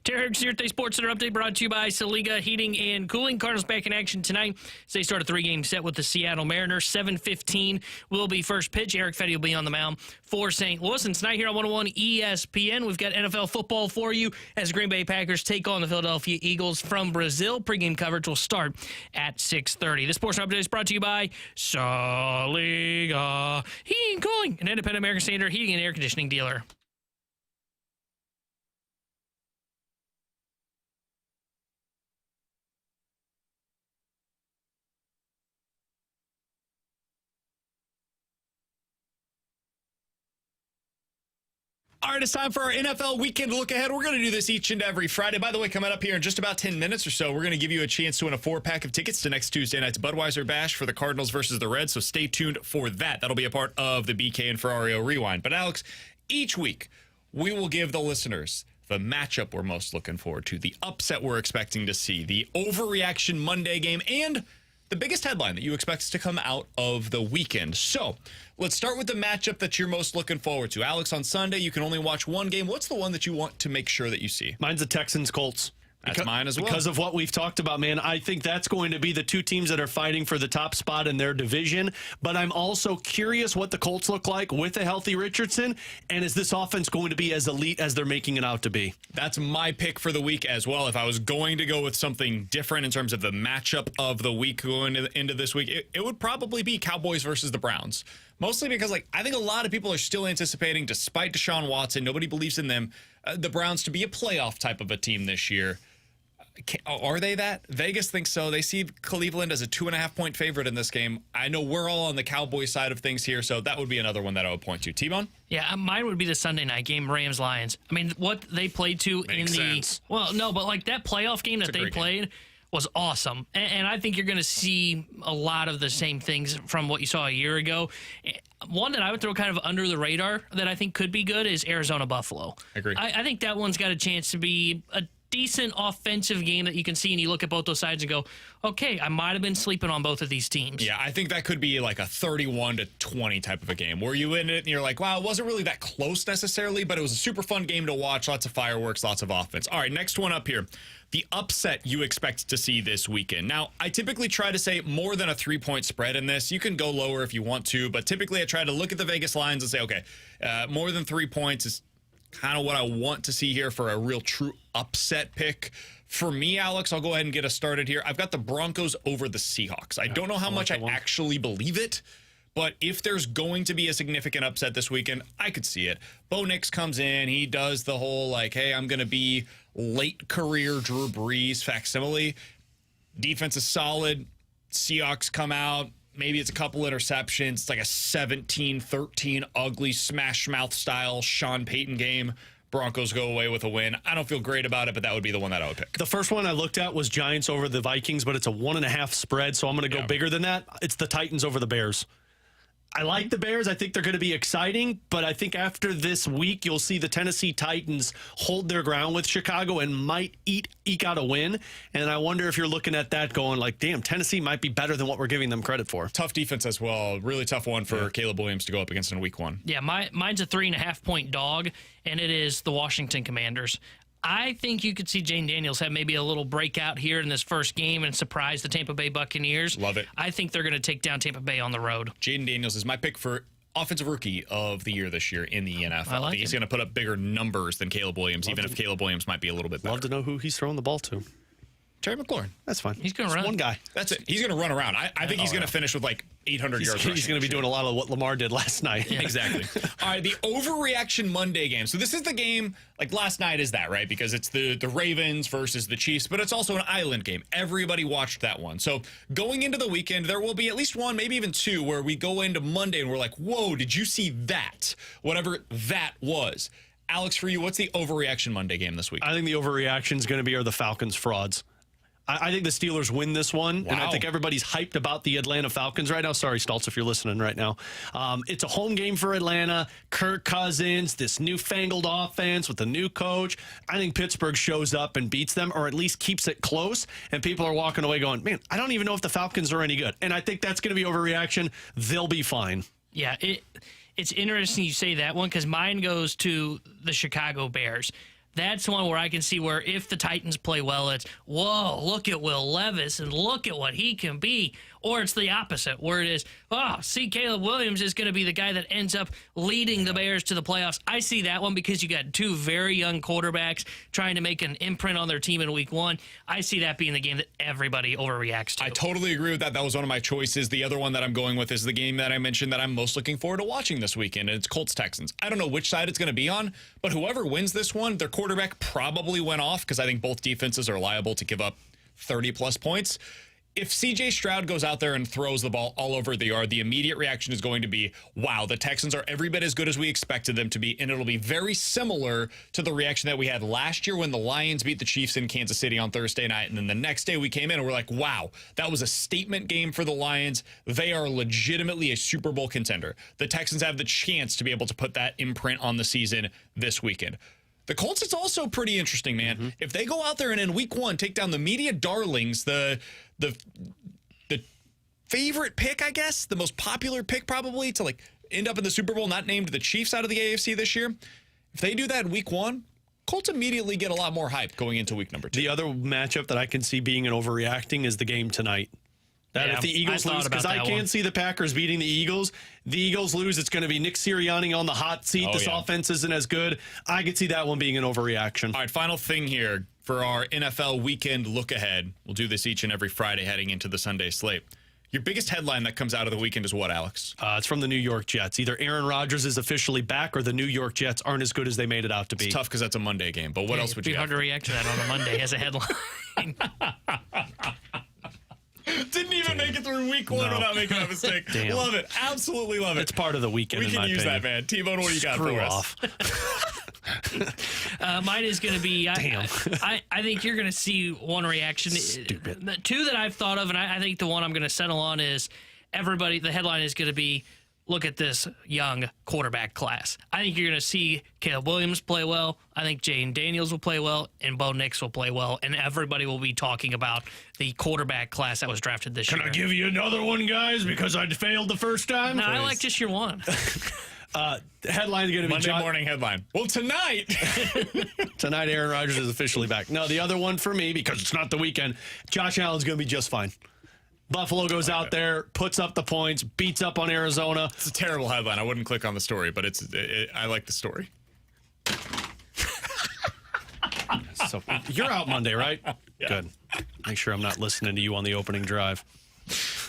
Terry Xerte Sports Center update brought to you by Saliga Heating and Cooling. Cardinals back in action tonight. They start a 3-game set with the Seattle Mariners. 7:15 will be first pitch. Eric Fetty will be on the mound for St. Louis. And tonight here on 101 ESPN, we've got NFL football for you as Green Bay Packers take on the Philadelphia Eagles from Brazil. Pre-game coverage will start at 6:30. This portion update is brought to you by Saliga Heating and Cooling, an independent American Standard heating and air conditioning dealer. All right, it's time for our NFL weekend look ahead. We're going to do this each and every Friday. By the way, coming up here in just about 10 minutes or so, we're going to give you a chance to win a 4-pack of tickets to next Tuesday night's Budweiser Bash for the Cardinals versus the Reds, so stay tuned for that. That'll be a part of the BK and Ferrario Rewind. But Alex, each week, we will give the listeners the matchup we're most looking forward to, the upset we're expecting to see, the overreaction Monday game, and the biggest headline that you expect to come out of the weekend. So let's start with the matchup that you're most looking forward to. Alex, on Sunday, you can only watch one game. What's the one that you want to make sure that you see? Mine's the Texans-Colts. That's mine as well. Because of what we've talked about, man, I think that's going to be the two teams that are fighting for the top spot in their division. But I'm also curious what the Colts look like with a healthy Richardson. And is this offense going to be as elite as they're making it out to be? That's my pick for the week as well. If I was going to go with something different in terms of the matchup of the week going into this week, it would probably be Cowboys versus the Browns. Mostly because, I think a lot of people are still anticipating, despite Deshaun Watson, nobody believes in them, the Browns to be a playoff type of a team this year. Are they that? Vegas thinks so. They see Cleveland as a 2.5-point favorite in this game. I know we're all on the Cowboys side of things here, so that would be another one that I would point to. T-Bone? Yeah, mine would be the Sunday night game, Rams-Lions. I mean, what they played to Makes sense. Well, no, but that playoff game that they played was awesome. And I think you're going to see a lot of the same things from what you saw a year ago. One that I would throw kind of under the radar that I think could be good is Arizona-Buffalo. Agree. I think that one's got a chance to be a decent offensive game that you can see, and you look at both those sides and go, okay, I might have been sleeping on both of these teams. Yeah, I think that could be like a 31-20 type of a game where you end it and you're like, wow, it wasn't really that close necessarily, but it was a super fun game to watch. Lots of fireworks, lots of offense. All right, next one up here. The upset you expect to see this weekend. Now, I typically try to say more than a 3-point spread in this. You can go lower if you want to, but typically I try to look at the Vegas lines and say, okay, more than 3 points is kind of what I want to see here for a real true upset pick. For me, Alex, I'll go ahead and get us started here. I've got the Broncos over the Seahawks. I don't know how much I actually believe it, but if there's going to be a significant upset this weekend, I could see it. Bo Nix comes in. He does the whole, hey, I'm going to be late career Drew Brees facsimile. Defense is solid. Seahawks come out. Maybe it's a couple interceptions. It's like a 17-13 ugly smash mouth style Sean Payton game. Broncos go away with a win. I don't feel great about it, but that would be the one that I would pick. The first one I looked at was Giants over the Vikings, but it's a 1.5 spread, so I'm going to go bigger than that. It's the Titans over the Bears. I like the Bears. I think they're going to be exciting, but I think after this week, you'll see the Tennessee Titans hold their ground with Chicago and might eke out a win. And I wonder if you're looking at that going damn, Tennessee might be better than what we're giving them credit for. Tough defense as well. Really tough one for Caleb Williams to go up against in week 1. Yeah, mine's a 3.5-point dog, and it is the Washington Commanders. I think you could see Jane Daniels have maybe a little breakout here in this first game and surprise the Tampa Bay Buccaneers. Love it. I think they're going to take down Tampa Bay on the road. Jaden Daniels is my pick for offensive rookie of the year this year in the NFL. I think he's going to put up bigger numbers than Caleb Williams, even if Caleb Williams might be a little bit better. Love to know who he's throwing the ball to. Terry McLaurin. That's fine. He's going to run. One guy. That's it. He's going to run around. I think he's going to finish with 800 yards. He's going to be doing a lot of what Lamar did last night. Yeah, exactly. All right, the overreaction Monday game. So this is the game, last night is that, right? Because it's the Ravens versus the Chiefs, but it's also an island game. Everybody watched that one. So going into the weekend, there will be at least one, maybe even two, where we go into Monday and we're like, whoa, did you see that? Whatever that was. Alex, for you, what's the overreaction Monday game this week? I think the overreaction is going to be the Falcons frauds. I think the Steelers win this one, and I think everybody's hyped about the Atlanta Falcons right now. Sorry, Stoltz, if you're listening right now. It's a home game for Atlanta. Kirk Cousins, this newfangled offense with a new coach. I think Pittsburgh shows up and beats them, or at least keeps it close, and people are walking away going, man, I don't even know if the Falcons are any good. And I think that's going to be overreaction. They'll be fine. Yeah, it's interesting you say that one because mine goes to the Chicago Bears. That's one where I can see where if the Titans play well, it's, whoa, look at Will Levis and look at what he can be. Or it's the opposite, where it is, oh, see, Caleb Williams is going to be the guy that ends up leading the Bears to the playoffs. I see that one because you got two very young quarterbacks trying to make an imprint on their team in week one. I see that being the game that everybody overreacts to. I totally agree with that. That was one of my choices. The other one that I'm going with is the game that I mentioned that I'm most looking forward to watching this weekend, and it's Colts-Texans. I don't know which side it's going to be on, but whoever wins this one, their quarterback probably went off because I think both defenses are liable to give up 30-plus points. If C.J. Stroud goes out there and throws the ball all over the yard, the immediate reaction is going to be, wow, the Texans are every bit as good as we expected them to be, and it'll be very similar to the reaction that we had last year when the Lions beat the Chiefs in Kansas City on Thursday night, and then the next day we came in and we're like, wow, that was a statement game for the Lions. They are legitimately a Super Bowl contender. The Texans have the chance to be able to put that imprint on the season this weekend. The Colts, it's also pretty interesting, man. Mm-hmm. If they go out there and in week one take down the media darlings, the favorite pick, I guess, the most popular pick probably to like end up in the Super Bowl, not named the Chiefs out of the AFC this year. If they do that in week one, Colts immediately get a lot more hype going into week number 2. The other matchup that I can see being an overreacting is the game tonight. If the Eagles lose, because I can't see the Packers beating the Eagles. The Eagles lose, it's going to be Nick Sirianni on the hot seat. This offense isn't as good. I could see that one being an overreaction. All right, final thing here for our NFL weekend look ahead. We'll do this each and every Friday heading into the Sunday slate. Your biggest headline that comes out of the weekend is what, Alex? It's from the New York Jets. Either Aaron Rodgers is officially back or the New York Jets aren't as good as they made it out to be. It's tough because that's a Monday game, but what else would you have? It'd be hard to react to that on a Monday as a headline. Didn't even make it through week one without making a mistake. Damn. Love it. Absolutely love it. It's part of the weekend, we can use that, man. T-Bone, what do you got for us? Mine is going to be, Damn. I think you're going to see one reaction. Stupid. The two that I've thought of, and I think the one I'm going to settle on is the headline is going to be, look at this young quarterback class. I think you're going to see Caleb Williams play well. I think Jayden Daniels will play well, and Bo Nix will play well, and everybody will be talking about the quarterback class that was drafted this year. Can I give you another one, guys, because I failed the first time? No, I like just your one. The headline is going to be Monday morning headline. Well, tonight. Tonight, Aaron Rodgers is officially back. No, the other one for me, because it's not the weekend, Josh Allen's going to be just fine. Buffalo goes out there, puts up the points, beats up on Arizona. It's a terrible headline. I wouldn't click on the story, but I like the story. So you're out Monday, right? Yeah. Good. Make sure I'm not listening to you on the opening drive.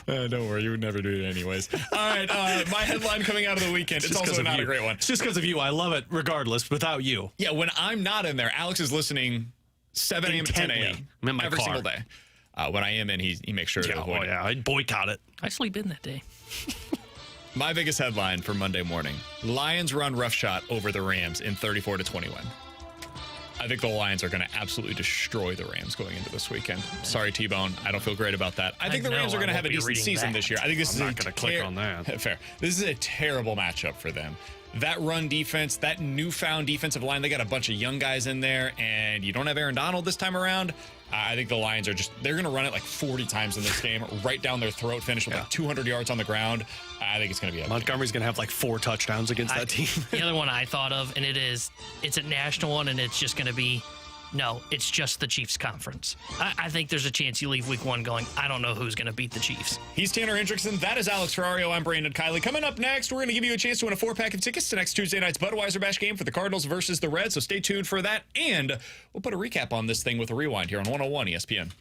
Don't worry, you would never do it anyways. All right, my headline coming out of the weekend. It's also not a great one. It's just because of you. I love it regardless, without you. Yeah, when I'm not in there, Alex is listening 7 a.m. to 10 a.m. I'm in my every car. single day. When I am in, he makes sure to avoid it. I'd boycott it. I sleep in that day. My biggest headline for Monday morning: Lions run roughshod over the Rams in 34-21. I think the Lions are going to absolutely destroy the Rams going into this weekend. Sorry, T-Bone. I don't feel great about that. I think the Rams are going to have a decent season this year. I think this I'm not going to click on that. Fair. This is a terrible matchup for them. That run defense, that newfound defensive line, they got a bunch of young guys in there, and you don't have Aaron Donald this time around. I think the Lions are they're going to run it like 40 times in this game, right down their throat, finish with like 200 yards on the ground. I think it's going to be Montgomery's going to have like 4 touchdowns against that team. The other one I thought of, and it's a national one, and it's just going to be, no, it's just the Chiefs conference. I think there's a chance you leave week one going, I don't know who's going to beat the Chiefs. He's Tanner Hendrickson. That is Alex Ferrario. I'm Brandon Kiley. Coming up next, we're going to give you a chance to win a 4-pack of tickets to next Tuesday night's Budweiser Bash game for the Cardinals versus the Reds. So stay tuned for that. And we'll put a recap on this thing with a rewind here on 101 ESPN.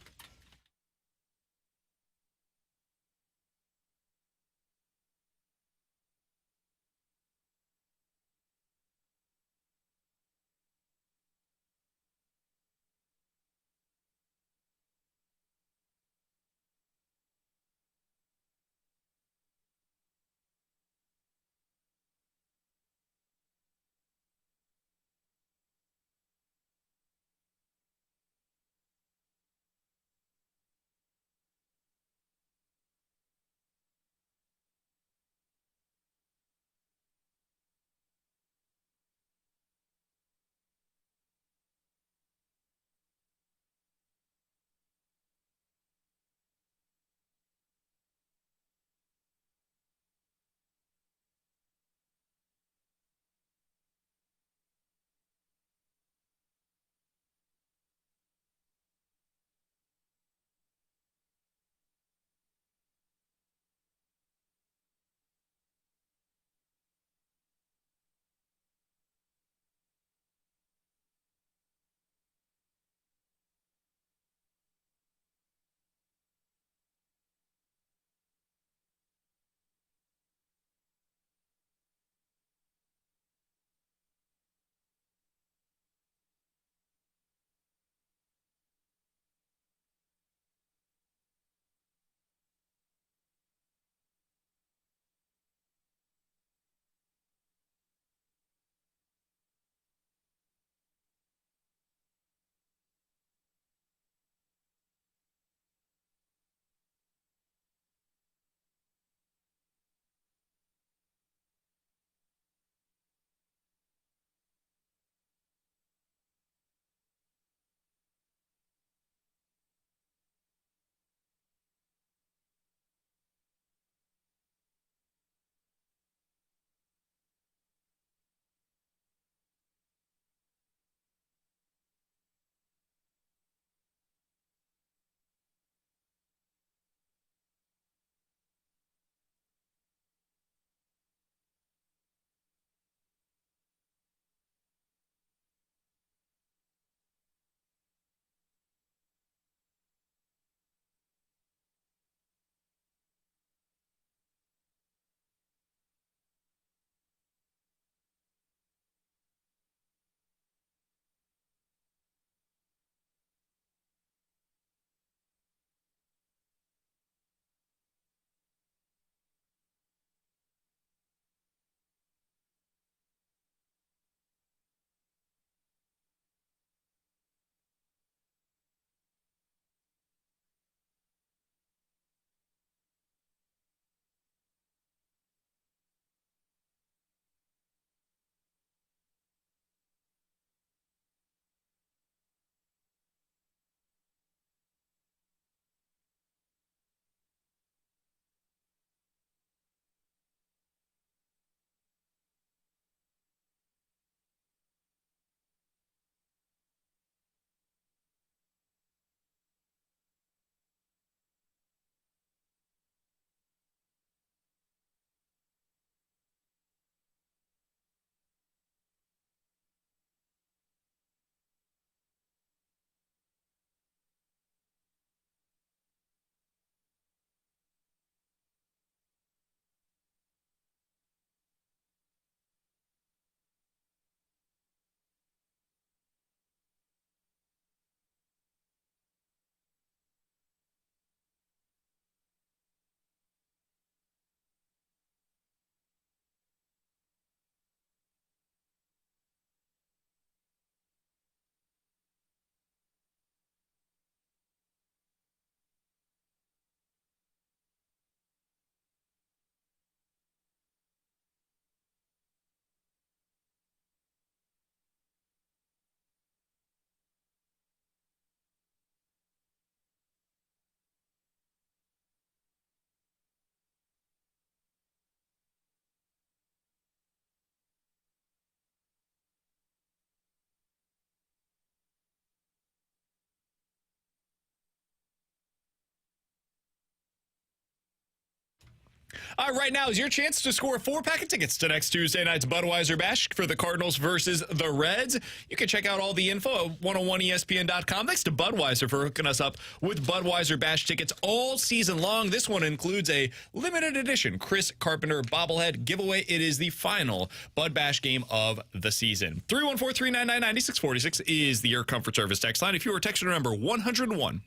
Right now is your chance to score a 4-pack of tickets to next Tuesday night's Budweiser Bash for the Cardinals versus the Reds. You can check out all the info at 101ESPN.com. Thanks to Budweiser for hooking us up with Budweiser Bash tickets all season long. This one includes a limited edition Chris Carpenter bobblehead giveaway. It is the final Bud Bash game of the season. 314-399-9646 is the Air Comfort Service text line. If you are texting number 101,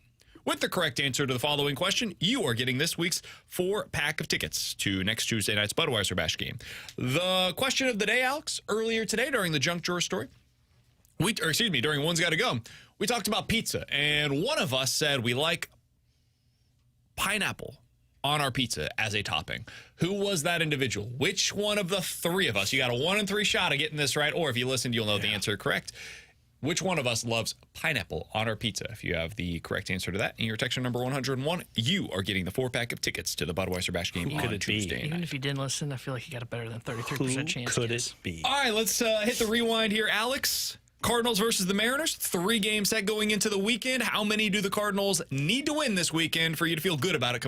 with the correct answer to the following question, you are getting this week's 4-pack of tickets to next Tuesday night's Budweiser Bash game. The question of the day, Alex, earlier today during the Junk Drawer story, during One's Gotta Go, we talked about pizza, and one of us said we like pineapple on our pizza as a topping. Who was that individual? Which one of the three of us? You got a 1 in 3 shot of getting this right, or if you listened, you'll know the answer correct. Which one of us loves pineapple on our pizza? If you have the correct answer to that, and your texture number 101, you are getting the 4-pack of tickets to the Budweiser Bash game on Tuesday night. Even if you didn't listen, I feel like you got a better than 33% chance. Could it be? All right, let's hit the rewind here, Alex. Cardinals versus the Mariners, 3-game set going into the weekend. How many do the Cardinals need to win this weekend for you to feel good about it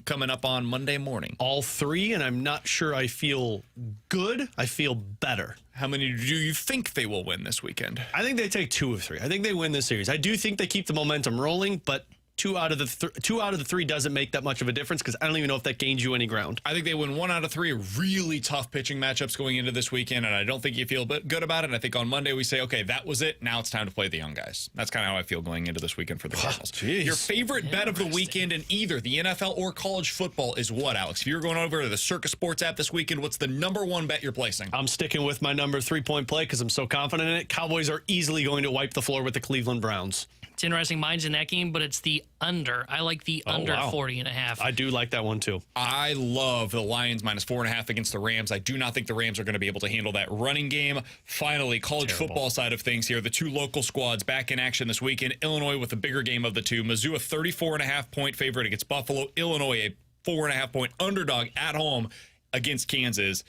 coming up on Monday morning? All 3, and I'm not sure I feel good. I feel better. How many do you think they will win this weekend? I think they take 2 of 3. I think they win this series. I do think they keep the momentum rolling, but 2 out of the 3 doesn't make that much of a difference because I don't even know if that gains you any ground. I think they win 1 out of 3 really tough pitching matchups going into this weekend, and I don't think you feel good about it. And I think on Monday we say, okay, that was it. Now it's time to play the young guys. That's kind of how I feel going into this weekend for the Cardinals. Your favorite bet of the weekend in either the NFL or college football is what, Alex? If you're going over to the Circus Sports app this weekend, what's the number 1 bet you're placing? I'm sticking with my number 3-point play because I'm so confident in it. Cowboys are easily going to wipe the floor with the Cleveland Browns. It's interesting. Mine's in that game, but it's the under. I like the under 40.5. I do like that one, too. I love the Lions minus 4.5 against the Rams. I do not think the Rams are going to be able to handle that running game. Finally, college football side of things here. The 2 local squads back in action this weekend. Illinois with the bigger game of the 2. Mizzou, a 34.5-point favorite against Buffalo. Illinois, a 4.5-point underdog at home against Kansas.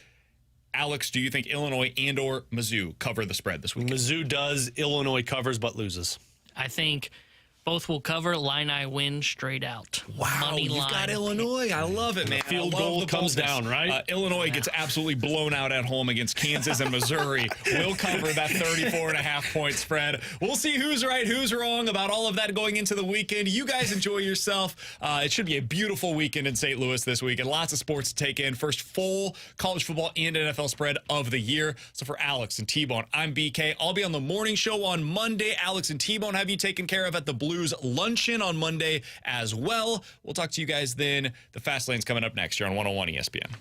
Alex, do you think Illinois and or Mizzou cover the spread this weekend? Mizzou does. Illinois covers but loses. I think both will cover. Illini win straight out. Wow, Money you've line. got Illinois. I love it, man. Field goal comes down, right? Illinois gets absolutely blown out at home against Kansas and Missouri. We'll cover that 34.5-point spread. We'll see who's right, who's wrong about all of that going into the weekend. You guys enjoy yourself. It should be a beautiful weekend in St. Louis this weekend. Lots of sports to take in. First full college football and NFL spread of the year. So for Alex and T-Bone, I'm BK. I'll be on the morning show on Monday. Alex and T-Bone have you taken care of at the Blues Luncheon on Monday as well. We'll talk to you guys then. The Fast Lane's coming up next here on 101 ESPN.